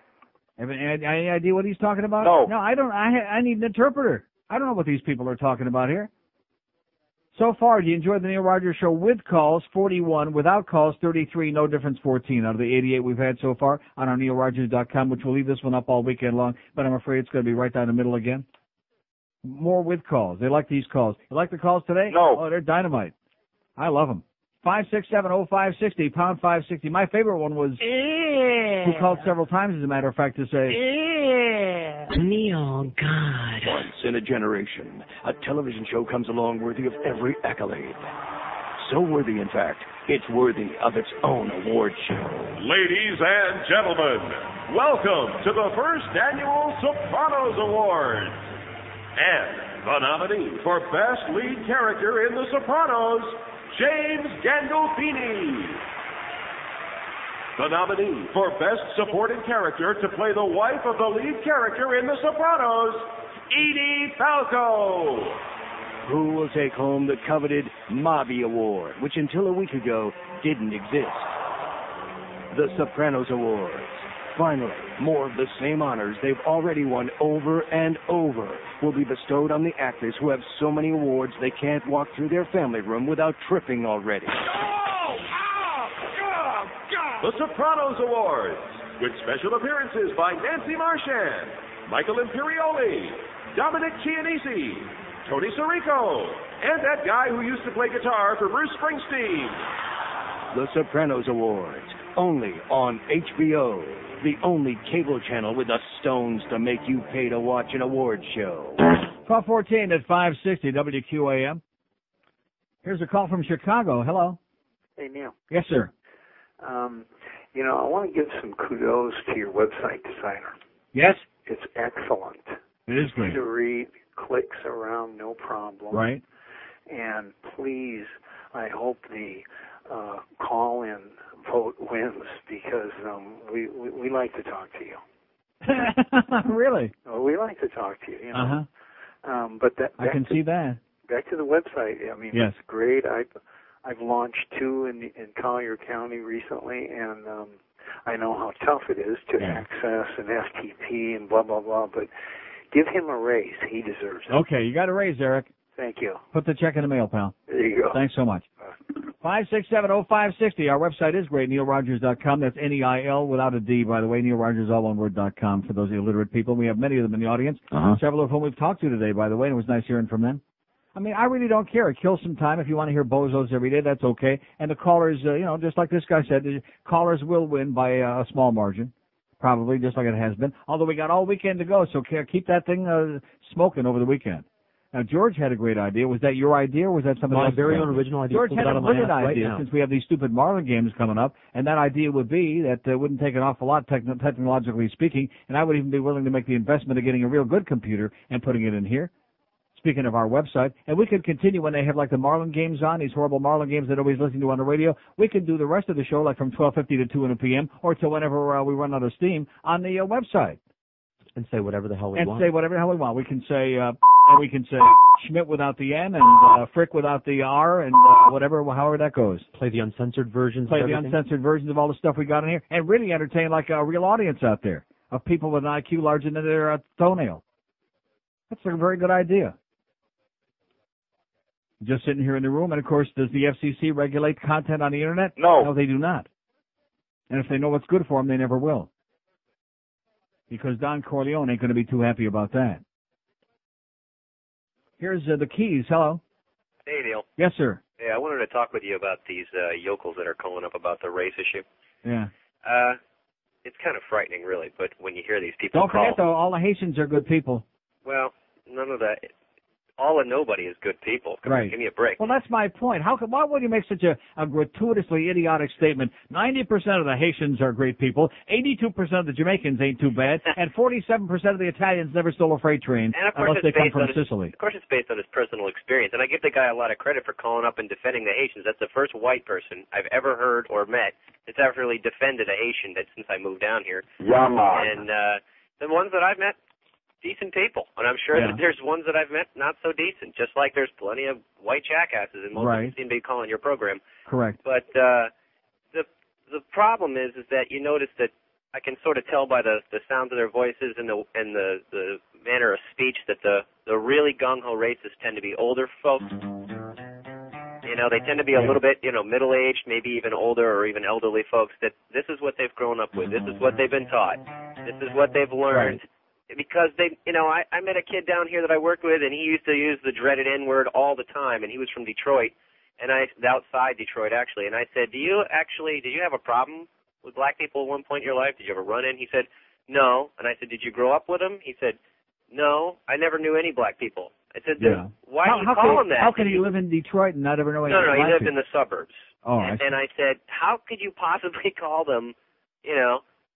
Have any idea what he's talking about? No. No, I don't. I need an interpreter. I don't know what these people are talking about here. So far, do you enjoy the Neil Rogers Show with calls, 41, without calls, 33, no difference, 14 out of the 88 we've had so far on our NeilRogers.com, which will leave this one up all weekend long, but I'm afraid it's going to be right down the middle again. More with calls. They like these calls. You like the calls today? No. Oh, they're dynamite. I love them. 5670560, pound 560. My favorite one was who called several times, as a matter of fact, to say, Neil, God. Once in a generation, a television show comes along worthy of every accolade. So worthy, in fact, it's worthy of its own award show. Ladies and gentlemen, welcome to the first annual Sopranos Awards. And the nominee for Best Lead Character in The Sopranos, James Gandolfini. The nominee for Best Supporting Character to play the wife of the lead character in The Sopranos, Edie Falco. Who will take home the coveted Mobby Award, which until a week ago didn't exist? The Sopranos Awards. Finally, more of the same honors they've already won over and over will be bestowed on the actors who have so many awards they can't walk through their family room without tripping already. The Sopranos Awards, with special appearances by Nancy Marchand, Michael Imperioli, Dominic Chianese, Tony Sirico, and that guy who used to play guitar for Bruce Springsteen. The Sopranos Awards, only on HBO, the only cable channel with the stones to make you pay to watch an award show. 1214 at 560 WQAM. Here's a call from Chicago. Hello. Hey, Neil. Yes, sir. I want to give some kudos to your website designer. Yes? It's excellent. It is great. Easy to read, clicks around, no problem. Right. And please, I hope the call-in vote wins because we like to talk to you. Really? Well, we like to talk to you. Uh-huh. But I can see that. Back to the website. I mean, yes. It's great. I've launched 2 in Collier County recently, and I know how tough it is to access an FTP and blah, blah, blah, but give him a raise. He deserves it. Okay, you got a raise, Eric. Thank you. Put the check in the mail, pal. There you go. Thanks so much. 5670560. Our website is great, neilrogers.com. That's N-E-I-L without a D, by the way, neilrogers.com for those illiterate people. We have many of them in the audience, several of whom we've talked to today, by the way, and it was nice hearing from them. I mean, I really don't care. It kills some time. If you want to hear bozos every day, that's okay. And the callers, just like this guy said, the callers will win by a small margin, probably, just like it has been. Although we got all weekend to go, so keep that thing smoking over the weekend. Now, George had a great idea. Was that your idea, or was that something else? My very own original idea. George had a brilliant idea, right, since we have these stupid Marlin games coming up, and that idea would be that it wouldn't take an awful lot, technologically speaking, and I would even be willing to make the investment of getting a real good computer and putting it in here. Speaking of our website, and we could continue when they have like the Marlin games on, these horrible Marlin games that nobody's listening to on the radio. We could do the rest of the show like from 12:50 to 2 p.m. or till whenever we run out of steam on the website. And say whatever the hell we want. And say whatever the hell we want. We can say, and we can say Schmidt without the N and Frick without the R and whatever, however that goes. Play the uncensored versions. Play the uncensored versions of all the stuff we got in here and really entertain like a real audience out there of people with an IQ larger than their toenail. That's a very good idea. Just sitting here in the room, and of course, does the FCC regulate content on the internet? No, they do not. And if they know what's good for them, they never will. Because Don Corleone ain't going to be too happy about that. Here's the Keys. Hello. Hey, Neil. Yes, sir. Yeah, I wanted to talk with you about these yokels that are calling up about the race issue. Yeah. It's kind of frightening, really, but when you hear these people Don't forget, though, all the Haitians are good people. Well, none of that. All and nobody is good people. Come on, give me a break. Well, that's my point. Why would you make such a gratuitously idiotic statement? 90% of the Haitians are great people, 82% of the Jamaicans ain't too bad, and 47% of the Italians never stole a freight train And of course unless they it's come based from on Sicily. Of course, it's based on his personal experience, and I give the guy a lot of credit for calling up and defending the Haitians. That's the first white person I've ever heard or met that's ever really defended a Haitian since I moved down here. Yeah, man. And the ones that I've met, decent people, and I'm sure that there's ones that I've met not so decent, just like there's plenty of white jackasses, and most of them seem to be calling your program. Correct. But the problem is that you notice that I can sort of tell by the sound of their voices and the manner of speech that the really gung-ho racists tend to be older folks. They tend to be a little bit, middle-aged, maybe even older or even elderly folks, that this is what they've grown up with, this is what they've been taught, this is what they've learned. Because I met a kid down here that I worked with, and he used to use the dreaded N-word all the time, and he was from Detroit, and outside Detroit actually, and I said, did you have a problem with black people at one point in your life? Did you ever run in? He said, no. And I said, did you grow up with them? He said, no, I never knew any black people. I said, why do you call him that? How can he live in Detroit and not ever know any No, black he lived people? in the suburbs. Oh, and I said, how could you possibly call them,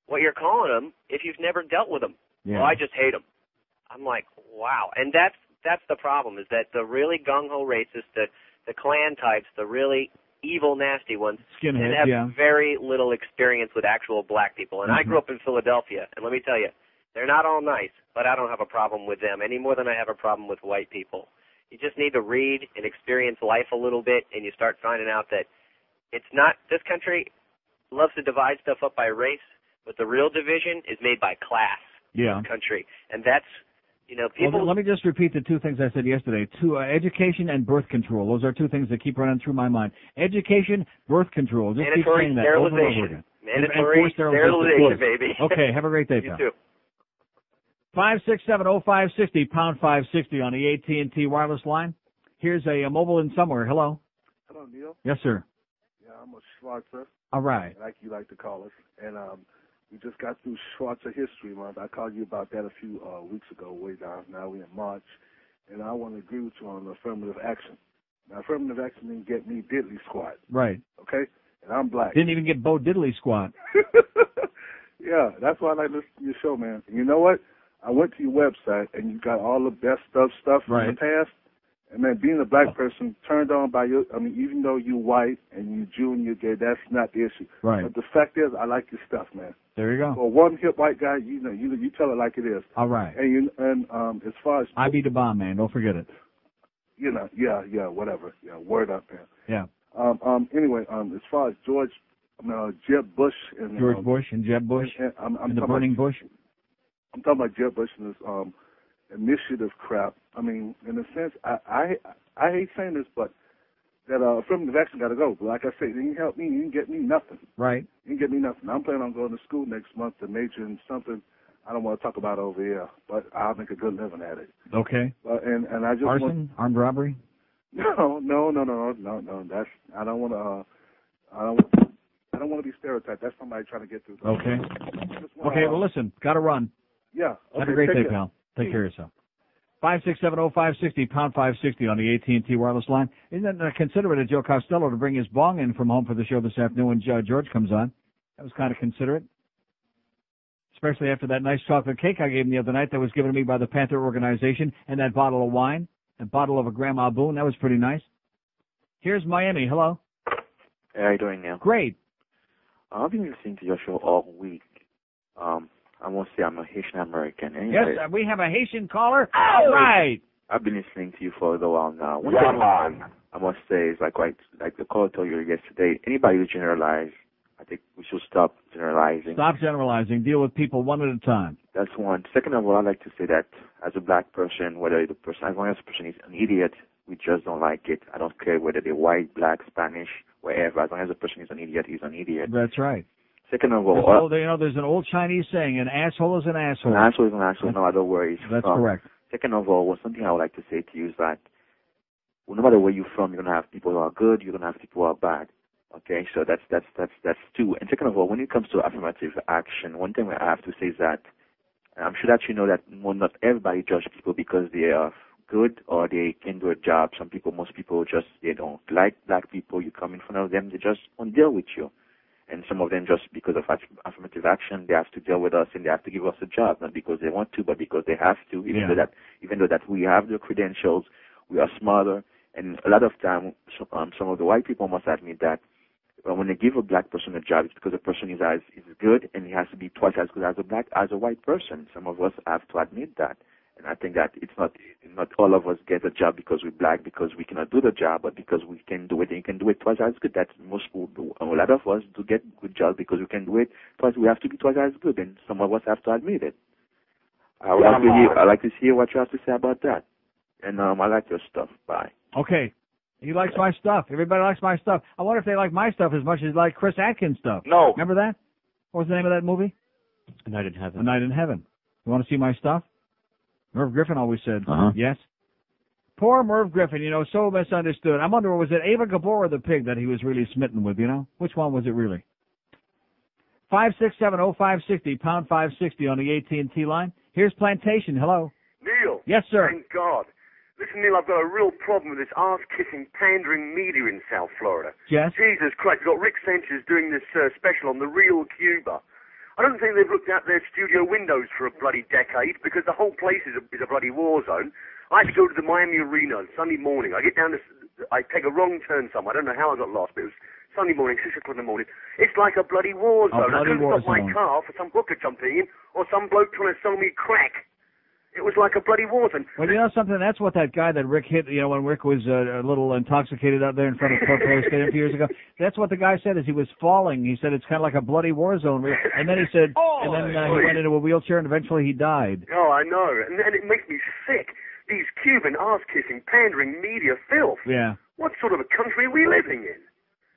what you're calling them if you've never dealt with them? Yeah. Well, I just hate them. I'm like, wow. And that's the problem, is that the really gung-ho racists, the Klan types, the really evil, nasty ones, Skinheads, have very little experience with actual black people. And I grew up in Philadelphia, and let me tell you, they're not all nice, but I don't have a problem with them any more than I have a problem with white people. You just need to read and experience life a little bit, and you start finding out that it's not, this country loves to divide stuff up by race, but the real division is made by class in this country. And that's, people... Well, let me just repeat the two things I said yesterday. Education and birth control. Those are two things that keep running through my mind. Education, birth control. Just keep mandatory saying that over and over sterilization. again. Mandatory sterilization, baby. Okay, have a great day, pal. You too. 5670560, pound 560 on the AT&T wireless line. Here's a mobile in somewhere. Hello. Hello, Neil. Yes, sir. Yeah, I'm a Schwarzer. All right. Like you like to call us. And we just got through Schwarzer History Month. I called you about that a few weeks ago, way down. Now we're in March. And I want to agree with you on affirmative action. Now, affirmative action didn't get me diddly squat. Right. Okay? And I'm black. Didn't even get Bo Diddley squat. Yeah, that's why I like listening to your show, man. And you know what? I went to your website, and you got all the best stuff from the past. And, man, being a black person turned on by even though you're white and you're Jew and you're gay, that's not the issue. Right. But the fact is, I like your stuff, man. There you go. For one hip white guy, you tell it like it is. All right. And as far as... I be the bomb, man. Don't forget it. Whatever. Yeah, word up, man. Yeah. Anyway, as far as Jeb Bush and... George Bush and Jeb Bush and the burning bush? I'm talking about Jeb Bush and this initiative crap. I mean, in a sense, I hate saying this, but that affirmative action got to go. But like I said, it didn't help me. It didn't get me nothing. Right. It didn't get me nothing. I'm planning on going to school next month to major in something I don't want to talk about over here, but I'll make a good living at it. Okay. And I just arson, armed robbery. No. That's I don't want to be stereotyped. That's somebody trying to get through. Okay. Okay. Well, listen. Got to run. Yeah. Okay, have a great day, pal. Take care of yourself. 5670560, pound 560 on the AT&T wireless line. Isn't it considerate of Joe Costello to bring his bong in from home for the show this afternoon when George comes on? That was kind of considerate. Especially after that nice chocolate cake I gave him the other night that was given to me by the Panther organization and that bottle of wine, a bottle of a Grandma Boone. That was pretty nice. Here's Miami. Hello. Hey, how you doing, Neil? Great. I've been listening to your show all week. I must say I'm a Haitian American. Anyway, yes, we have a Haitian caller. All right. I've been listening to you for a little while now. One thing I must say is like the caller told you yesterday, anybody who generalize, I think we should stop generalizing. Stop generalizing. Deal with people one at a time. That's one. Second of all, I'd like to say that as a black person, whether the person, as long as the person is an idiot, we just don't like it. I don't care whether they're white, black, Spanish, wherever. As long as the person is an idiot, he's an idiot. That's right. Second of all, there's an old Chinese saying, an asshole is an asshole. An asshole is an asshole, no other worries. That's correct. Second of all, something I would like to say to you is that no matter where you're from, you're going to have people who are good, you're going to have people who are bad. Okay, so that's two. And second of all, when it comes to affirmative action, one thing I have to say is that I'm sure that you know that not everybody judges people because they are good or they can do a job. Most people they don't like black people. You come in front of them, they just won't deal with you. And some of them just because of affirmative action, they have to deal with us and they have to give us a job, not because they want to, but because they have to. Even though that we have the credentials, we are smarter. And a lot of time, some of the white people must admit that when they give a black person a job, it's because the person is good and he has to be twice as good as a white person. Some of us have to admit that. And I think that it's not all of us get a job because we're black, because we cannot do the job, but because we can do it and you can do it twice as good. That's a lot of us do get good jobs because we can do it twice. We have to be twice as good, and some of us have to admit it. I like to hear what you have to say about that. And I like your stuff. Bye. Okay. He likes my stuff. Everybody likes my stuff. I wonder if they like my stuff as much as they like Chris Atkins' stuff. No. Remember that? What was the name of that movie? A Night in Heaven. A Night in Heaven. You want to see my stuff? Merv Griffin always said, yes. Poor Merv Griffin, you know, so misunderstood. I wonder, was it Ava Gabor or the pig that he was really smitten with, you know? Which one was it really? 5670560, pound 560 on the AT&T line. Here's Plantation. Hello. Neil. Yes, sir. Thank God. Listen, Neil, I've got a real problem with this ass-kissing, pandering media in South Florida. Yes? Jesus Christ, you've got Rick Sanchez doing this special on the real Cuba. I don't think they've looked out their studio windows for a bloody decade because the whole place is a bloody war zone. I had to go to the Miami Arena on Sunday morning. I get down to, I take a wrong turn somewhere. I don't know how I got lost, but it was Sunday morning, 6 o'clock in the morning. It's like a bloody war zone. I couldn't stop my car for some hooker jumping in or some bloke trying to sell me crack. It was like a bloody war zone. Well, you know something? That's what that guy that Rick hit, you know, when Rick was a little intoxicated out there in front of Port Perry Stadium a few years ago. That's what the guy said as he was falling. He said it's kind of like a bloody war zone. And then he said, he went into a wheelchair and eventually he died. Oh, I know. And it makes me sick. These Cuban ass-kissing, pandering media filth. Yeah. What sort of a country are we living in?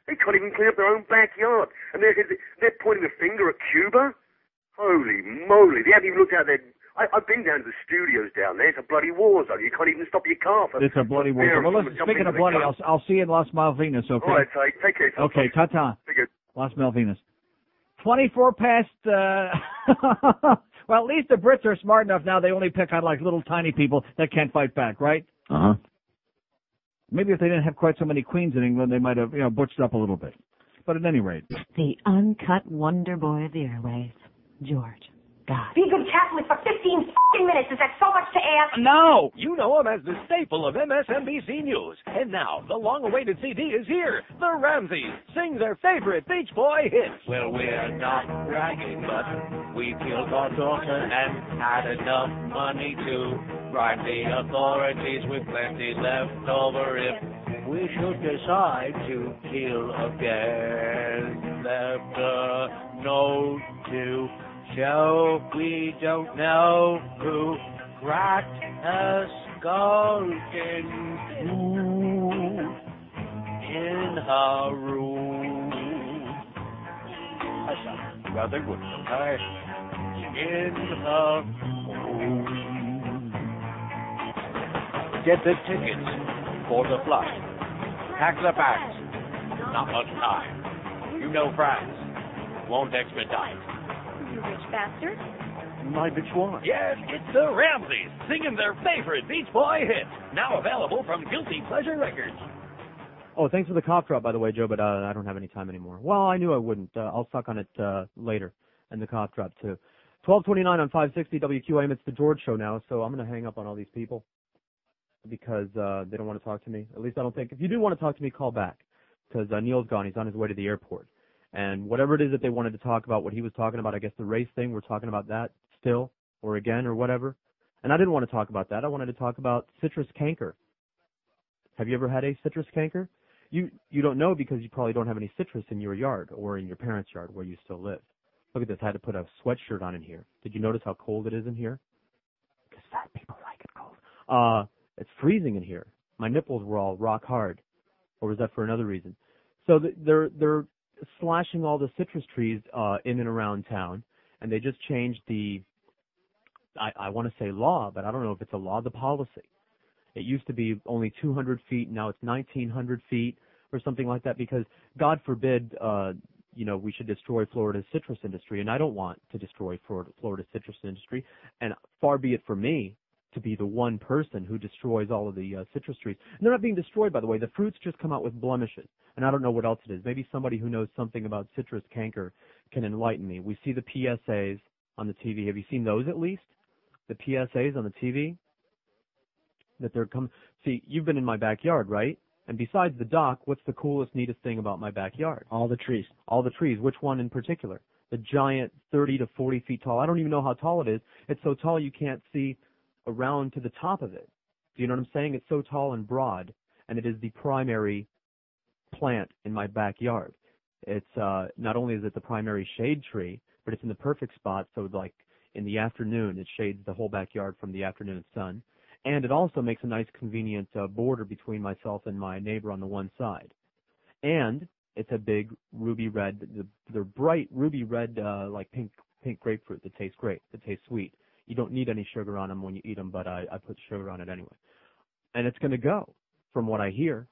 They can't even clean up their own backyard. And they're pointing a finger at Cuba? Holy moly. They haven't even looked out there. I've been down to the studios down there. It's a bloody war zone. You can't even stop your car. It's a bloody war zone. Well, listen, speaking of bloody, I'll see you in Las Malvinas, okay? All right, take care. Okay, ta-ta. Las Malvinas. 24 past, well, at least the Brits are smart enough now. They only pick on, like, little tiny people that can't fight back, right? Uh-huh. Maybe if they didn't have quite so many queens in England, they might have, you know, butched up a little bit. But at any rate. The uncut wonder boy of the airways, George. God. Be a good Catholic for 15 fucking minutes. Is that so much to ask? No! You know him as the staple of MSNBC News. And now, the long-awaited CD is here. The Ramseys sing their favorite Beach Boy hits. Well, we're not bragging, but we killed our daughter and had enough money to bribe the authorities with plenty left over if we should decide to kill again. Left a note to show we don't know who cracked a skull in her room. That's rather good, okay? In her room. Get the tickets for the flight. Pack the bags. Not much time. You know France won't expedite. You rich bastard. My bitch won. Yes, it's the Ramseys singing their favorite Beach Boy hits. Now available from Guilty Pleasure Records. Oh, thanks for the cough drop, by the way, Joe, but I don't have any time anymore. Well, I knew I wouldn't. I'll suck on it later, and the cough drop, too. 1229 on 560 WQAM. It's the George Show now, so I'm going to hang up on all these people because they don't want to talk to me. At least I don't think. If you do want to talk to me, call back because Neil's gone. He's on his way to the airport. And whatever it is that they wanted to talk about, what he was talking about, I guess the race thing, we're talking about that still or again or whatever. And I didn't want to talk about that. I wanted to talk about citrus canker. Have you ever had a citrus canker? You don't know because you probably don't have any citrus in your yard or in your parents' yard where you still live. Look at this. I had to put a sweatshirt on in here. Did you notice how cold it is in here? Because fat people like it cold. It's freezing in here. My nipples were all rock hard. Or was that for another reason? So they're slashing all the citrus trees in and around town, and they just changed the, I want to say law, but I don't know if it's a law, the policy. It used to be only 200 feet, now it's 1,900 feet or something like that because, God forbid, we should destroy Florida's citrus industry, and I don't want to destroy Florida's citrus industry, and far be it from me to be the one person who destroys all of the citrus trees. And they're not being destroyed, by the way. The fruits just come out with blemishes. And I don't know what else it is. Maybe somebody who knows something about citrus canker can enlighten me. We see the PSAs on the TV. Have you seen those at least? The PSAs on the TV? That they're See, you've been in my backyard, right? And besides the dock, what's the coolest, neatest thing about my backyard? All the trees. All the trees. Which one in particular? The giant 30 to 40 feet tall. I don't even know how tall it is. It's so tall you can't see around to the top of it. Do you know what I'm saying? It's so tall and broad, and it is the primary plant in my backyard. It's not only is it the primary shade tree, but it's in the perfect spot, so like in the afternoon it shades the whole backyard from the afternoon sun, and it also makes a nice convenient border between myself and my neighbor on the one side. And it's a big ruby red, they're bright ruby red like pink grapefruit that tastes great, that tastes sweet. You don't need any sugar on them when you eat them, but I put sugar on it anyway. and it's going to go, from what I hear.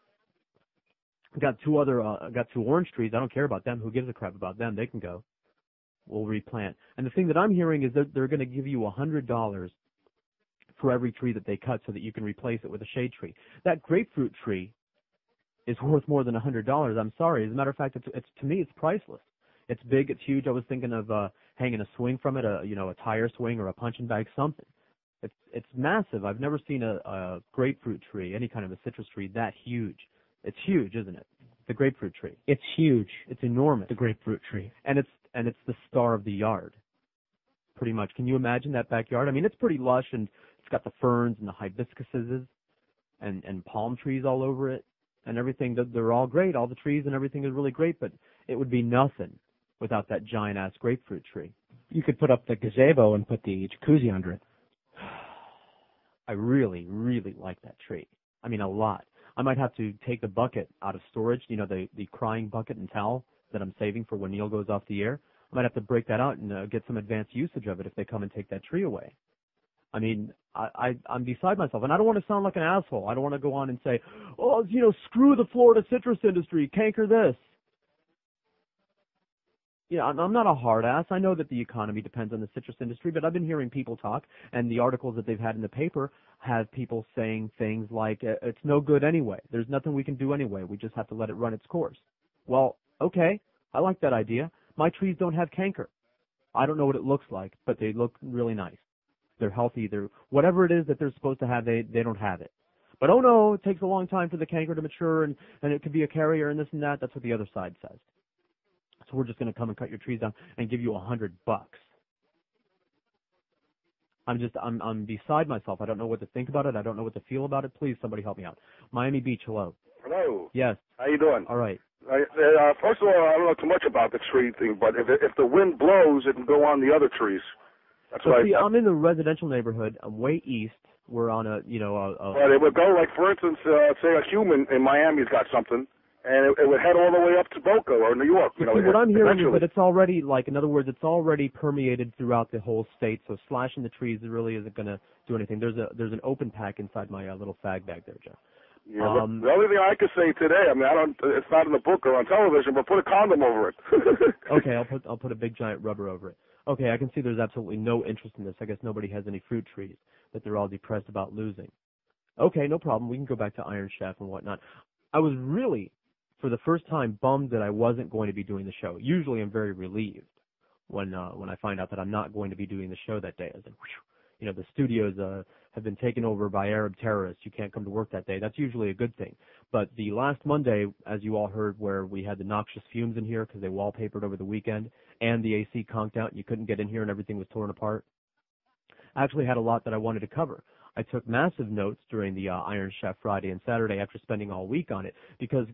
Got two orange trees. I don't care about them. Who gives a crap about them? They can go. We'll replant. And the thing that I'm hearing is that they're going to give you $100 for every tree that they cut so that you can replace it with a shade tree. That grapefruit tree is worth more than $100. I'm sorry. As a matter of fact, it's to me, it's priceless. It's big. It's huge. I was thinking of hanging a swing from it, a tire swing or a punching bag, something. It's massive. I've never seen a grapefruit tree, any kind of a citrus tree, that huge. It's huge, isn't it? The grapefruit tree. It's huge. It's enormous. The grapefruit tree. And it's the star of the yard, pretty much. Can you imagine that backyard? I mean, it's pretty lush, and it's got the ferns and the hibiscuses and palm trees all over it and everything. They're all great. All the trees and everything is really great, but it would be nothing without that giant-ass grapefruit tree. You could put up the gazebo and put the jacuzzi under it. I really, really like that tree. I mean, a lot. I might have to take the bucket out of storage, the crying bucket and towel that I'm saving for when Neil goes off the air. I might have to break that out and get some advanced usage of it if they come and take that tree away. I mean, I'm beside myself, and I don't want to sound like an asshole. I don't want to go on and say, oh, screw the Florida citrus industry, canker this. Yeah, I'm not a hard ass. I know that the economy depends on the citrus industry, but I've been hearing people talk, and the articles that they've had in the paper have people saying things like, it's no good anyway. There's nothing we can do anyway. We just have to let it run its course. Well, okay, I like that idea. My trees don't have canker. I don't know what it looks like, but they look really nice. They're healthy. Whatever it is that they're supposed to have, they don't have it. But oh no, it takes a long time for the canker to mature, and it could be a carrier and this and that. That's what the other side says. So we're just going to come and cut your trees down and give you $100. I'm beside myself. I don't know what to think about it. I don't know what to feel about it. Please, somebody help me out. Miami Beach, hello. Hello. Yes. How you doing? All right. First of all, I don't know too much about the tree thing, but if the wind blows, it can go on the other trees. That's so see, I'm in the residential neighborhood. I'm way east. We're on a. But it would go like, for instance, say a human in Miami's got something. And it would head all the way up to Boca or New York. See, what I'm hearing is that it's already, in other words, it's already permeated throughout the whole state. So slashing the trees really isn't going to do anything. There's an open pack inside my little fag bag there, Joe. Yeah, the only thing I could say today, I mean, it's not in the book or on television, but put a condom over it. Okay, I'll put a big giant rubber over it. Okay, I can see there's absolutely no interest in this. I guess nobody has any fruit trees that they're all depressed about losing. Okay, no problem. We can go back to Iron Chef and whatnot. I was really, for the first time, bummed that I wasn't going to be doing the show. Usually I'm very relieved when I find out that I'm not going to be doing the show that day. As in, whew, the studios have been taken over by Arab terrorists. You can't come to work that day. That's usually a good thing. But the last Monday, as you all heard, where we had the noxious fumes in here because they wallpapered over the weekend and the AC conked out and you couldn't get in here and everything was torn apart, I actually had a lot that I wanted to cover. I took massive notes during the Iron Chef Friday and Saturday after spending all week on it because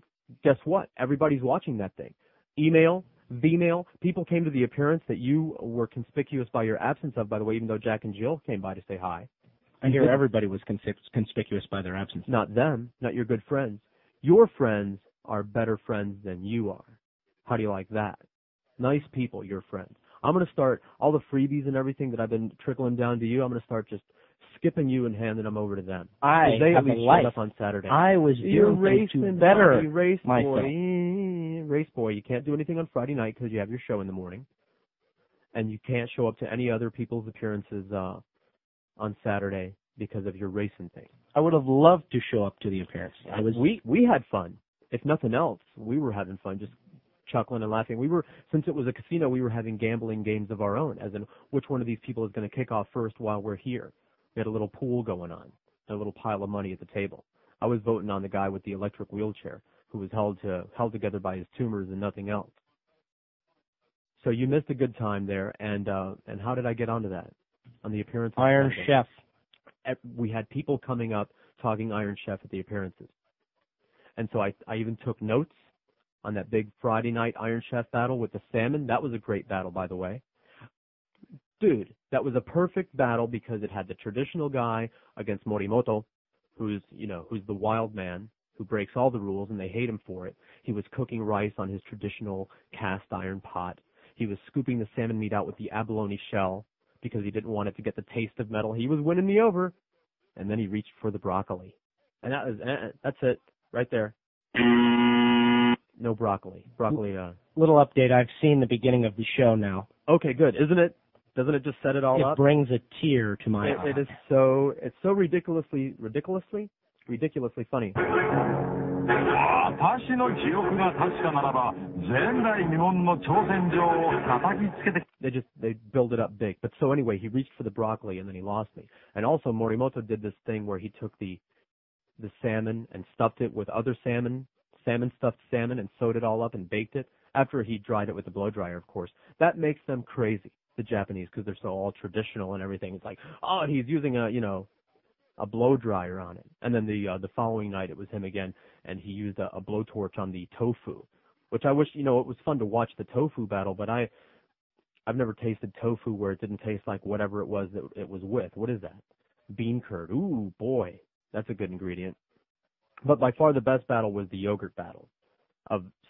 guess what? Everybody's watching that thing. Email, V-mail, people came to the appearance that you were conspicuous by your absence of, by the way, even though Jack and Jill came by to say hi. I hear everybody was conspicuous by their absence. Not them, not your good friends. Your friends are better friends than you are. How do you like that? Nice people, your friends. I'm going to start all the freebies and everything that I've been trickling down to you. I'm going to start just skipping you and handing them over to them. They have a life. Up on Saturday. I was doing to better race myself. Race boy. You can't do anything on Friday night because you have your show in the morning, and you can't show up to any other people's appearances on Saturday because of your racing thing. I would have loved to show up to the appearance. We had fun. If nothing else, we were having fun, just chuckling and laughing. Since it was a casino, we were having gambling games of our own, as in which one of these people is going to kick off first while we're here. We had a little pool going on, a little pile of money at the table. I was voting on the guy with the electric wheelchair who was held together by his tumors and nothing else. So you missed a good time there, and how did I get onto that? On the appearance of Iron Chef. We had people coming up talking Iron Chef at the appearances. And so I even took notes on that big Friday night Iron Chef battle with the salmon. That was a great battle, by the way. Dude, that was a perfect battle because it had the traditional guy against Morimoto, who's the wild man who breaks all the rules and they hate him for it. He was cooking rice on his traditional cast iron pot. He was scooping the salmon meat out with the abalone shell because he didn't want it to get the taste of metal. He was winning me over. And then he reached for the broccoli. And that's it, right there. No broccoli. Little update. I've seen the beginning of the show now. Okay, good. Isn't it? Doesn't it just set it all up? It brings a tear to my eye. It's so ridiculously funny. They build it up big. But so anyway, he reached for the broccoli and then he lost me. And also Morimoto did this thing where he took the salmon and stuffed it with other salmon stuffed salmon, and sewed it all up and baked it after he dried it with the blow dryer, of course. That makes them crazy, the Japanese, because they're so all traditional and everything. It's like, oh, he's using a blow dryer on it. And then the following night it was him again, and he used a blowtorch on the tofu, which I wish, it was fun to watch the tofu battle, but I've never tasted tofu where it didn't taste like whatever it was that it was with. What is that? Bean curd. Ooh, boy, that's a good ingredient. But by far the best battle was the yogurt battle.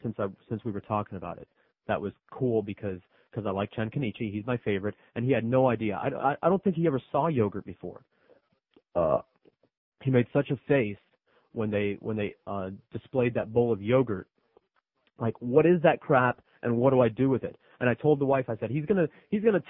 Since we were talking about it, that was cool because I like Chen Kenichi. He's my favorite, and he had no idea. I don't think he ever saw yogurt before. He made such a face when they displayed that bowl of yogurt. Like, what is that crap, and what do I do with it? And I told the wife, I said, he's gonna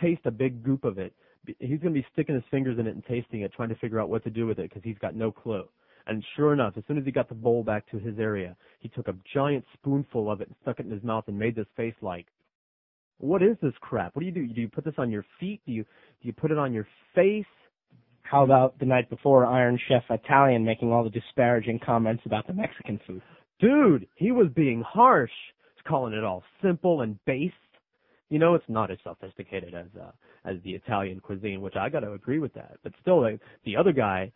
taste a big goop of it. He's gonna be sticking his fingers in it and tasting it, trying to figure out what to do with it because he's got no clue. And sure enough, as soon as he got the bowl back to his area, he took a giant spoonful of it and stuck it in his mouth and made this face like, what is this crap? What do? Do you put this on your feet? Do you put it on your face? How about the night before, Iron Chef Italian making all the disparaging comments about the Mexican food? Dude, he was being harsh. He's calling it all simple and based. It's not as sophisticated as the Italian cuisine, which I got to agree with that. But still, the other guy,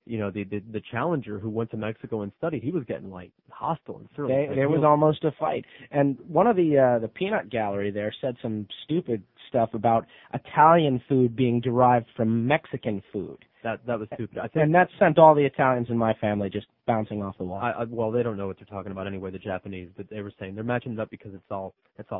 the challenger who went to Mexico and studied, he was getting like hostile and surly. There was almost a fight. And one of the peanut gallery there said some stupid stuff about Italian food being derived from Mexican food. That was stupid. And that sent all the Italians in my family just bouncing off the wall. Well, they don't know what they're talking about anyway, the Japanese, but they were saying they're matching it up because it's all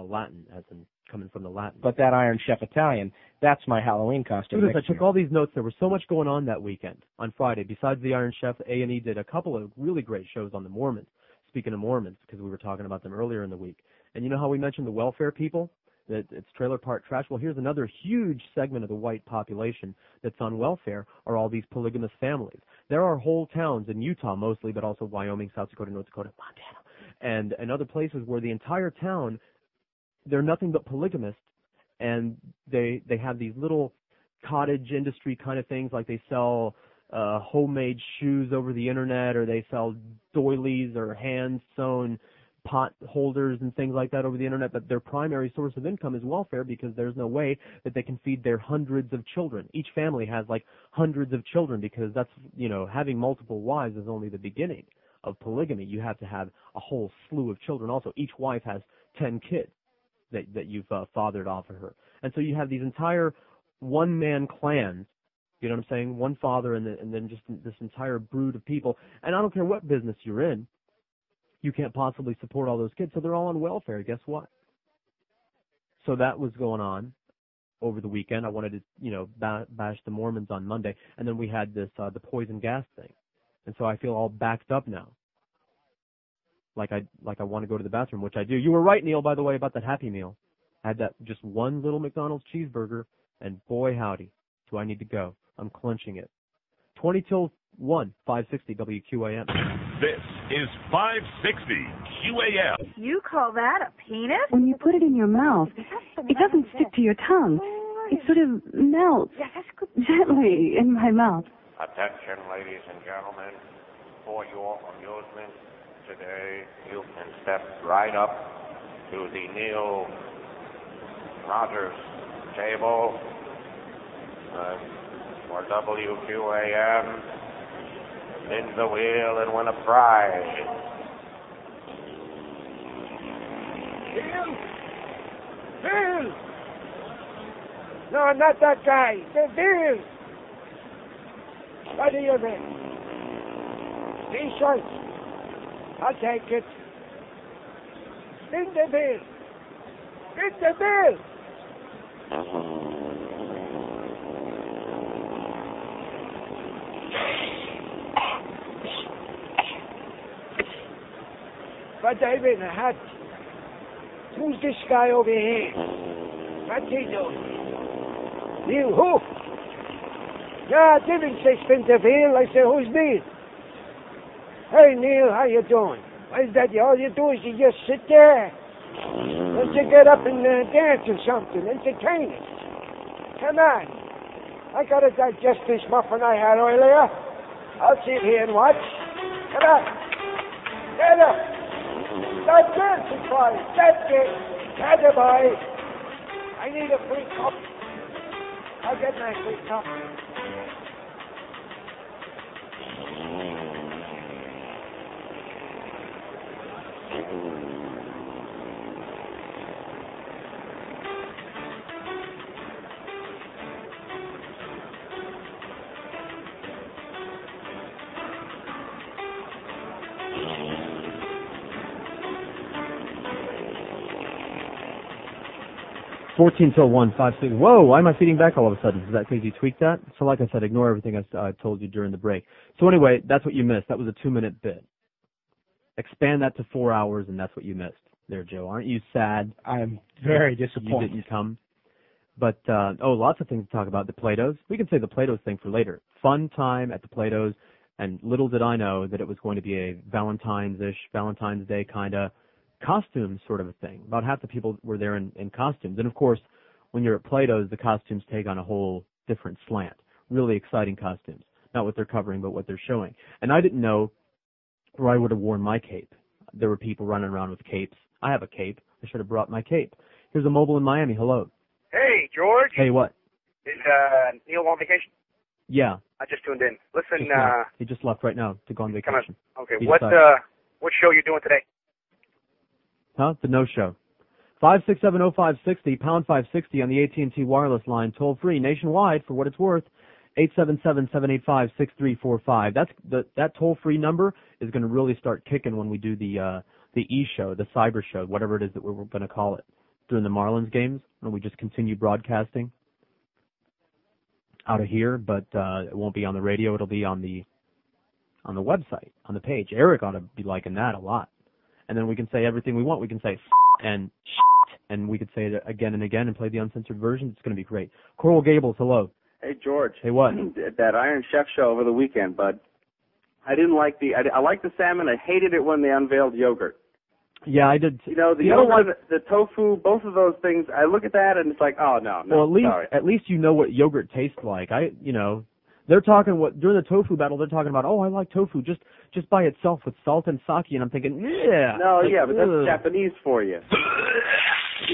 Latin, as in coming from the Latin. But that Iron Chef Italian, that's my Halloween costume. I took all these notes. There was so much going on that weekend on Friday. Besides the Iron Chef, A&E did a couple of really great shows on the Mormons. Speaking of Mormons, because we were talking about them earlier in the week. And you know how we mentioned the welfare people? That it's trailer park trash. Well, here's another huge segment of the white population that's on welfare are all these polygamous families. There are whole towns in Utah mostly, but also Wyoming, South Dakota, North Dakota, Montana, and other places where the entire town, they're nothing but polygamists, and they have these little cottage industry kind of things, like they sell homemade shoes over the internet, or they sell doilies or hand-sewn pot holders and things like that over the internet, but their primary source of income is welfare because there's no way that they can feed their hundreds of children. Each family has like hundreds of children because that's, having multiple wives is only the beginning of polygamy. You have to have a whole slew of children. Also, each wife has 10 kids that you've fathered off of her. And so you have these entire one-man clans, you know what I'm saying? One father and then just this entire brood of people. And I don't care what business you're in, you can't possibly support all those kids, so they're all on welfare. Guess what? So that was going on over the weekend. I wanted to, bash the Mormons on Monday, and then we had this the poison gas thing, and so I feel all backed up now. Like I want to go to the bathroom, which I do. You were right, Neil, by the way, about that Happy Meal. I had that just one little McDonald's cheeseburger, and boy howdy, do I need to go. I'm clenching it. 20 till 1, 560 WQAM. This is 560 QAM. You call that a penis? When you put it in your mouth, it doesn't stick to your tongue. It sort of melts gently in my mouth. Attention, ladies and gentlemen. For your amusement, today you can step right up to the Neil Rogers table for WQAM. Spin the wheel and win a prize. Bill! No, not that guy. Bill! What do you mean? T-shirt. I'll take it. Spin the bill. Spin the bill. but I'm in a hat. Who's this guy over here? What's he doing? Neil who? Yeah, I didn't say Spinterville. I said, who's Neil? Hey, Neil, how you doing? Why is that all you do is you just sit there? Don't you get up and dance or something? Entertain us. Come on. I gotta digest this muffin I had earlier. I'll sit here and watch. Come on. Get up. Start dancing, boy. That's it. Get it, boy. I need a free cup. I'll get my free cup. 14 till 1, 5, 6. Whoa, why am I feeding back all of a sudden? Is that because you tweaked that? So like I said, ignore everything I told you during the break. So anyway, that's what you missed. That was a 2-minute bit. Expand that to 4 hours, and that's what you missed there, Joe. Aren't you sad? I'm very disappointed. You didn't come. But, lots of things to talk about. The Play-Dohs. We can say the Play-Dohs thing for later. Fun time at the Play-Dohs, and little did I know that it was going to be a Valentine's Day kind of costume sort of a thing. About half the people were there in costumes. And, of course, when you're at Play-Dohs, the costumes take on a whole different slant. Really exciting costumes. Not what they're covering, but what they're showing. And I didn't know where I would have worn my cape. There were people running around with capes. I have a cape. I should have brought my cape. Here's a mobile in Miami. Hello. Hey, George. Hey, what? Is Neil on vacation? Yeah. I just tuned in. Listen, he just left right now to go on vacation. Okay, He what decided. what show you doing today? Huh? The no-show. 5670560, pound 560 on the AT&T wireless line, toll free nationwide for what it's worth. 877-785-6345. That toll free number is going to really start kicking when we do the E-show, the cyber show, whatever it is that we're going to call it, during the Marlins games, when we just continue broadcasting out of here, but it won't be on the radio. It'll be on the website, on the page. Eric ought to be liking that a lot. And then we can say everything we want. We can say and and we could say it again and again and play the uncensored version. It's going to be great. Coral Gables, hello. Hey, George. Hey, what? That Iron Chef show over the weekend, bud. I didn't like I liked the salmon. I hated it when they unveiled yogurt. Yeah, I did. You know, the yogurt, the tofu, both of those things, I look at that and it's like, oh, no, well, sorry. at least you know what yogurt tastes like. They're talking during the tofu battle, they're talking about, I like tofu just by itself with salt and sake, and I'm thinking, yeah. No, like, yeah, but that's Japanese for you.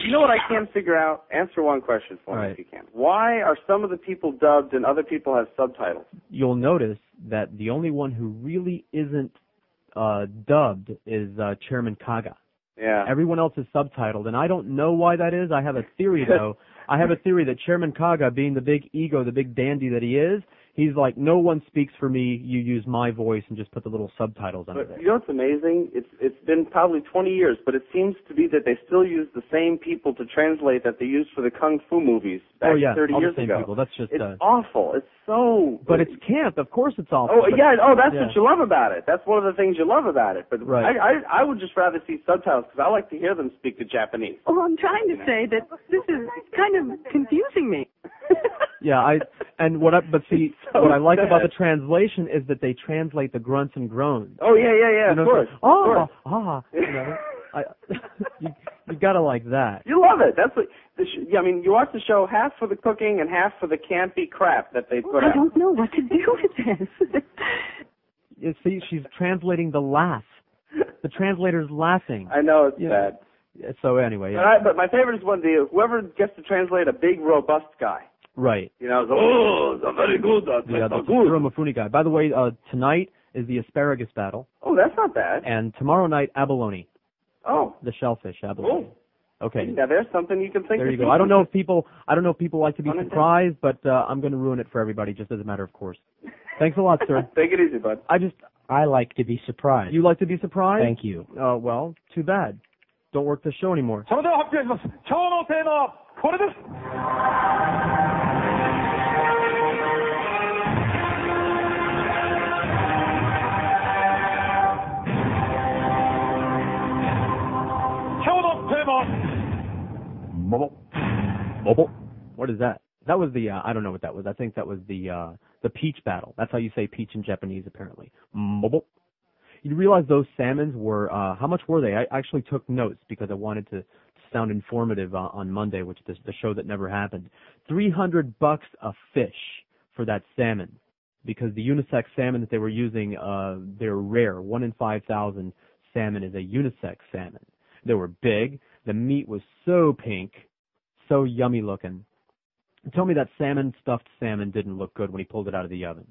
You know what I can't figure out? Answer one question for me if you can. Why are some of the people dubbed and other people have subtitles? You'll notice that the only one who really isn't dubbed is Chairman Kaga. Yeah. Everyone else is subtitled, and I don't know why that is. I have a theory, though. I have a theory that Chairman Kaga, being the big ego, the big dandy that he is, he's like, no one speaks for me. You use my voice and just put the little subtitles under there. You know what's amazing? It's been probably 20 years, but it seems to be that they still use the same people to translate that they used for the Kung Fu movies back 30 all years the same ago. People. That's just it's awful. It's so... But it's camp. Of course it's awful. What you love about it. That's one of the things you love about it. But right. I would just rather see subtitles because I like to hear them speak the Japanese. Oh, I'm trying to say that this is kind of confusing me. Yeah, what I like about the translation is that they translate the grunts and groans. Oh yeah, of course. You gotta like that. You love it. That's what. You watch the show half for the cooking and half for the campy crap that they put out. I don't know what to do with this. You see, she's translating the laugh. The translator's laughing. I know it's bad. So anyway, but my favorite is when whoever gets to translate a big robust guy. Right. That's very good. Yeah, that's the Mifune guy. By the way, tonight is the asparagus battle. Oh, that's not bad. And tomorrow night, abalone. Oh. The shellfish abalone. Oh. Okay. Now there's something you can think. There you go. I don't know if people like to be surprised, but I'm going to ruin it for everybody just as a matter of course. Thanks a lot, sir. Take it easy, bud. I like to be surprised. You like to be surprised? Thank you. Well, too bad. Don't work the show anymore. それでは発表します。今日のテーマはこれです。is that? That was the, I don't know what that was. I think that was the peach battle. That's how you say peach in Japanese, apparently. Mobile. You realize those salmons were, how much were they? I actually took notes because I wanted to sound informative on Monday, which is the show that never happened. $300 a fish for that salmon, because the unisex salmon that they were using, they're rare. 1 in 5,000 salmon is a unisex salmon. They were big. The meat was so pink, so yummy looking. Tell me that stuffed salmon didn't look good when he pulled it out of the oven.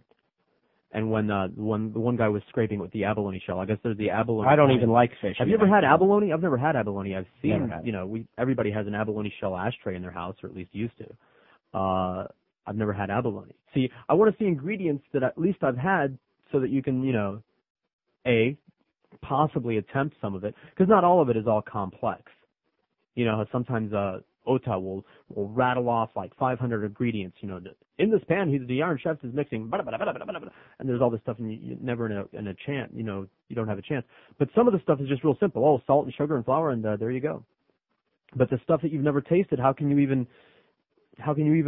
And when the one guy was scraping with the abalone shell, I guess there's the abalone. I don't even like fish. Have you ever had abalone? I've never had abalone. I've seen, everybody has an abalone shell ashtray in their house, or at least used to. I've never had abalone. See, I want to see ingredients that at least I've had, so that you can, possibly attempt some of it, because not all of it is all complex. Sometimes Ota will rattle off like 500 ingredients. In this pan, the Iron Chef is mixing, and there's all this stuff, and you never in a chance. You don't have a chance. But some of the stuff is just real simple. Oh, salt and sugar and flour, and there you go. But the stuff that you've never tasted, how can you even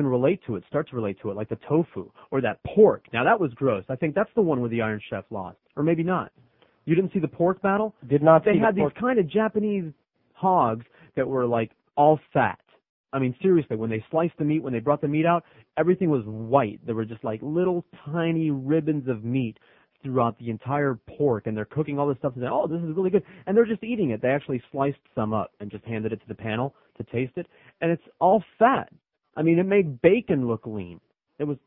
relate to it? Start to relate to it, like the tofu or that pork. Now that was gross. I think that's the one where the Iron Chef lost, or maybe not. You didn't see the pork battle? Did not. They had these kind of Japanese hogs that were like all fat. I mean, seriously, when they sliced the meat, when they brought the meat out, everything was white. There were just like little tiny ribbons of meat throughout the entire pork, and they're cooking all this stuff and saying, oh, this is really good. And they're just eating it. They actually sliced some up and just handed it to the panel to taste it. And it's all fat. I mean, it made bacon look lean. It was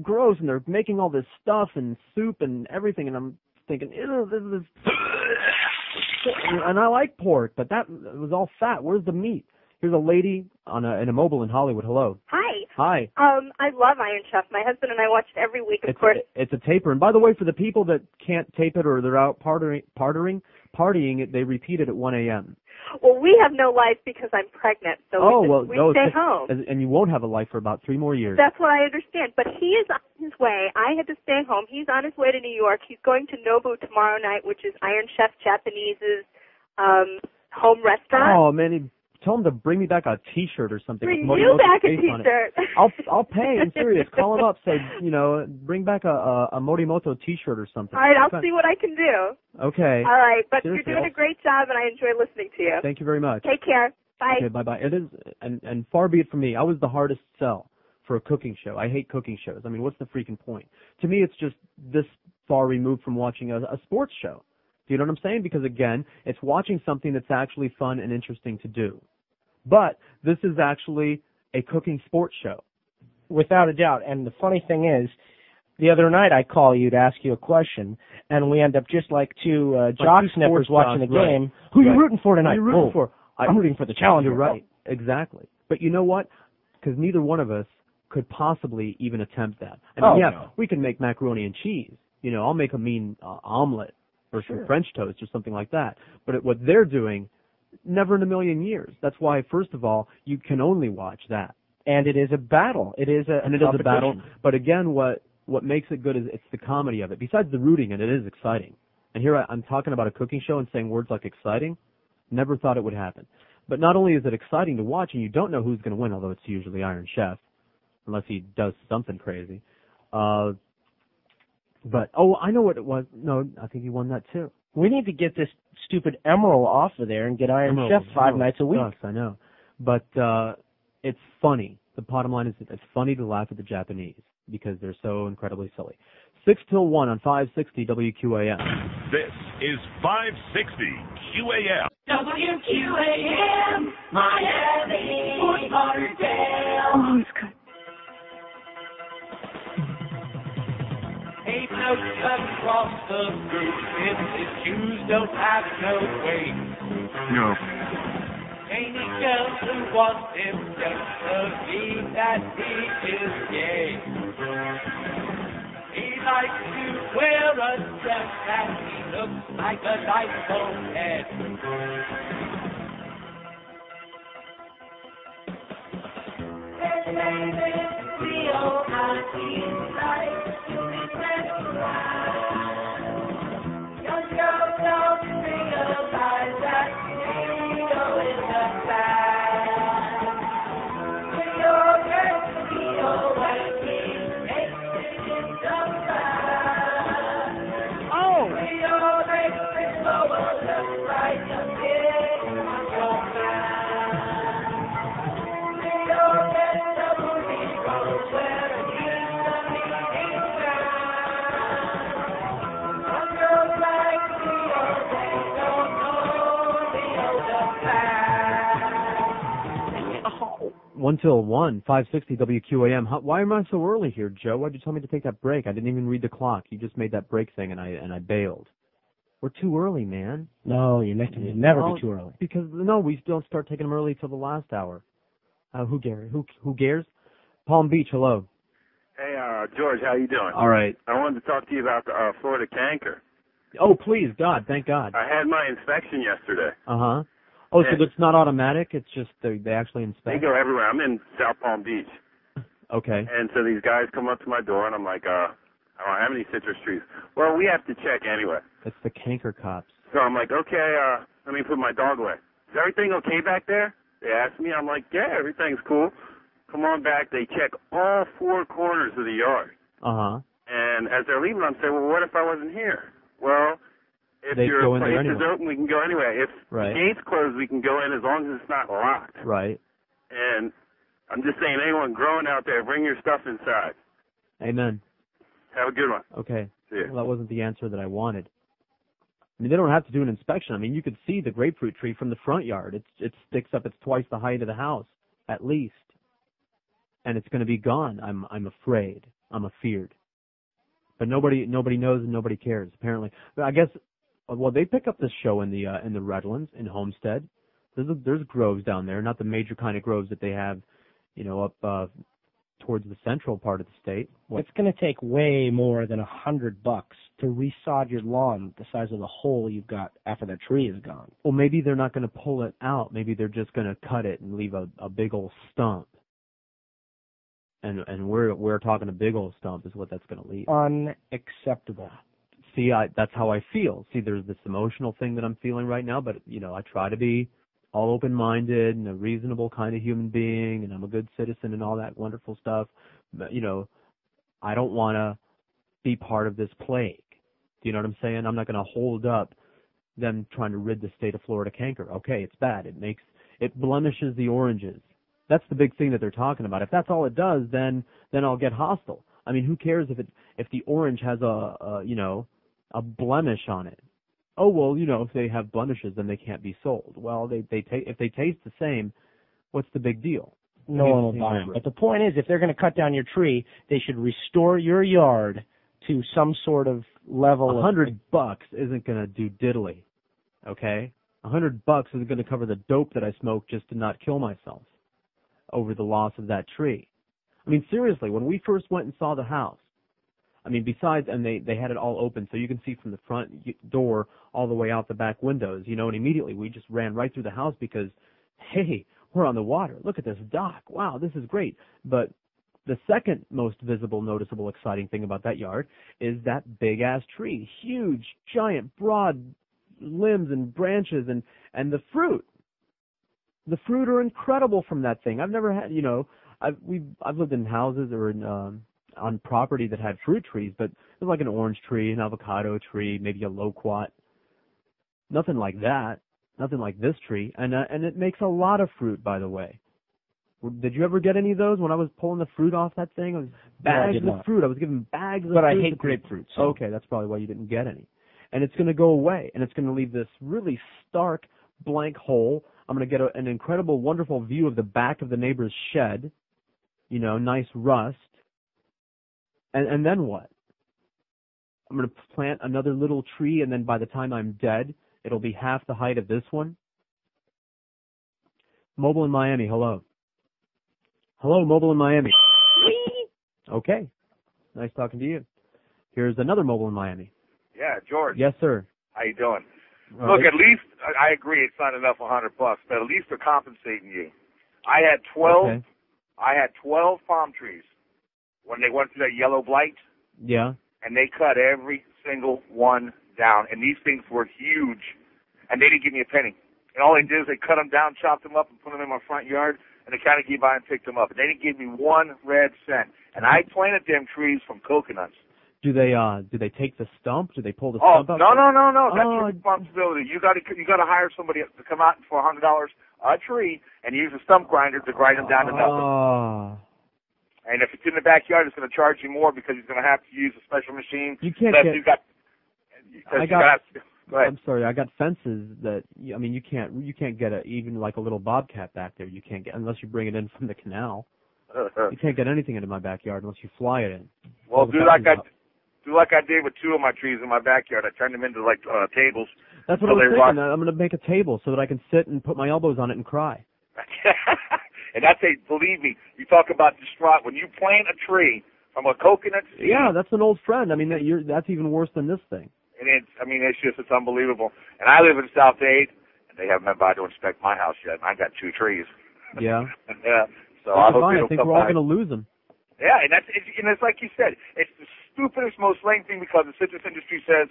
gross, and they're making all this stuff and soup and everything, and I'm thinking, ew, this is... And I like pork, but that was all fat. Where's the meat? Here's a lady in a mobile in Hollywood. Hello. Hi. Hi. I love Iron Chef. My husband and I watch it every week, of course. It's a taper. And by the way, for the people that can't tape it or they're out partying, they repeat it at 1 a.m. Well, we have no life because I'm pregnant, so we stay home. And you won't have a life for about 3 more years. That's what I understand. But he is on his way. I had to stay home. He's on his way to New York. He's going to Nobu tomorrow night, which is Iron Chef Japanese's home restaurant. Oh, man. Tell him to bring me back a T-shirt or something. Bring you back a T-shirt. I'll pay. I'm serious. Call him up. Say, bring back a Morimoto T-shirt or something. All right, I'll see what I can do. Okay. All right, but seriously, you're doing a great job, and I enjoy listening to you. Thank you very much. Take care. Bye. Okay, bye-bye. It is, and far be it from me. I was the hardest sell for a cooking show. I hate cooking shows. I mean, what's the freaking point? To me, it's just this far removed from watching a sports show. Do you know what I'm saying? Because, again, it's watching something that's actually fun and interesting to do. But this is actually a cooking sports show. Without a doubt. And the funny thing is, the other night I call you to ask you a question, and we end up just like two jock snippers watching the game. Right. Who are you rooting for tonight? Who are you rooting for? I'm rooting for the Challenger. You're right. Exactly. But you know what? Because neither one of us could possibly even attempt that. I mean, no. We can make macaroni and cheese. I'll make a mean omelet or some French toast or something like that. But what they're doing, never in a million years. That's why, first of all, you can only watch that. And it is a battle. It is a battle. But again, what makes it good is it's the comedy of it. Besides the rooting, and it is exciting. And here I'm talking about a cooking show and saying words like exciting. Never thought it would happen. But not only is it exciting to watch, and you don't know who's going to win, although it's usually Iron Chef, unless he does something crazy. But, I know what it was. No, I think he won that too. We need to get this stupid Emerald off of there and get Iron Chef 5 nights a week. Sucks, I know. But it's funny. The bottom line is it's funny to laugh at the Japanese because they're so incredibly silly. 6 till 1 on 560 WQAM. This is 560 QAM. WQAM, Miami, Fort Lauderdale. Oh, it's good. 8 notes across the group, if his shoes don't have no weight. No. Ain't he just who wants himself to be that he is gay? He likes to wear a dress that he looks like a dipole head. His name is Leo, and he likes to be dressed around. Young girls don't realize that Leo is a fan. Leo gets 1 till 1, 560 WQAM. Why am I so early here, Joe? Why'd you tell me to take that break? I didn't even read the clock. You just made that break thing, and I bailed. We're too early, man. No, you're never be too early. Because, no, we don't start taking them early till the last hour. Who cares? Palm Beach, hello. Hey, George, how you doing? All right. I wanted to talk to you about the Florida canker. Oh, please, God, thank God. I had my inspection yesterday. Uh-huh. Oh, so it's not automatic? It's just they actually They inspect? go everywhere. I'm in South Palm Beach. Okay. And so these guys come up to my door, and I'm like, I don't have any citrus trees. Well, we have to check anyway. That's the canker cops. So I'm like, okay, let me put my dog away. Is everything okay back there? They asked me. I'm like, yeah, everything's cool. Come on back. They check all 4 corners of the yard. Uh-huh. And as they're leaving, I'm saying, well, what if I wasn't here? Well, if They your go in there place is anyway. open, we can go anyway. If Right. the gate's closed, we can go in as long as it's not locked. Right. And I'm just saying, anyone growing out there, bring your stuff inside. Amen. Have a good one. Okay. See ya. Well, that wasn't the answer that I wanted. I mean, they don't have to do an inspection. I mean, you could see the grapefruit tree from the front yard. It sticks up. It's twice the height of the house, at least. And it's going to be gone. I'm afraid. I'm afeared. But nobody knows and nobody cares, apparently. But I guess, well, they pick up this show in the Redlands, in Homestead. There's groves down there, not the major kind of groves that they have, up towards the central part of the state. It's going to take way more than $100 to resod your lawn the size of the hole you've got after the tree is gone. Well, maybe they're not going to pull it out. Maybe they're just going to cut it and leave a big old stump. And we're talking a big old stump is what that's going to leave. Unacceptable. See, that's how I feel. See, there's this emotional thing that I'm feeling right now, but, I try to be all open-minded and a reasonable kind of human being, and I'm a good citizen and all that wonderful stuff. But, I don't want to be part of this plague. Do you know what I'm saying? I'm not going to hold up them trying to rid the state of Florida canker. Okay, it's bad. It blemishes the oranges. That's the big thing that they're talking about. If that's all it does, then I'll get hostile. I mean, who cares if the orange has a blemish on it? Oh, well, if they have blemishes, then they can't be sold. Well, if they taste the same, what's the big deal? No one will buy them. But the point is, if they're going to cut down your tree, they should restore your yard to some sort of level. $100 isn't going to do diddly, okay? $100 isn't going to cover the dope that I smoke just to not kill myself over the loss of that tree. I mean, seriously, when we first went and saw the house, I mean, besides, and they had it all open, so you can see from the front door all the way out the back windows, and immediately we just ran right through the house because, hey, we're on the water. Look at this dock. Wow, this is great. But the second most visible, noticeable, exciting thing about that yard is that big-ass tree. Huge, giant, broad limbs and branches and the fruit. The fruit are incredible from that thing. I've never had, I've lived in houses or in on property that had fruit trees, but it was like an orange tree, an avocado tree, maybe a loquat. Nothing like that. Nothing like this tree. And it makes a lot of fruit, by the way. Did you ever get any of those when I was pulling the fruit off that thing? It was bags of fruit. I was giving bags of fruit. But I hate grapefruit. So. Okay, that's probably why you didn't get any. And it's going to go away, and it's going to leave this really stark blank hole. I'm going to get an incredible, wonderful view of the back of the neighbor's shed, nice rust. And then what? I'm going to plant another little tree, and then by the time I'm dead, it'll be half the height of this one. Mobile in Miami, hello. Hello, Mobile in Miami. Okay. Nice talking to you. Here's another Mobile in Miami. Yeah, George. Yes, sir. How you doing? All Look, right. at least I agree it's not enough $100, but at least they're compensating you. I had 12. Okay. I had 12 palm trees when they went through that yellow blight, Yeah. and they cut every single one down. And these things were huge, and they didn't give me a penny. And all they did is they cut them down, chopped them up, and put them in my front yard, and they kind of came by and picked them up. And they didn't give me 1 red cent. And I planted them trees from coconuts. Do they take the stump? Do they pull the Oh, stump up? no. That's Oh, your responsibility. You got to hire somebody to come out for $100 a tree and use a stump grinder to grind them down to nothing. Oh. And if it's in the backyard, it's going to charge you more because he's going to have to use a special machine. You can't Unless get- you've got, Go ahead. I'm sorry, I got fences that, I mean, you can't get even like a little bobcat back there. You can't get, unless you bring it in from the canal. You can't get anything into my backyard unless you fly it in. Well, do like I did with two of my trees in my backyard. I turned them into like tables. That's what I was thinking. I'm going to make a table so that I can sit and put my elbows on it and cry. And that's believe me, you talk about distraught. When you plant a tree from a coconut seed. Yeah, that's an old friend. I mean, that's even worse than this thing. And it's unbelievable. And I live in South Dade, and they haven't been by to inspect my house yet. I got 2 trees. Yeah. Yeah. So I think we're all going to lose them. Yeah, and it's like you said, it's the stupidest, most lame thing because the citrus industry says,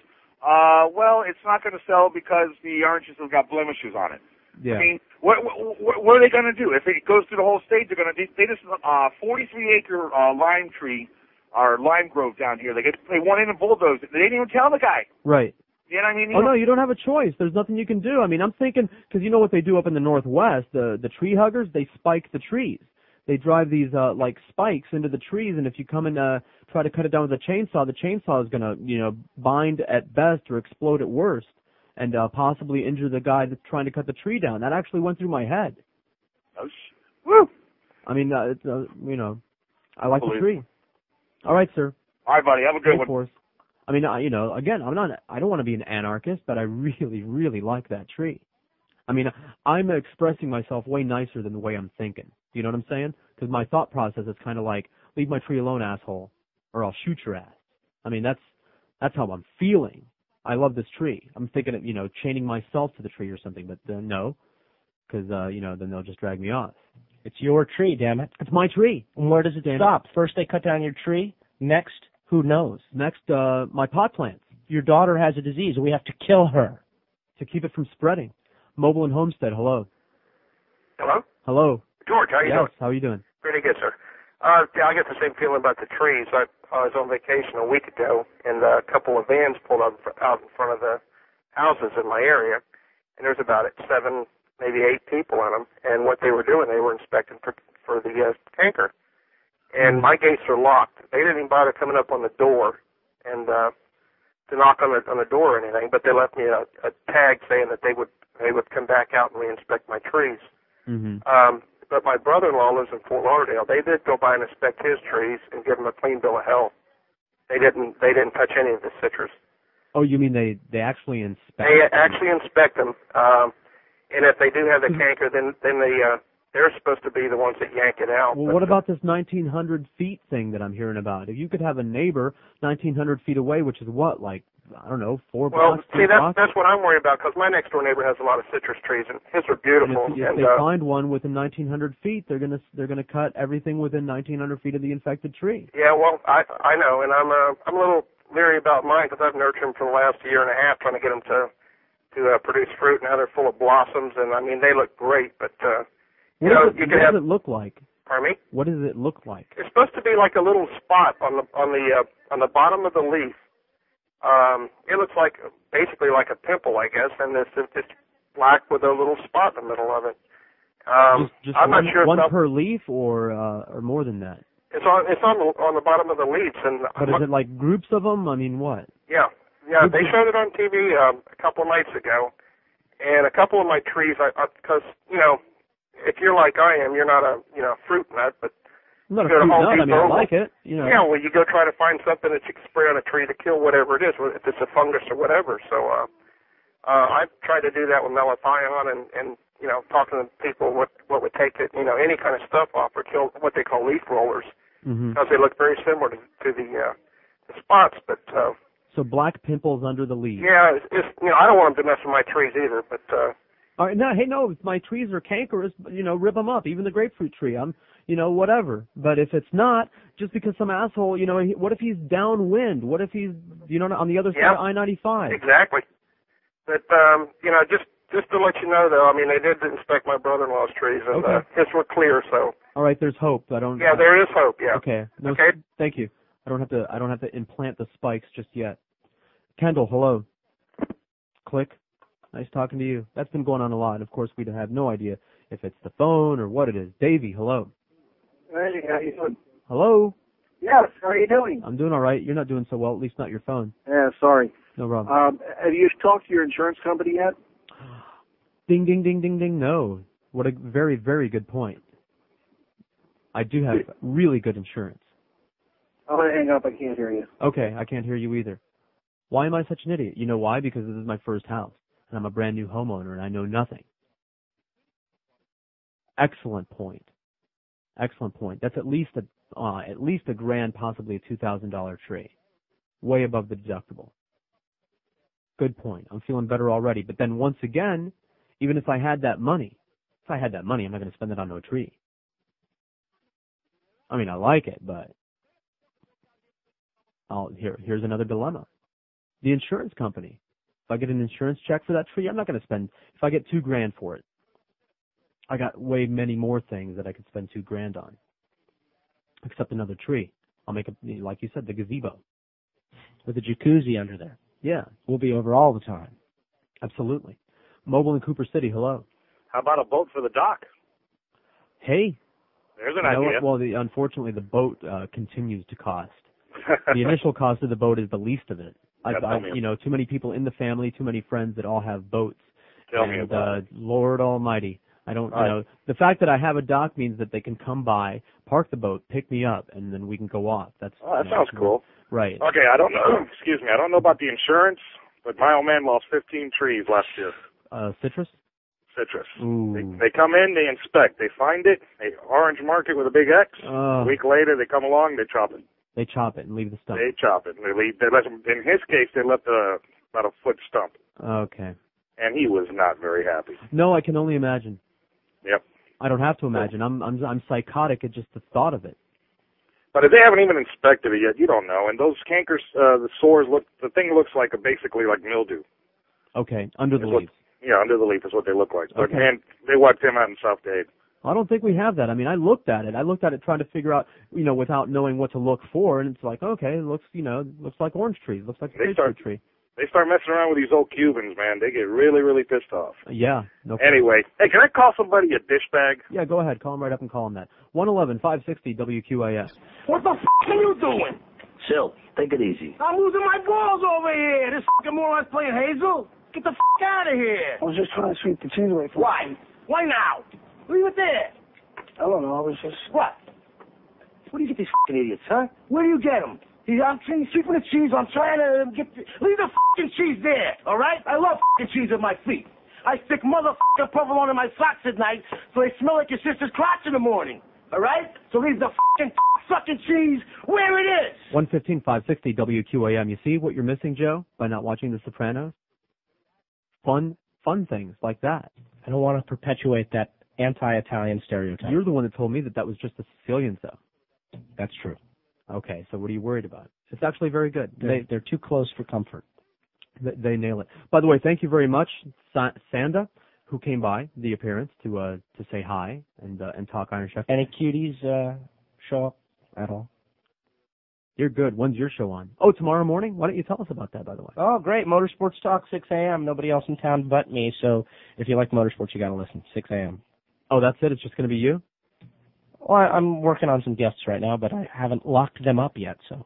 well, it's not going to sell because the oranges have got blemishes on it. Yeah. I mean, what are they going to do? If it goes through the whole state, they're going to they just 43-acre lime tree or lime grove down here. They went in and bulldozed it. They didn't even tell the guy. Right. You know what I mean? No, you don't have a choice. There's nothing you can do. I mean, I'm thinking, because you know what they do up in the Northwest, the tree huggers, they spike the trees. They drive these like spikes into the trees, and if you come and try to cut it down with a chainsaw, the chainsaw is going to, bind at best or explode at worst, and possibly injure the guy that's trying to cut the tree down. That actually went through my head. Woo! I mean, I like the tree. All right, sir. All right, buddy. Have a good one. Course. I mean, again, I don't want to be an anarchist, but I really, really like that tree. I mean, I'm expressing myself way nicer than the way I'm thinking. Do you know what I'm saying? Because my thought process is kind of like, leave my tree alone, asshole, or I'll shoot your ass. I mean, that's how I'm feeling. I love this tree. I'm thinking of, chaining myself to the tree or something, but no, because, then they'll just drag me off. It's your tree, damn it. It's my tree. And where does it stop? First they cut down your tree. Next, who knows? Next, my pot plants. Your daughter has a disease, and we have to kill her. To keep it from spreading. Mobile and Homestead, hello. Hello? Hello. George, how you doing? How are you doing? Pretty good, sir. I get the same feeling about the trees. I was on vacation a week ago, and a couple of vans pulled up out in front of the houses in my area, and there's about 7, maybe 8 people in them, and what they were doing, they were inspecting for the canker. And my gates are locked. They didn't even bother coming up on the door and to knock on the door or anything, but they left me a tag saying that they would come back out and re-inspect my trees. Mm-hmm. But my brother-in-law lives in Fort Lauderdale. They did go by and inspect his trees and give him a clean bill of health. They didn't touch any of the citrus. Oh, you mean they actually inspect? They actually inspect them, and if they do have the canker, then they're supposed to be the ones that yank it out. Well, what about this 1,900 feet thing that I'm hearing about? If you could have a neighbor 1,900 feet away, which is what, like, I don't know, 4 blocks? Well, see, that's what I'm worried about, because my next door neighbor has a lot of citrus trees, and his are beautiful. And if they find one within 1,900 feet, they're gonna cut everything within 1,900 feet of the infected tree. Yeah, well, I know, and I'm a little leery about mine, because I've nurtured them for the last year and a half, trying to get them to produce fruit. Now they're full of blossoms, and I mean they look great, but what does it look like? Pardon me? What does it look like? It's supposed to be like a little spot on the bottom of the leaf. It looks like basically like a pimple, I guess, and it's black with a little spot in the middle of it. Just I'm not sure one per leaf, or more than that. It's on the bottom of the leaves, and but is it like groups of them? I mean, what? Yeah. They showed it on TV a couple of nights ago, and a couple of my trees, because if you're like I am, you're not a fruit nut, but I'm not a fruit nut. I mean, I like it. Yeah, well, you go try to find something that you can spray on a tree to kill whatever it is, if it's a fungus or whatever. So I tried to do that with malathion and talking to people what would take it, any kind of stuff off or kill what they call leaf rollers, because they look very similar to the spots, but. So black pimples under the leaves. Yeah, it's I don't want them to mess with my trees either, but. All right, no, if my trees are cankerous, rip them up. Even the grapefruit tree, whatever. But if it's not, just because some asshole, what if he's downwind? What if he's, on the other side of I-95? Exactly. But just to let you know, though, I mean, they did inspect my brother-in-law's trees, and his were clear. So. All right, there's hope. Yeah, there is hope. Yeah. Okay. Okay. Thank you. I don't have to implant the spikes just yet. Kendall, hello. Click. Nice talking to you. That's been going on a lot, and of course we have no idea if it's the phone or what it is. Davey, hello. Hey, how you doing? Hello. Yes, how are you doing? I'm doing all right. You're not doing so well, at least not your phone. Yeah, sorry. No problem. Have you talked to your insurance company yet? Ding, ding, ding, ding, ding. No. What a very, very good point. I do have really good insurance. I'm going to hang up. I can't hear you. Okay, I can't hear you either. Why am I such an idiot? You know why? Because this is my first house, and I'm a brand new homeowner, and I know nothing. Excellent point. Excellent point. That's at least a grand, possibly a $2,000 tree, way above the deductible. Good point. I'm feeling better already. But then once again, even if I had that money, I'm not going to spend it on no tree. I mean, I like it, but here's another dilemma. The insurance company. If I get an insurance check for that tree, I'm not going to spend. If I get $2,000 for it, I got way many more things that I could spend $2,000 on, except another tree. I'll make it, like you said, the gazebo with a jacuzzi under there. Yeah, we'll be over all the time. Absolutely. Mobile in Cooper City. Hello. How about a boat for the dock? Hey. There's an idea. Well, unfortunately, the boat continues to cost. The initial cost of the boat is the least of it. Too many people in the family, too many friends that all have boats. Tell me about it. Lord Almighty, I don't the fact that I have a dock means that they can come by, park the boat, pick me up, and then we can go off. That sounds cool. Right. Okay, I don't know. Excuse me. I don't know about the insurance, but my old man lost 15 trees last year. Citrus? Citrus. Ooh. They come in, they inspect, they find it, they orange mark it with a big X. A week later, they come along, they chop it. They chop it and leave the stump. They chop it. And they let them, in his case, they left about a foot stump. Okay. And he was not very happy. No, I can only imagine. Yep. I don't have to imagine. I'm psychotic at just the thought of it. But if they haven't even inspected it yet, you don't know. And those cankers, the sores the thing looks like basically like mildew. Okay, under the leaves. Yeah, under the leaf is what they look like. But okay. Man, they wiped him out in South Dade. I don't think we have that. I mean, I looked at it trying to figure out, without knowing what to look for, and it's like, okay, it looks like orange trees, looks like a grapefruit tree. They start messing around with these old Cubans, man. They get really, really pissed off. Yeah. No anyway, hey, can I call somebody a dish bag? Yeah, go ahead. Call them right up and call them that. 111-560 WQAS. What the are you doing? Chill. Take it easy. I'm losing my balls over here. This moron's playing Hazel. Get the out of here. I was just trying to sweep the cheese away from you. Why? Why now? Leave it there. I don't know. I was just... What? Where do you get these idiots, huh? Where do you get them? I'm sweeping the cheese. I'm trying to get... Leave the cheese there, all right? I love cheese at my feet. I stick motherfucking provolone in my socks at night so they smell like your sister's crotch in the morning, all right? So leave the sucking cheese where it is. 115-560 WQAM. You see what you're missing, Joe, by not watching The Sopranos? Fun things like that. I don't want to perpetuate that anti-Italian stereotype. You're the one that told me that was just the Sicilians, though. That's true. Okay, so what are you worried about? It's actually very good. They're too close for comfort. They nail it. By the way, thank you very much, Sanda, who came by the appearance to say hi and talk Iron Chef. Any cuties show up at all? You're good. When's your show on? Oh, tomorrow morning? Why don't you tell us about that, by the way? Oh, great. Motorsports Talk, 6 a.m. Nobody else in town but me. So if you like motorsports, you got to listen. 6 a.m. Oh, that's it? It's just going to be you? Well, I'm working on some guests right now, but I haven't locked them up yet, so.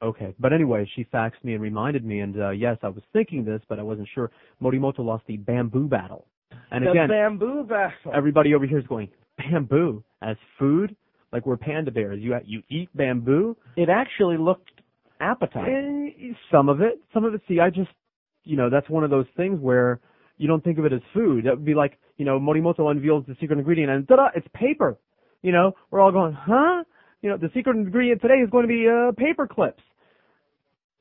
Okay. But anyway, she faxed me and reminded me, and yes, I was thinking this, but I wasn't sure. Morimoto lost the bamboo battle. And again, the bamboo battle. Everybody over here is going, bamboo as food? Like we're panda bears. You eat bamboo? It actually looked appetizing. Some of it. See, I just, that's one of those things where you don't think of it as food. That would be like, Morimoto unveils the secret ingredient and ta-da, it's paper. We're all going, huh? The secret ingredient today is going to be paper clips.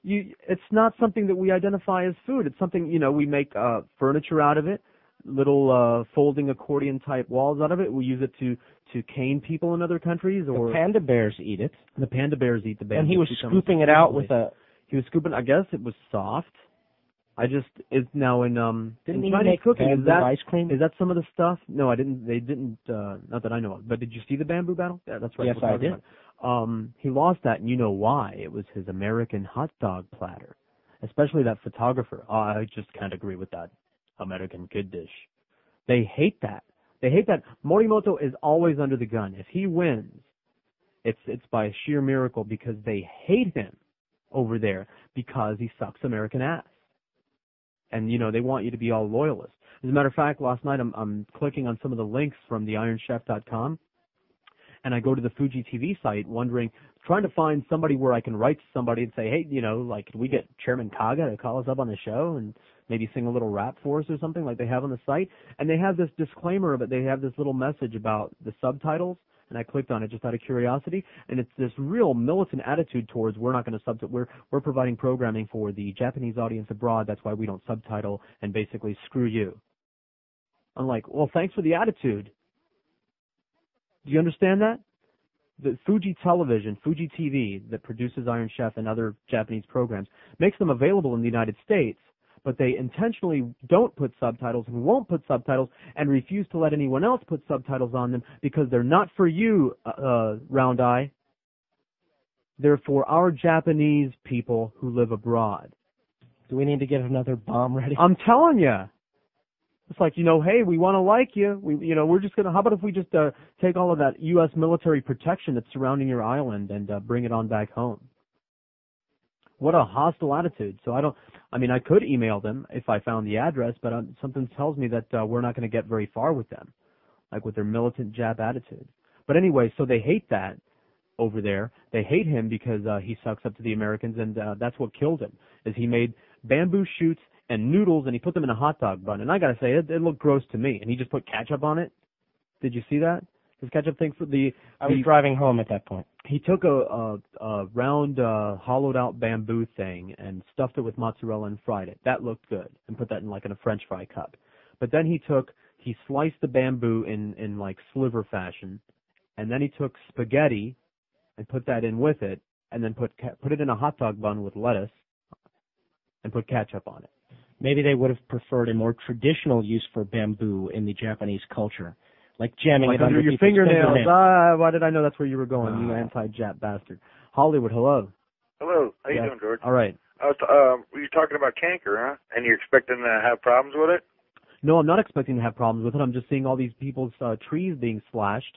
It's not something that we identify as food. It's something, we make furniture out of it, little folding accordion type walls out of it. We use it to cane people in other countries. Or the panda bears eat it. The panda bears eat the bamboo. And he was scooping it out with a... He was scooping, I guess it was soft. It's now in Didn't in he make cooking. bamboo Is that ice cream? Is that some of the stuff? No, I didn't. They didn't. Not that I know of. But did you see the bamboo battle? Yeah, that's right. Yes, I did. He lost that, and you know why? It was his American hot dog platter, especially that photographer. I just can't agree with that American kid dish. They hate that. They hate that. Morimoto is always under the gun. If he wins, it's by sheer miracle because they hate him over there because he sucks American ass. And, you know, they want you to be all loyalists. As a matter of fact, last night I'm clicking on some of the links from the IronChef.com, and I go to the Fuji TV site trying to find somebody where I can write to somebody and say, hey, you know, like, can we get Chairman Kaga to call us up on the show and maybe sing a little rap for us or something like they have on the site? And they have this disclaimer of it. They have this little message about the subtitles, and I clicked on it just out of curiosity, and it's this real militant attitude towards we're not going to subtitle. We're providing programming for the Japanese audience abroad. That's why we don't subtitle, and basically screw you. I'm like, well, thanks for the attitude. Do you understand that? The Fuji Television, Fuji TV, that produces Iron Chef and other Japanese programs, makes them available in the United States, but they intentionally don't put subtitles and won't put subtitles and refuse to let anyone else put subtitles on them because they're not for you, Round Eye. They're for our Japanese people who live abroad. Do we need to get another bomb ready? I'm telling you. It's like, you know, hey, we want to like you. We're just going to, how about if we just take all of that U.S. military protection that's surrounding your island and bring it on back home? What a hostile attitude. So I could email them if I found the address, but something tells me that we're not going to get very far with them, like with their militant Jap attitude. But anyway, so they hate that over there. They hate him because he sucks up to the Americans, and that's what killed him, is he made bamboo shoots and noodles, and he put them in a hot dog bun. And I got to say, it looked gross to me. And he just put ketchup on it. Did you see that? His ketchup thing for I was driving home at that point. He took a round, hollowed-out bamboo thing and stuffed it with mozzarella and fried it. That looked good, and put that in a French fry cup. But then he sliced the bamboo in like sliver fashion, and then he took spaghetti and put that in with it, and then put it in a hot dog bun with lettuce and put ketchup on it. Maybe they would have preferred a more traditional use for bamboo in the Japanese culture, like jamming it under your fingernails. Why did I know that's where you were going, you anti-Jap bastard? Hollywood, hello. Hello. How you doing, George? All right. Were you talking about canker, huh? And you're expecting to have problems with it? No, I'm not expecting to have problems with it. I'm just seeing all these people's trees being slashed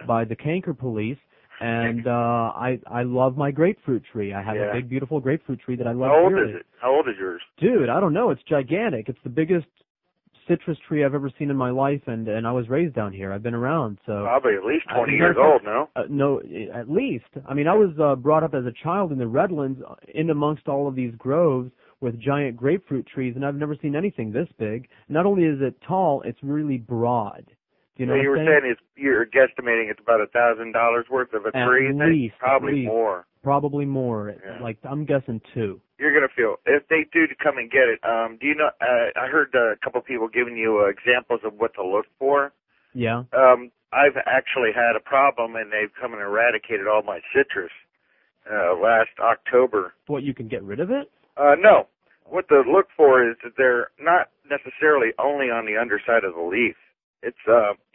by the canker police. And I love my grapefruit tree. I have a big, beautiful grapefruit tree that I love. How old is it? How old is yours? Dude, I don't know. It's gigantic. It's the biggest citrus tree I've ever seen in my life, and I was raised down here. I've been around, so probably at least 20 years old, no? No, at least. I mean, I was brought up as a child in the Redlands, in amongst all of these groves with giant grapefruit trees, and I've never seen anything this big. Not only is it tall, it's really broad. You know, so you were saying you're guesstimating it's about $1,000 worth of a tree? At least. Probably more. Probably more. Yeah. Like, I'm guessing 2. You're going to feel, if they do come and get it, do you know, I heard a couple people giving you examples of what to look for. Yeah. I've actually had a problem, and they've come and eradicated all my citrus last October. What, you can get rid of it? No. What to look for is that they're not necessarily only on the underside of the leaf. It's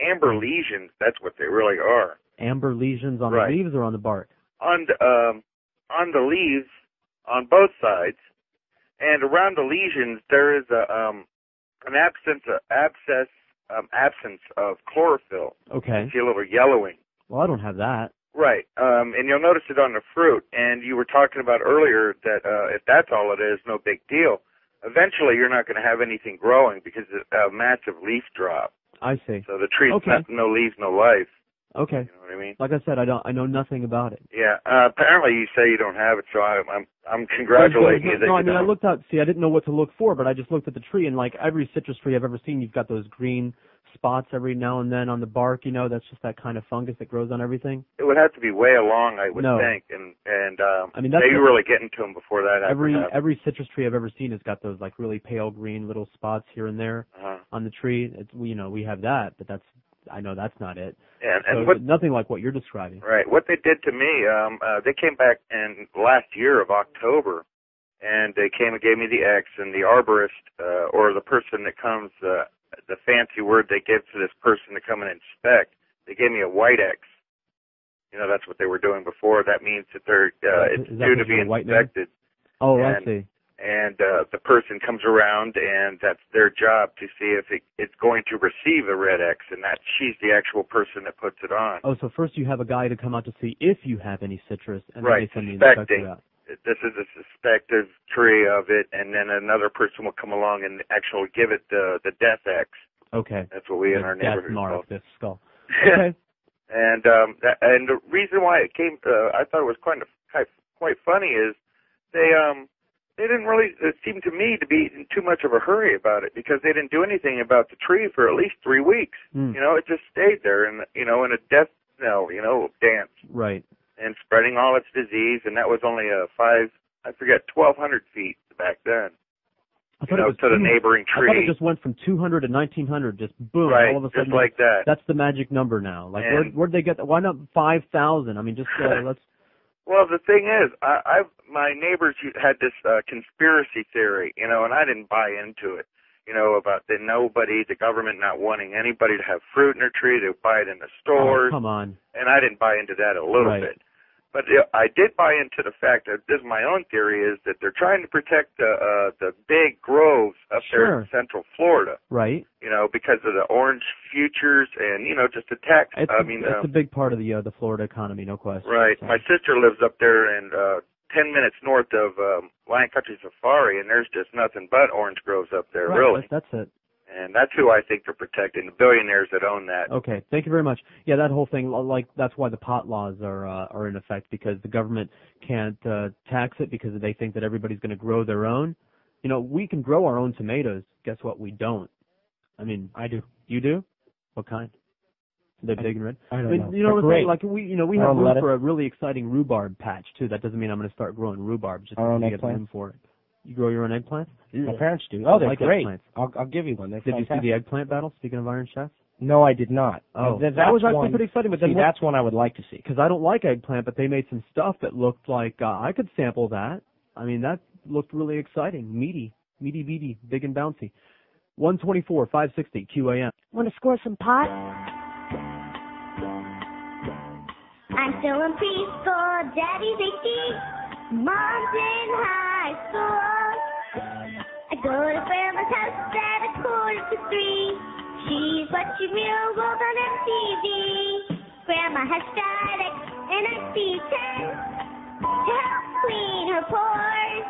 amber lesions. That's what they really are. Amber lesions on the leaves or on the bark? On the leaves, on both sides, and around the lesions there is an absence of chlorophyll. Okay. You see a little yellowing. Well, I don't have that. Right. And you'll notice it on the fruit. And you were talking about earlier that if that's all it is, no big deal. Eventually, you're not going to have anything growing because it's a massive leaf drop. I see. So the tree's no leaves, no life. Okay. You know what I mean? Like I said, I know nothing about it. Yeah. Apparently you say you don't have it, so I'm congratulating you that you don't. I looked out. See, I didn't know what to look for, but I just looked at the tree, and like every citrus tree I've ever seen, you've got those green spots every now and then on the bark. You know, that's just that kind of fungus that grows on everything. It would have to be way along, I would think, and I mean, that's maybe really getting to them before that. Every citrus tree I've ever seen has got those like really pale green little spots here and there on the tree. It's, you know, we have that, but I know that's not it. Yeah, and so nothing like what you're describing. Right. What they did to me, they came back in last year of October, and they came and gave me the X, and the arborist, or the person that comes, the fancy word they give to this person to come and inspect, they gave me a white X. You know, that's what they were doing before. That means that it's due to be inspected. Oh, I see. And the person comes around, and that's their job to see if it's going to receive a red X, and she's the actual person that puts it on. Oh, so first you have a guy to come out to see if you have any citrus, and then they send the inspector out. this is a suspected tree of it, and then another person will come along and actually give it the Death X. Okay. That's what we in our neighborhood Death Mark, call. this skull. Okay. And the reason why it came, I thought it was quite funny is they didn't really seem to me to be in too much of a hurry about it, because they didn't do anything about the tree for at least 3 weeks. Mm. You know, it just stayed there, and in a death knell, dance. Right. And spreading all its disease, and that was only 1,200 feet back then. I thought it was to the neighboring tree. I thought it just went from 200 to 1,900, just boom, right, all of a sudden. Just like that. That's the magic number now. Like, and where'd they get that? Why not 5,000? I mean, just let's. Well, the thing is, my neighbors had this conspiracy theory, and I didn't buy into it. About the government not wanting anybody to have fruit in their tree, to buy it in the stores. Oh, come on. And I didn't buy into that a little bit. But I did buy into the fact that this is my own theory, is that they're trying to protect the big groves up there in Central Florida. Right. Because of the orange futures and just the tax. It's a big part of the Florida economy, no question. Right. So. My sister lives up there, and 10 minutes north of Lion Country Safari, and there's just nothing but orange groves up there, right, really. That's it. And that's who I think they're protecting, the billionaires that own that. Okay, thank you very much. Yeah, that whole thing, like, that's why the pot laws are in effect, because the government can't tax it because they think that everybody's going to grow their own. We can grow our own tomatoes. Guess what? We don't. I mean, I do. You do? What kind? They're big and red. I don't know. You know what I'm saying? Like we have room lettuce. for a really exciting rhubarb patch too. That doesn't mean I'm going to start growing rhubarb just to get room for it. You grow your own eggplant? My parents do. Oh, they're like great. Eggplants. I'll give you one. They're Did fantastic. you see the eggplant battle? Speaking of Iron Chef. No, I did not. Oh, that was actually one, pretty exciting. But then that's one I would like to see. Because I don't like eggplant, but they made some stuff that looked like I could sample that. I mean, that looked really exciting, meaty, big and bouncy. 124, 560 QAM. Want to score some pot? I'm still in preschool, daddy's 18, mom's in high school. I go to grandma's house at 2:45. She's watching Real World on MTV. Grandma has static and I see 10 to help clean her pores.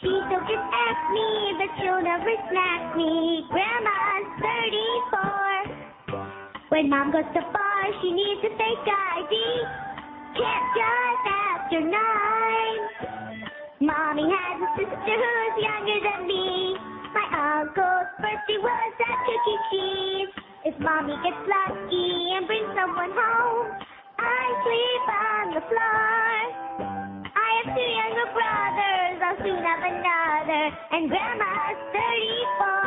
She still just asks me, but she'll never snack me. Grandma's 34. When mom goes to bar, she needs a fake ID. Can't drive after 9. Mommy has a sister who's younger than me. My uncle's birthday was at Chuck E. Cheese. If mommy gets lucky and brings someone home, I sleep on the floor. I have 2 younger brothers, I'll soon have another, and grandma's 34.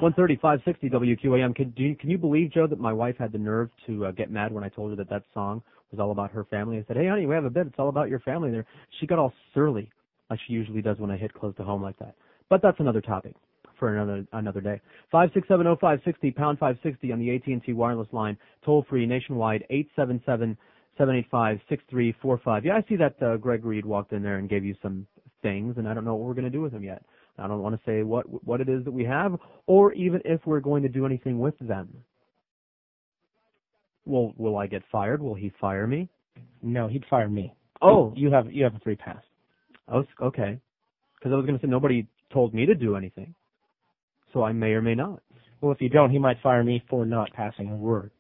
130, 560 WQAM. Can you believe, Joe, that my wife had the nerve to get mad when I told her that song was all about her family? I said, hey, honey, we have a bit. It's all about your family there. She got all surly, like she usually does when I hit close to home like that. But that's another topic for another day. 5670560, pound 560 on the AT&T wireless line, toll-free nationwide, 877-785-6345. Yeah, I see that Greg Reed walked in there and gave you some things, and I don't know what we're going to do with them yet. I don't want to say what it is that we have, or even if we're going to do anything with them. Well, will I get fired? Will he fire me? No, he'd fire me. Oh, you have a free pass. Oh, okay. Because I was going to say nobody told me to do anything, so I may or may not. Well, if you don't, he might fire me for not passing a word.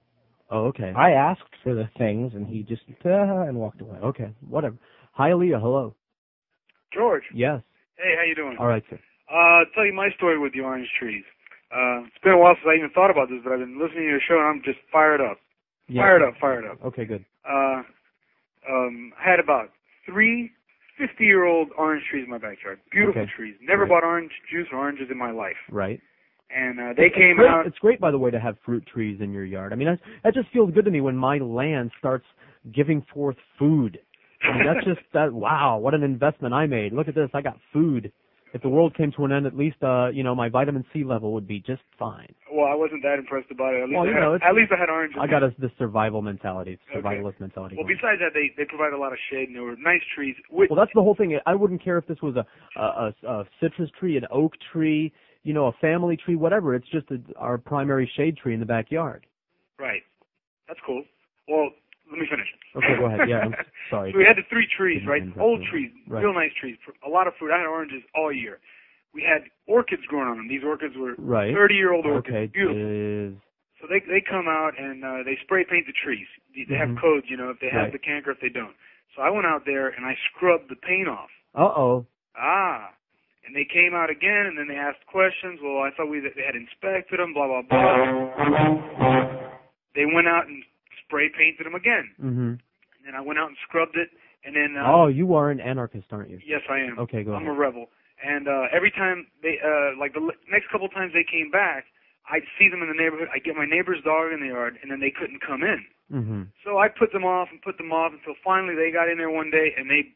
Oh, okay. I asked for the things, and he just and walked away. Okay, whatever. Hi, Aaliyah. Hello. George. Yes. Hey, how you doing? All right, sir. I'll tell you my story with the orange trees. It's been a while since I even thought about this, but I've been listening to your show, and I'm just fired up. Yeah. Fired up. Okay, good. I had about 3 50-year-old orange trees in my backyard. Beautiful trees. Never bought orange juice or oranges in my life. Right. And they came out. It's great, by the way, to have fruit trees in your yard. I mean, that just feels good to me when my land starts giving forth food. I mean, that's just wow, what an investment I made. Look at this, I got food. If the world came to an end, at least, my vitamin C level would be just fine. Well, I wasn't that impressed about it. At least I had oranges. I got the survival mentality, survivalist mentality. Well, besides that, they provide a lot of shade, and they were nice trees. Well, that's the whole thing. I wouldn't care if this was a citrus tree, an oak tree, a family tree, whatever. It's just our primary shade tree in the backyard. Right. That's cool. Well, let me finish. Okay, go ahead. Yeah, I'm sorry. So we had the 3 trees, right? Old trees, Right. real nice trees, a lot of fruit. I had oranges all year. We had orchids growing on them. These orchids were Right. 30-year-old orchids, Okay. beautiful. So they come out and they spray paint the trees. They have codes, you know, if they have the canker, if they don't. So I went out there and I scrubbed the paint off. Uh-oh. And they came out again, and then they asked questions. Well, I thought they had inspected them, blah, blah, blah. They went out and spray painted them again. Mm-hmm. And then I went out and scrubbed it, and then... oh, you are an anarchist, aren't you? Yes, I am. Okay, go ahead. I'm a rebel. And every time they, like the next couple times they came back, I'd see them in the neighborhood. I'd get my neighbor's dog in the yard, and then they couldn't come in. Mm-hmm. So I put them off until finally they got in there one day, and they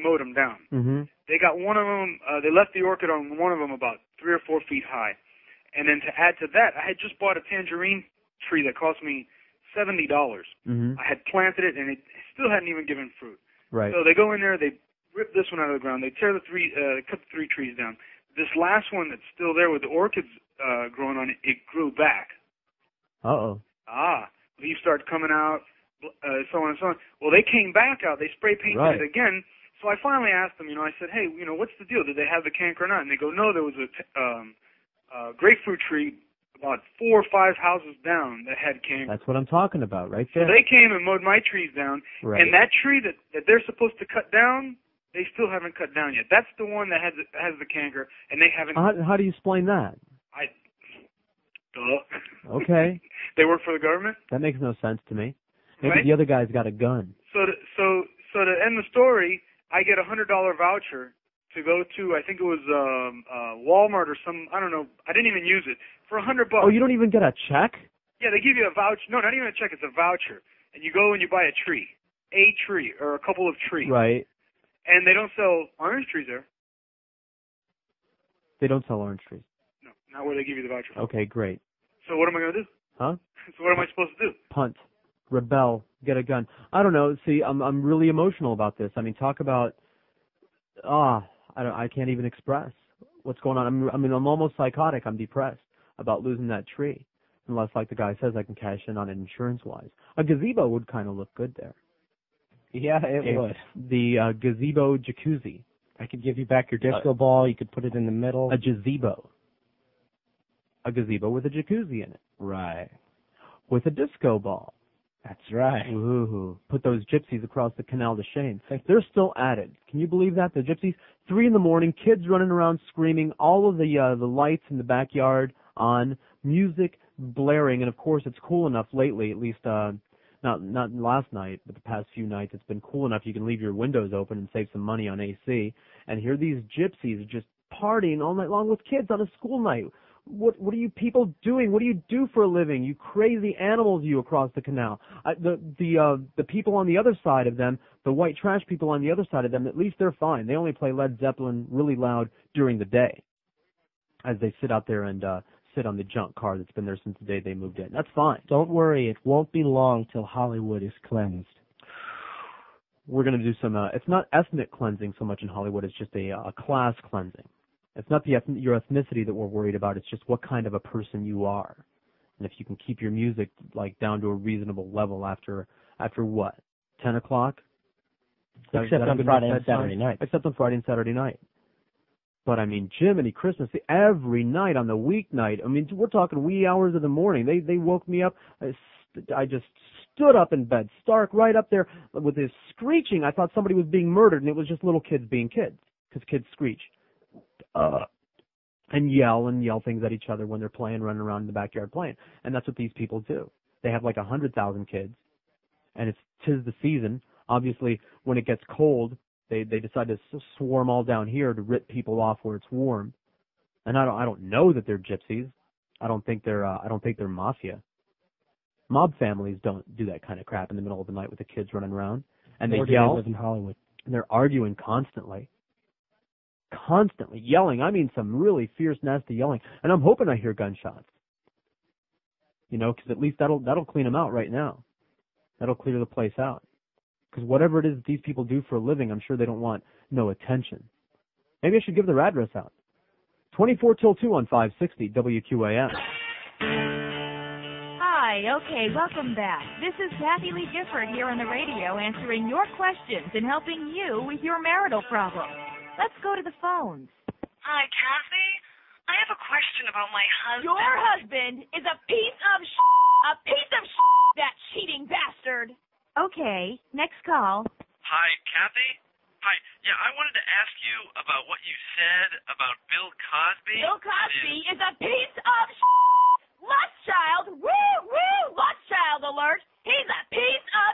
mowed them down. Mm-hmm. They got one of them, they left the orchid on one of them about 3 or 4 feet high. And then to add to that, I had just bought a tangerine tree that cost me $70. Mm-hmm. I had planted it, and it still hadn't even given fruit. Right. So they go in there, they rip this one out of the ground, they tear cut the 3 trees down. This last one that's still there with the orchids growing on it, it grew back. Uh-oh. Leaves started coming out, so on and so on. Well, they came back out. They spray painted it again. So I finally asked them, I said, hey, what's the deal? Did they have the canker or not? And they go, no, there was a grapefruit tree about 4 or 5 houses down that had canker. That's what I'm talking about right there. So they came and mowed my trees down. Right. And that tree that they're supposed to cut down, they still haven't cut down yet. That's the one that has the canker, and they haven't. How do you explain that? Duh. Okay. They work for the government? That makes no sense to me. Maybe Right? the other guy's got a gun. So to end the story, I get a $100 voucher to go to, I think it was Walmart or some, I don't know. I didn't even use it for $100. Oh, you don't even get a check? Yeah, they give you a voucher. No, not even a check. It's a voucher, and you go and you buy a tree or a couple of trees. Right. And they don't sell orange trees there. They don't sell orange trees. No, not where they give you the voucher. Okay, great. So what am I going to do? Huh? So what am I supposed to do? Punt, rebel, get a gun. I don't know. See, I'm really emotional about this. I mean, talk about I can't even express what's going on. I'm almost psychotic. I'm depressed about losing that tree. Unless, like the guy says, I can cash in on it insurance-wise. A gazebo would kind of look good there. Yeah, it would. The gazebo jacuzzi. I could give you back your disco ball. You could put it in the middle. A gazebo. A gazebo with a jacuzzi in it. Right. With a disco ball. That's right. Ooh. Put those gypsies across the canal to shame. They're still at it. Can you believe that? The gypsies, 3 a.m, kids running around screaming, all of the lights in the backyard on, music blaring, and of course it's cool enough lately, at least not last night, but the past few nights it's been cool enough you can leave your windows open and save some money on AC. And here these gypsies just partying all night long with kids on a school night. What are you people doing? What do you do for a living? You crazy animals, you across the canal. The people on the other side of them, the white trash people on the other side of them, at least they're fine. They only play Led Zeppelin really loud during the day as they sit out there and sit on the junk car that's been there since the day they moved in. That's fine. Don't worry, it won't be long till Hollywood is cleansed. We're going to do some, it's not ethnic cleansing so much in Hollywood, it's just a class cleansing. It's not your ethnicity that we're worried about, it's just what kind of a person you are. And if you can keep your music like down to a reasonable level after what? 10 o'clock? Except on Friday and Saturday night. Except on Friday and Saturday night. But I mean, Jiminy Christmas, every night on the weeknight. I mean, we're talking wee hours of the morning. They woke me up. I just stood up in bed, stark, right up there with this screeching. I thought somebody was being murdered, and it was just little kids being kids, because kids screech. And yell things at each other when they're playing, running around in the backyard playing. And that's what these people do. They have like 100,000 kids, and tis the season. Obviously, when it gets cold, they decide to swarm all down here to rip people off where it's warm. And I don't know that they're gypsies. I don't think they're mafia. Mob families don't do that kind of crap in the middle of the night with the kids running around. And they yell. They live in Hollywood. And they're arguing constantly. Constantly yelling. I mean, some really fierce, nasty yelling. And I'm hoping I hear gunshots. Because at least that'll clean them out right now. That'll clear the place out. Because whatever it is that these people do for a living, I'm sure they don't want no attention. Maybe I should give their address out. 24 till 2 on 560 WQAM. Hi, Okay, welcome back. This is Kathy Lee Gifford here on the radio answering your questions and helping you with your marital problems. Let's go to the phones. Hi, Kathy. I have a question about my husband. Your husband is a piece of that cheating bastard. Okay, next call. Hi, Kathy. Hi. Yeah, I wanted to ask you about what you said about Bill Cosby. Bill Cosby is a piece of lust child. Woo, woo, lust child alert. He's a piece of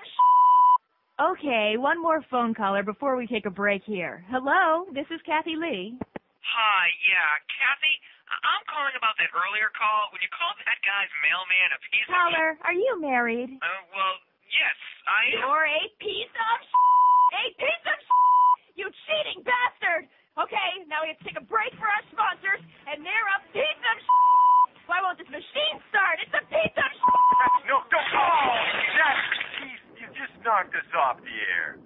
Okay, one more phone caller before we take a break here. Hello, this is Kathy Lee. Hi, yeah, Kathy. I'm calling about that earlier call when you called that guy's mailman a piece Caller, of are you married? Well, yes, I am. You're a piece of a piece of you cheating bastard. Okay, now we have to take a break for our sponsors, and they're a piece of Why won't this machine start? It's a piece of No, don't. Oh, you just knocked us off the air.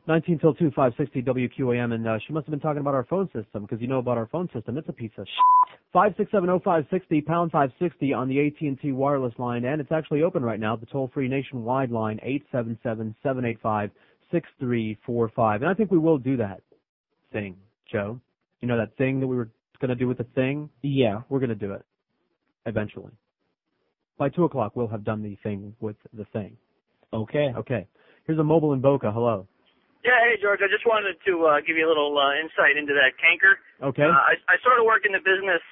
19 till 2, 560 WQAM, and she must have been talking about our phone system, because you know about our phone system. It's a piece of 5670560, pound 560 on the AT&T wireless line, and it's actually open right now, the toll-free nationwide line, 877-785-6345. And I think we will do that thing, Joe. You know that thing that we were going to do with the thing? Yeah. We're going to do it, eventually. By 2 o'clock, we'll have done the thing with the thing. Okay. Okay. Here's a mobile in Boca. Hello. Yeah, hey, George, I just wanted to give you a little insight into that canker. Okay. I sort of work in the business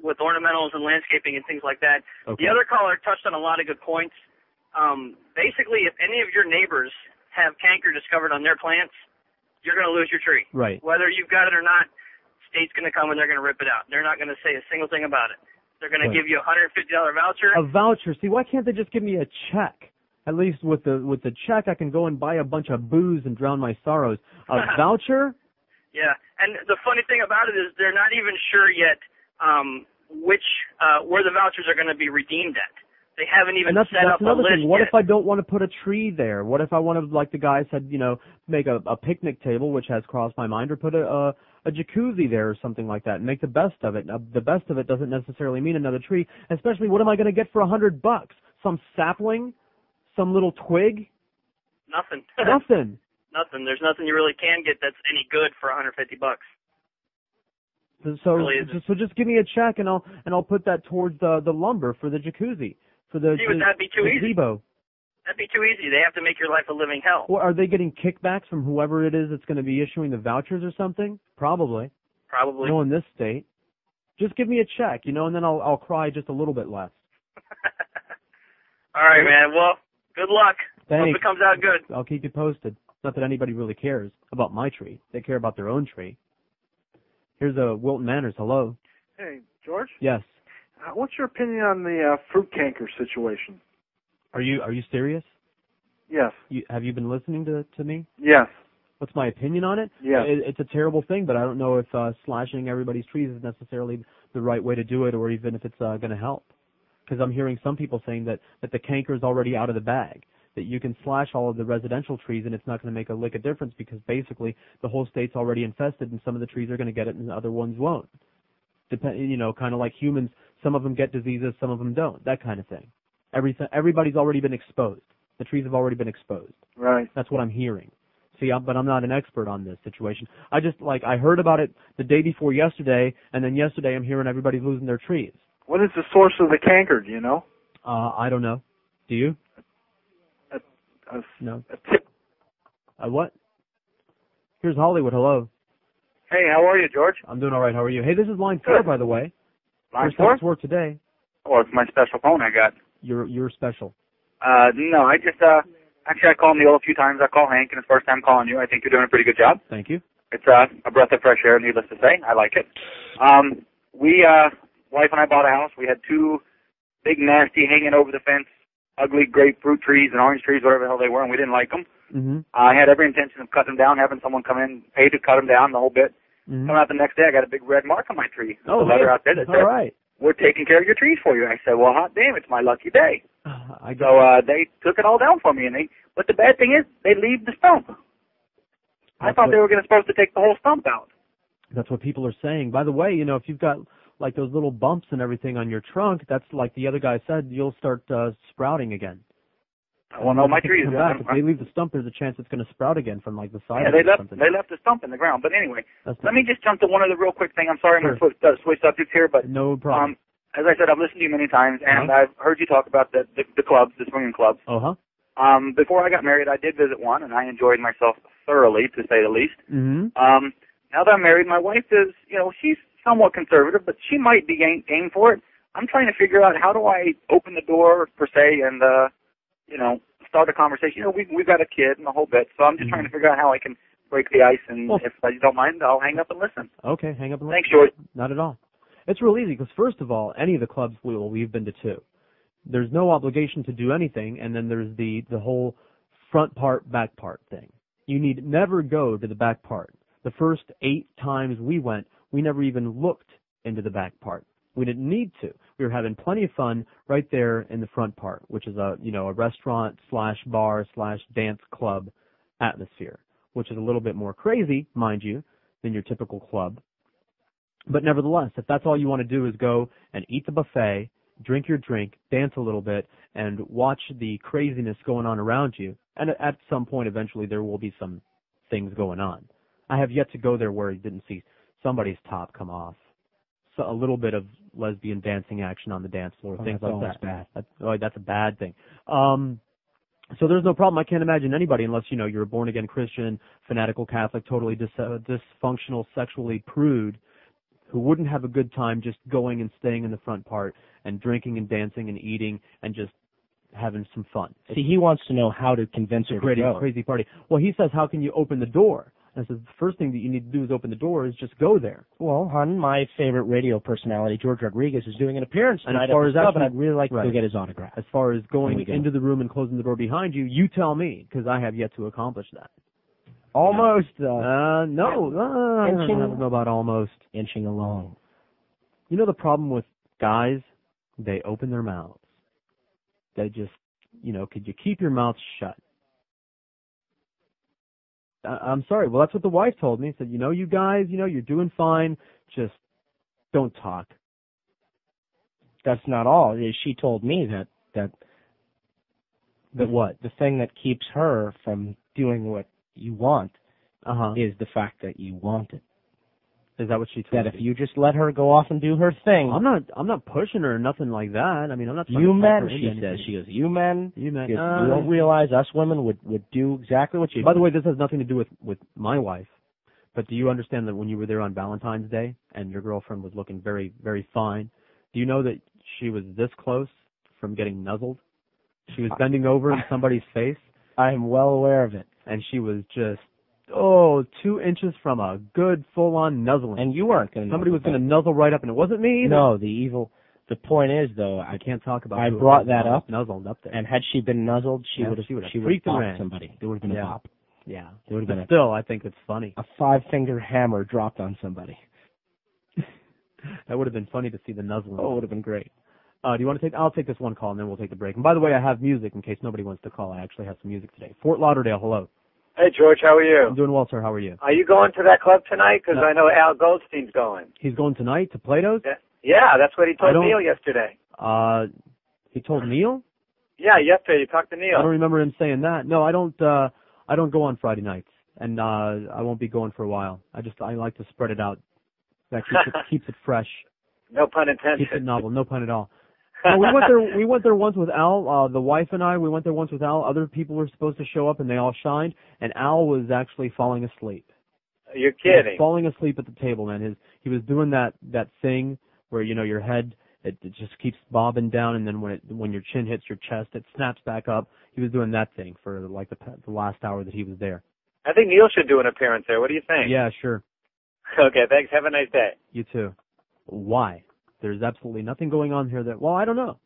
with ornamentals and landscaping and things like that. Okay. The other caller touched on a lot of good points. Basically, if any of your neighbors have canker discovered on their plants, you're going to lose your tree. Right. Whether you've got it or not, state's going to come and they're going to rip it out. They're not going to say a single thing about it. They're going to give you a $150 voucher. A voucher. See, why can't they just give me a check? At least with the check, I can go and buy a bunch of booze and drown my sorrows. A voucher? Yeah, and the funny thing about it is they're not even sure yet where the vouchers are going to be redeemed at. They haven't even set up a list thing. What yet. if I don't want to put a tree there? What if I want to, like the guy said, make a picnic table, which has crossed my mind, or put a jacuzzi there or something like that and make the best of it? Now, the best of it doesn't necessarily mean another tree, especially what am I going to get for $100? Some sapling? Some little twig? Nothing. Nothing. Nothing. There's nothing you really can get that's any good for $150. So really just give me a check and I'll put that towards the lumber for the jacuzzi, for the See, would that be too easy? gazebo. That'd be too easy. They have to make your life a living hell. Well, are they getting kickbacks from whoever it is that's going to be issuing the vouchers or something? Probably. Probably. No, in this state. Just give me a check, and then I'll cry just a little bit less. All right, man. Well, good luck. Thanks. Hope it comes out good. I'll keep you posted. Not that anybody really cares about my tree. They care about their own tree. Here's Wilton Manors. Hello. Hey, George? Yes. What's your opinion on the fruit canker situation? Are you serious? Yes. Have you been listening to me? Yes. What's my opinion on it? Yes. It's a terrible thing, but I don't know if slashing everybody's trees is necessarily the right way to do it, or even if it's going to help. Because I'm hearing some people saying that the canker is already out of the bag, that you can slash all of the residential trees and it's not going to make a lick of difference because basically the whole state's already infested and some of the trees are going to get it and the other ones won't. Kind of like humans, some of them get diseases, some of them don't, that kind of thing. Everybody's already been exposed. The trees have already been exposed. Right. That's what I'm hearing. See, but I'm not an expert on this situation. I heard about it the day before yesterday, and then yesterday I'm hearing everybody's losing their trees. What is the source of the canker, do you know? I don't know. Do you? No. What? Here's Hollywood. Hello. Hey, how are you, George? I'm doing all right. How are you? Hey, this is line 4, by the way. Line First time 4? it's worked today. Oh, it's my special phone I got. You're special. No, I just, actually I called Neil a few times. I call Hank, and it's the first time calling you. I think you're doing a pretty good job. Thank you. It's, a breath of fresh air, needless to say. I like it. Wife and I bought a house. We had 2 big, nasty, hanging over the fence, ugly grapefruit trees and orange trees, whatever the hell they were, and we didn't like them. Mm-hmm. I had every intention of cutting them down, having someone come in, pay to cut them down, the whole bit. Mm-hmm. Coming out the next day, I got a big red mark on my tree. Oh, the letter out there that said, all right. "We're taking care of your trees for you." I said, "Well, hot damn, it's my lucky day." They took it all down for me, but the bad thing is, they leave the stump. I thought they were supposed to take the whole stump out. That's what people are saying. By the way, if you've got like those little bumps and everything on your trunk, that's like the other guy said, you'll start sprouting again. Well, no, my tree is If they leave the stump, there's a chance it's going to sprout again from like the side. Yeah, of something. they left the stump in the ground. But anyway, let me just jump to one other real quick thing. I'm sorry, I'm going to switch subjects here, but no problem. As I said, I've listened to you many times, and I've heard you talk about the clubs, the swinging clubs. Before I got married, I did visit one, and I enjoyed myself thoroughly, to say the least. Mm-hmm. Now that I'm married, my wife is, she's somewhat conservative, but she might be game for it. I'm trying to figure out how do I open the door, per se, and, start a conversation. We've got a kid and the whole bit, so I'm just trying to figure out how I can break the ice, and if you don't mind, I'll hang up and listen. Okay, hang up and listen. Thanks, George. Not at all. It's real easy because, first of all, any of the clubs we've been to 2. There's no obligation to do anything, and then there's the whole front part, back part thing. You need never go to the back part. The first 8 times we went, we never even looked into the back part. We didn't need to. We were having plenty of fun right there in the front part, which is a restaurant / bar / dance club atmosphere, which is a little bit more crazy, mind you, than your typical club. But nevertheless, if that's all you want to do is go and eat the buffet, drink your drink, dance a little bit, and watch the craziness going on around you, and at some point eventually there will be some things going on. I have yet to go there where you didn't see somebody's top come off. So a little bit of lesbian dancing action on the dance floor, things like that. That's a bad thing. So there's no problem. I can't imagine anybody, unless, you're a born-again Christian, fanatical Catholic, totally dysfunctional, sexually prude, who wouldn't have a good time just going and staying in the front part and drinking and dancing and eating and just having some fun. See, he wants to know how to convince her to go. Crazy party. Well, he says, how can you open the door? And I said, the first thing that you need to do is open the door, is just go there. Well, hon, my favorite radio personality, George Rodriguez, is doing an appearance tonight as far as and I'd really like to go get his autograph. As far as going into the room and closing the door behind you, you tell me, because I have yet to accomplish that. Almost. No. I don't know about almost. Inching along. You know the problem with guys? They open their mouths. They just, could you keep your mouth shut? I'm sorry. Well, that's what the wife told me. She said, you guys, you're doing fine. Just don't talk. That's not all. She told me that what? The thing that keeps her from doing what you want is the fact that you want it. Is that what she told you? That if you just let her go off and do her thing. I'm not pushing her or nothing like that. I mean, I'm not trying you to men, she says. She goes, you men. You don't realize us women would do exactly what you do. By the way, this has nothing to do with my wife. But do you understand that when you were there on Valentine's Day and your girlfriend was looking very, very fine, do you know that she was this close from getting nuzzled? She was bending over in somebody's face. I am well aware of it. And she was just 2 inches from a good full-on nuzzling. And you weren't going to. Somebody was going to nuzzle right up, and it wasn't me either. No, the point is, though, I can't talk about. I brought that up. Nuzzled up there. And had she been nuzzled, she would have freaked popped somebody. There would have been a pop. Yeah. There would have been still, I think it's funny. A 5-finger hammer dropped on somebody. That would have been funny to see the nuzzling. Oh, it would have been great. Do you want to take? I'll take this one call, and then we'll take the break. And by the way, I have music in case nobody wants to call. I actually have some music today. Fort Lauderdale, hello. Hey, George, how are you? I'm doing well, sir. How are you? Are you going to that club tonight? Because I know Al Goldstein's going. He's going tonight to Plato's? Yeah, that's what he told Neil yesterday. He told Neil? Yeah, yesterday. You talked to Neil. I don't remember him saying that. No, I don't go on Friday nights, and I won't be going for a while. I like to spread it out. That keeps it fresh. No pun intended. Keeps it novel. No pun at all. No, we went there once with Al, the wife and I. We went there once with Al. Other people were supposed to show up, and they all shined. And Al was actually falling asleep. You're kidding. He was falling asleep at the table, man. He was doing that thing where your head it just keeps bobbing down, and then when your chin hits your chest, it snaps back up. He was doing that thing for like the last hour that he was there. I think Neil should do an appearance there. What do you think? Yeah, sure. Okay, thanks. Have a nice day. You too. Why? There's absolutely nothing going on here that, I don't know.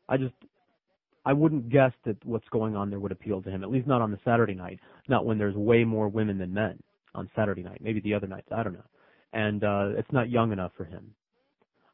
I wouldn't guess that what's going on there would appeal to him, at least not on the Saturday night, not when there's way more women than men on Saturday night, maybe the other nights, I don't know. And it's not young enough for him.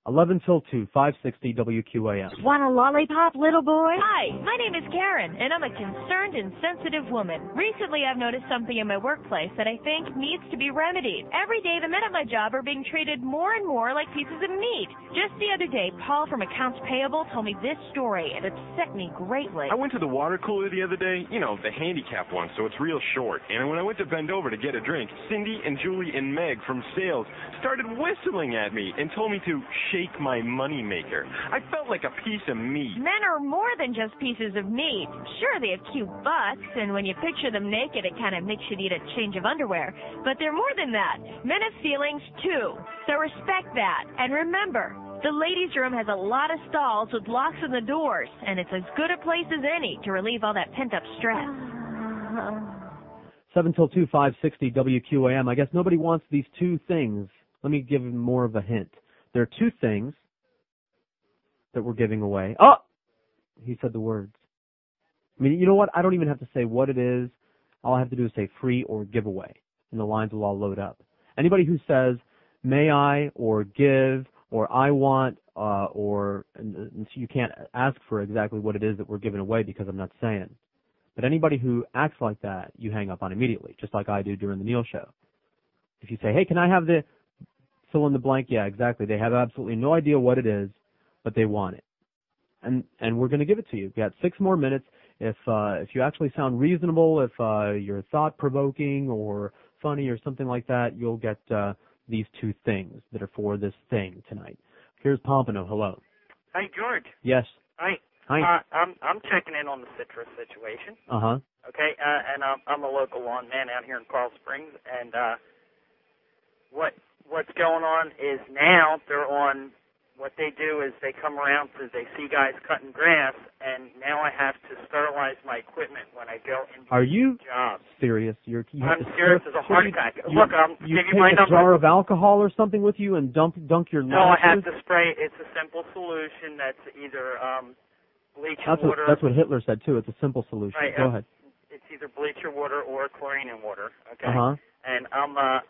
11 till 2, 560 WQAM. Want a lollipop, little boy? Hi, my name is Karen, and I'm a concerned and sensitive woman. Recently, I've noticed something in my workplace that I think needs to be remedied. Every day, the men at my job are being treated more and more like pieces of meat. Just the other day, Paul from Accounts Payable told me this story. It upset me greatly. I went to the water cooler the other day, you know, the handicap one, so it's real short. And when I went to bend over to get a drink, Cindy and Julie and Meg from sales started whistling at me and told me to shake my moneymaker. I felt like a piece of meat. Men are more than just pieces of meat. Sure, they have cute butts, and when you picture them naked, it kind of makes you need a change of underwear. But they're more than that. Men have feelings, too. So respect that. And remember, the ladies' room has a lot of stalls with locks on the doors, and it's as good a place as any to relieve all that pent-up stress. 7 till 2, 560 WQAM. I guess nobody wants these two things. Let me give more of a hint. There are two things that we're giving away. Oh! He said the words. I mean, you know what? I don't even have to say what it is. All I have to do is say free or giveaway, and the lines will all load up. Anybody who says, may I, or give, or I want, and so you can't ask for exactly what it is that we're giving away because I'm not saying. But anybody who acts like that, you hang up on immediately, just like I do during the Neil Show. If you say, hey, can I have the fill in the blank? Yeah, exactly. They have absolutely no idea what it is, but they want it. And we're going to give it to you. We've got 6 more minutes. If you actually sound reasonable, if you're thought-provoking or funny or something like that, you'll get these two things that are for this thing tonight. Here's Pompano. Hello. Hi, George. Yes. Hi. Hi. I'm checking in on the citrus situation. Uh-huh. Okay, and I'm a local lawn man out here in Coral Springs, and what's going on is now they're on. What they do is they come around because they see guys cutting grass, and now I have to sterilize my equipment when I go into Are you the job. serious? I'm serious as a heart attack. Look, I'll you give you my take a number. jar of alcohol or something with you and dunk your No, I have lashes? to spray. It's a simple solution that's either bleach That's water. what Hitler said too. It's a simple solution. Right, Go ahead. It's either bleach or water or chlorine and water. Okay. Uh-huh. And I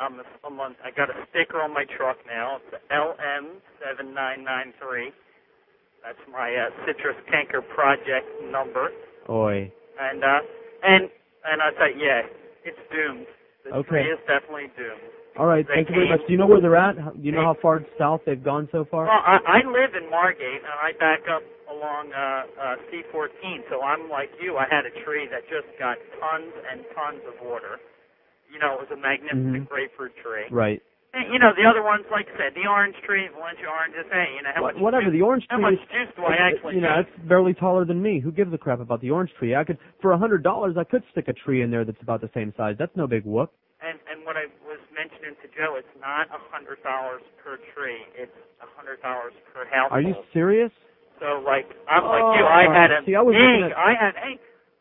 got a sticker on my truck now. It's LM7993. That's my citrus canker project number. Oi. And I thought, yeah, it's doomed. The tree is definitely doomed. All right. Thank you very much. Do you know where they're at? Do you know how far south they've gone so far? Well, I live in Margate, and I back up along C14, so I'm like you. I had a tree that just got tons and tons of water. You know, it was a magnificent grapefruit tree. Right. And, you know, the other ones, like I said, the orange tree, Valencia oranges, hey, you know, Whatever, the orange tree. how much juice do I actually it's barely taller than me. Who gives a crap about the orange tree? For $100, I could stick a tree in there that's about the same size. That's no big whoop. And what I was mentioning to Joe, it's not $100 per tree. It's $100 per household. Are you serious? So, like, I'm like you. I had a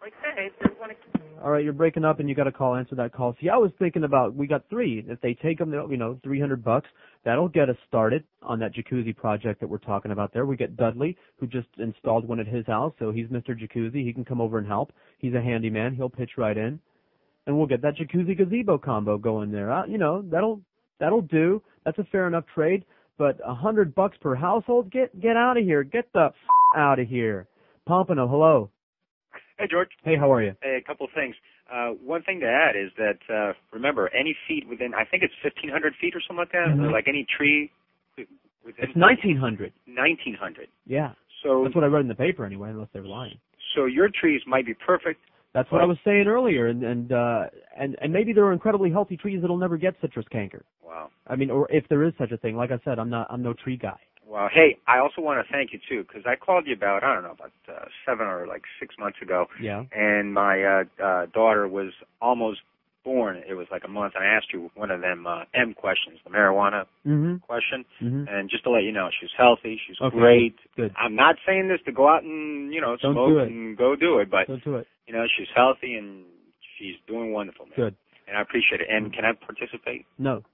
like say, they want to. All right, you're breaking up and you got to call. Answer that call. See, I was thinking about, we got 3. If they take them, $300, that'll get us started on that jacuzzi project that we're talking about there. We get Dudley, who just installed one at his house, so he's Mr. Jacuzzi. He can come over and help. He's a handyman. He'll pitch right in. And we'll get that jacuzzi gazebo combo going there. That'll do. That's a fair enough trade. But $100 per household, get out of here. Get the out of here. Pompano, hello. Hey, George. Hey, how are you? Hey, a couple of things. One thing to add is that, remember, any feet within, I think it's 1,500 feet or something like that, Mhm. like any tree within. It's 1,900. 1,900. Yeah. So that's what I read in the paper anyway, unless they're lying. So your trees might be perfect. That's what I was saying earlier, and maybe there are incredibly healthy trees that'll never get citrus canker. Wow. I mean, or if there is such a thing. Like I said, I'm no tree guy. Well, hey, I also want to thank you, too, because I called you about 7 or 6 months ago. Yeah. And my daughter was almost born. It was like a month, and I asked you one of them M questions, the marijuana question. Mm-hmm. And just to let you know, she's healthy. She's Okay. great. Good. I'm not saying this to go out and, Don't smoke do it. and go do it, but, Don't do it. she's healthy and she's doing wonderful, man. Good. And I appreciate it. And can I participate? No.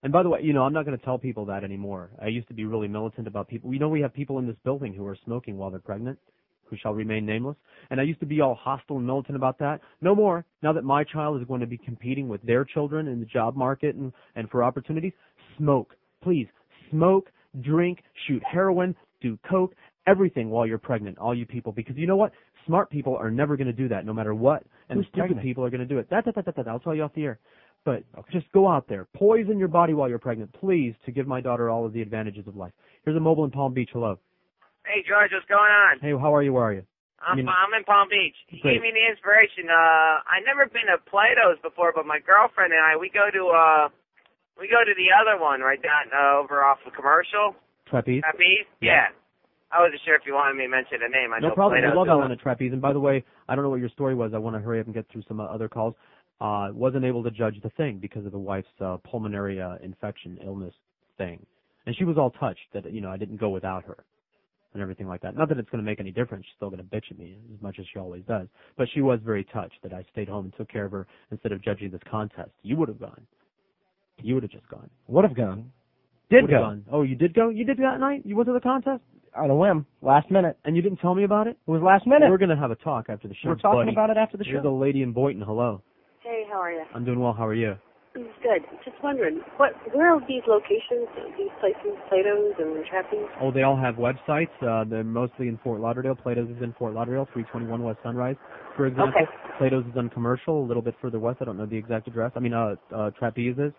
And by the way, I'm not going to tell people that anymore. I used to be really militant about people. We have people in this building who are smoking while they're pregnant, who shall remain nameless. And I used to be all hostile and militant about that. No more. Now that my child is going to be competing with their children in the job market and for opportunities, smoke. Please, smoke. drink, shoot heroin, do coke, everything while you're pregnant, all you people. Because you know what? Smart people are never going to do that no matter what, and stupid people are going to do it. I'll tell you off the air. But just go out there. Poison your body while you're pregnant, please, to give my daughter all of the advantages of life. Here's a mobile in Palm Beach. Hello. Hey, George, what's going on? Hey, how are you? Where are you? I'm in Palm Beach. He Great. gave me the inspiration. I never been to Plato's before, but my girlfriend and I, we go to the other one right down over off the Commercial. Trapeze? Trapeze? Yeah. I wasn't sure if you wanted me to mention a name. I No know problem. I Plato's love that one at Trapeze. And by the way, I don't know what your story was. I want to hurry up and get through some other calls. Wasn't able to judge the thing because of the wife's pulmonary infection illness thing. And she was all touched that, I didn't go without her and everything like that. Not that it's going to make any difference. She's still going to bitch at me as much as she always does. But she was very touched that I stayed home and took care of her instead of judging this contest. You would have gone. You would have just gone. Would have gone. Did go. Gone. Oh, you did go? You did that night? You went to the contest? On a whim. Last minute. And you didn't tell me about it? It was last minute. We're going to have a talk after the show. We're talking about it after the show. You're the lady in Boynton. Hello. Hey, how are you? I'm doing well. How are you? Good. Just wondering, where are these locations, these places, Plato's and Trapeze? Oh, they all have websites. They're mostly in Fort Lauderdale. Plato's is in Fort Lauderdale, 321 West Sunrise, for example. Okay. Plato's is on Commercial, a little bit further west. I don't know the exact address. Trapeze is.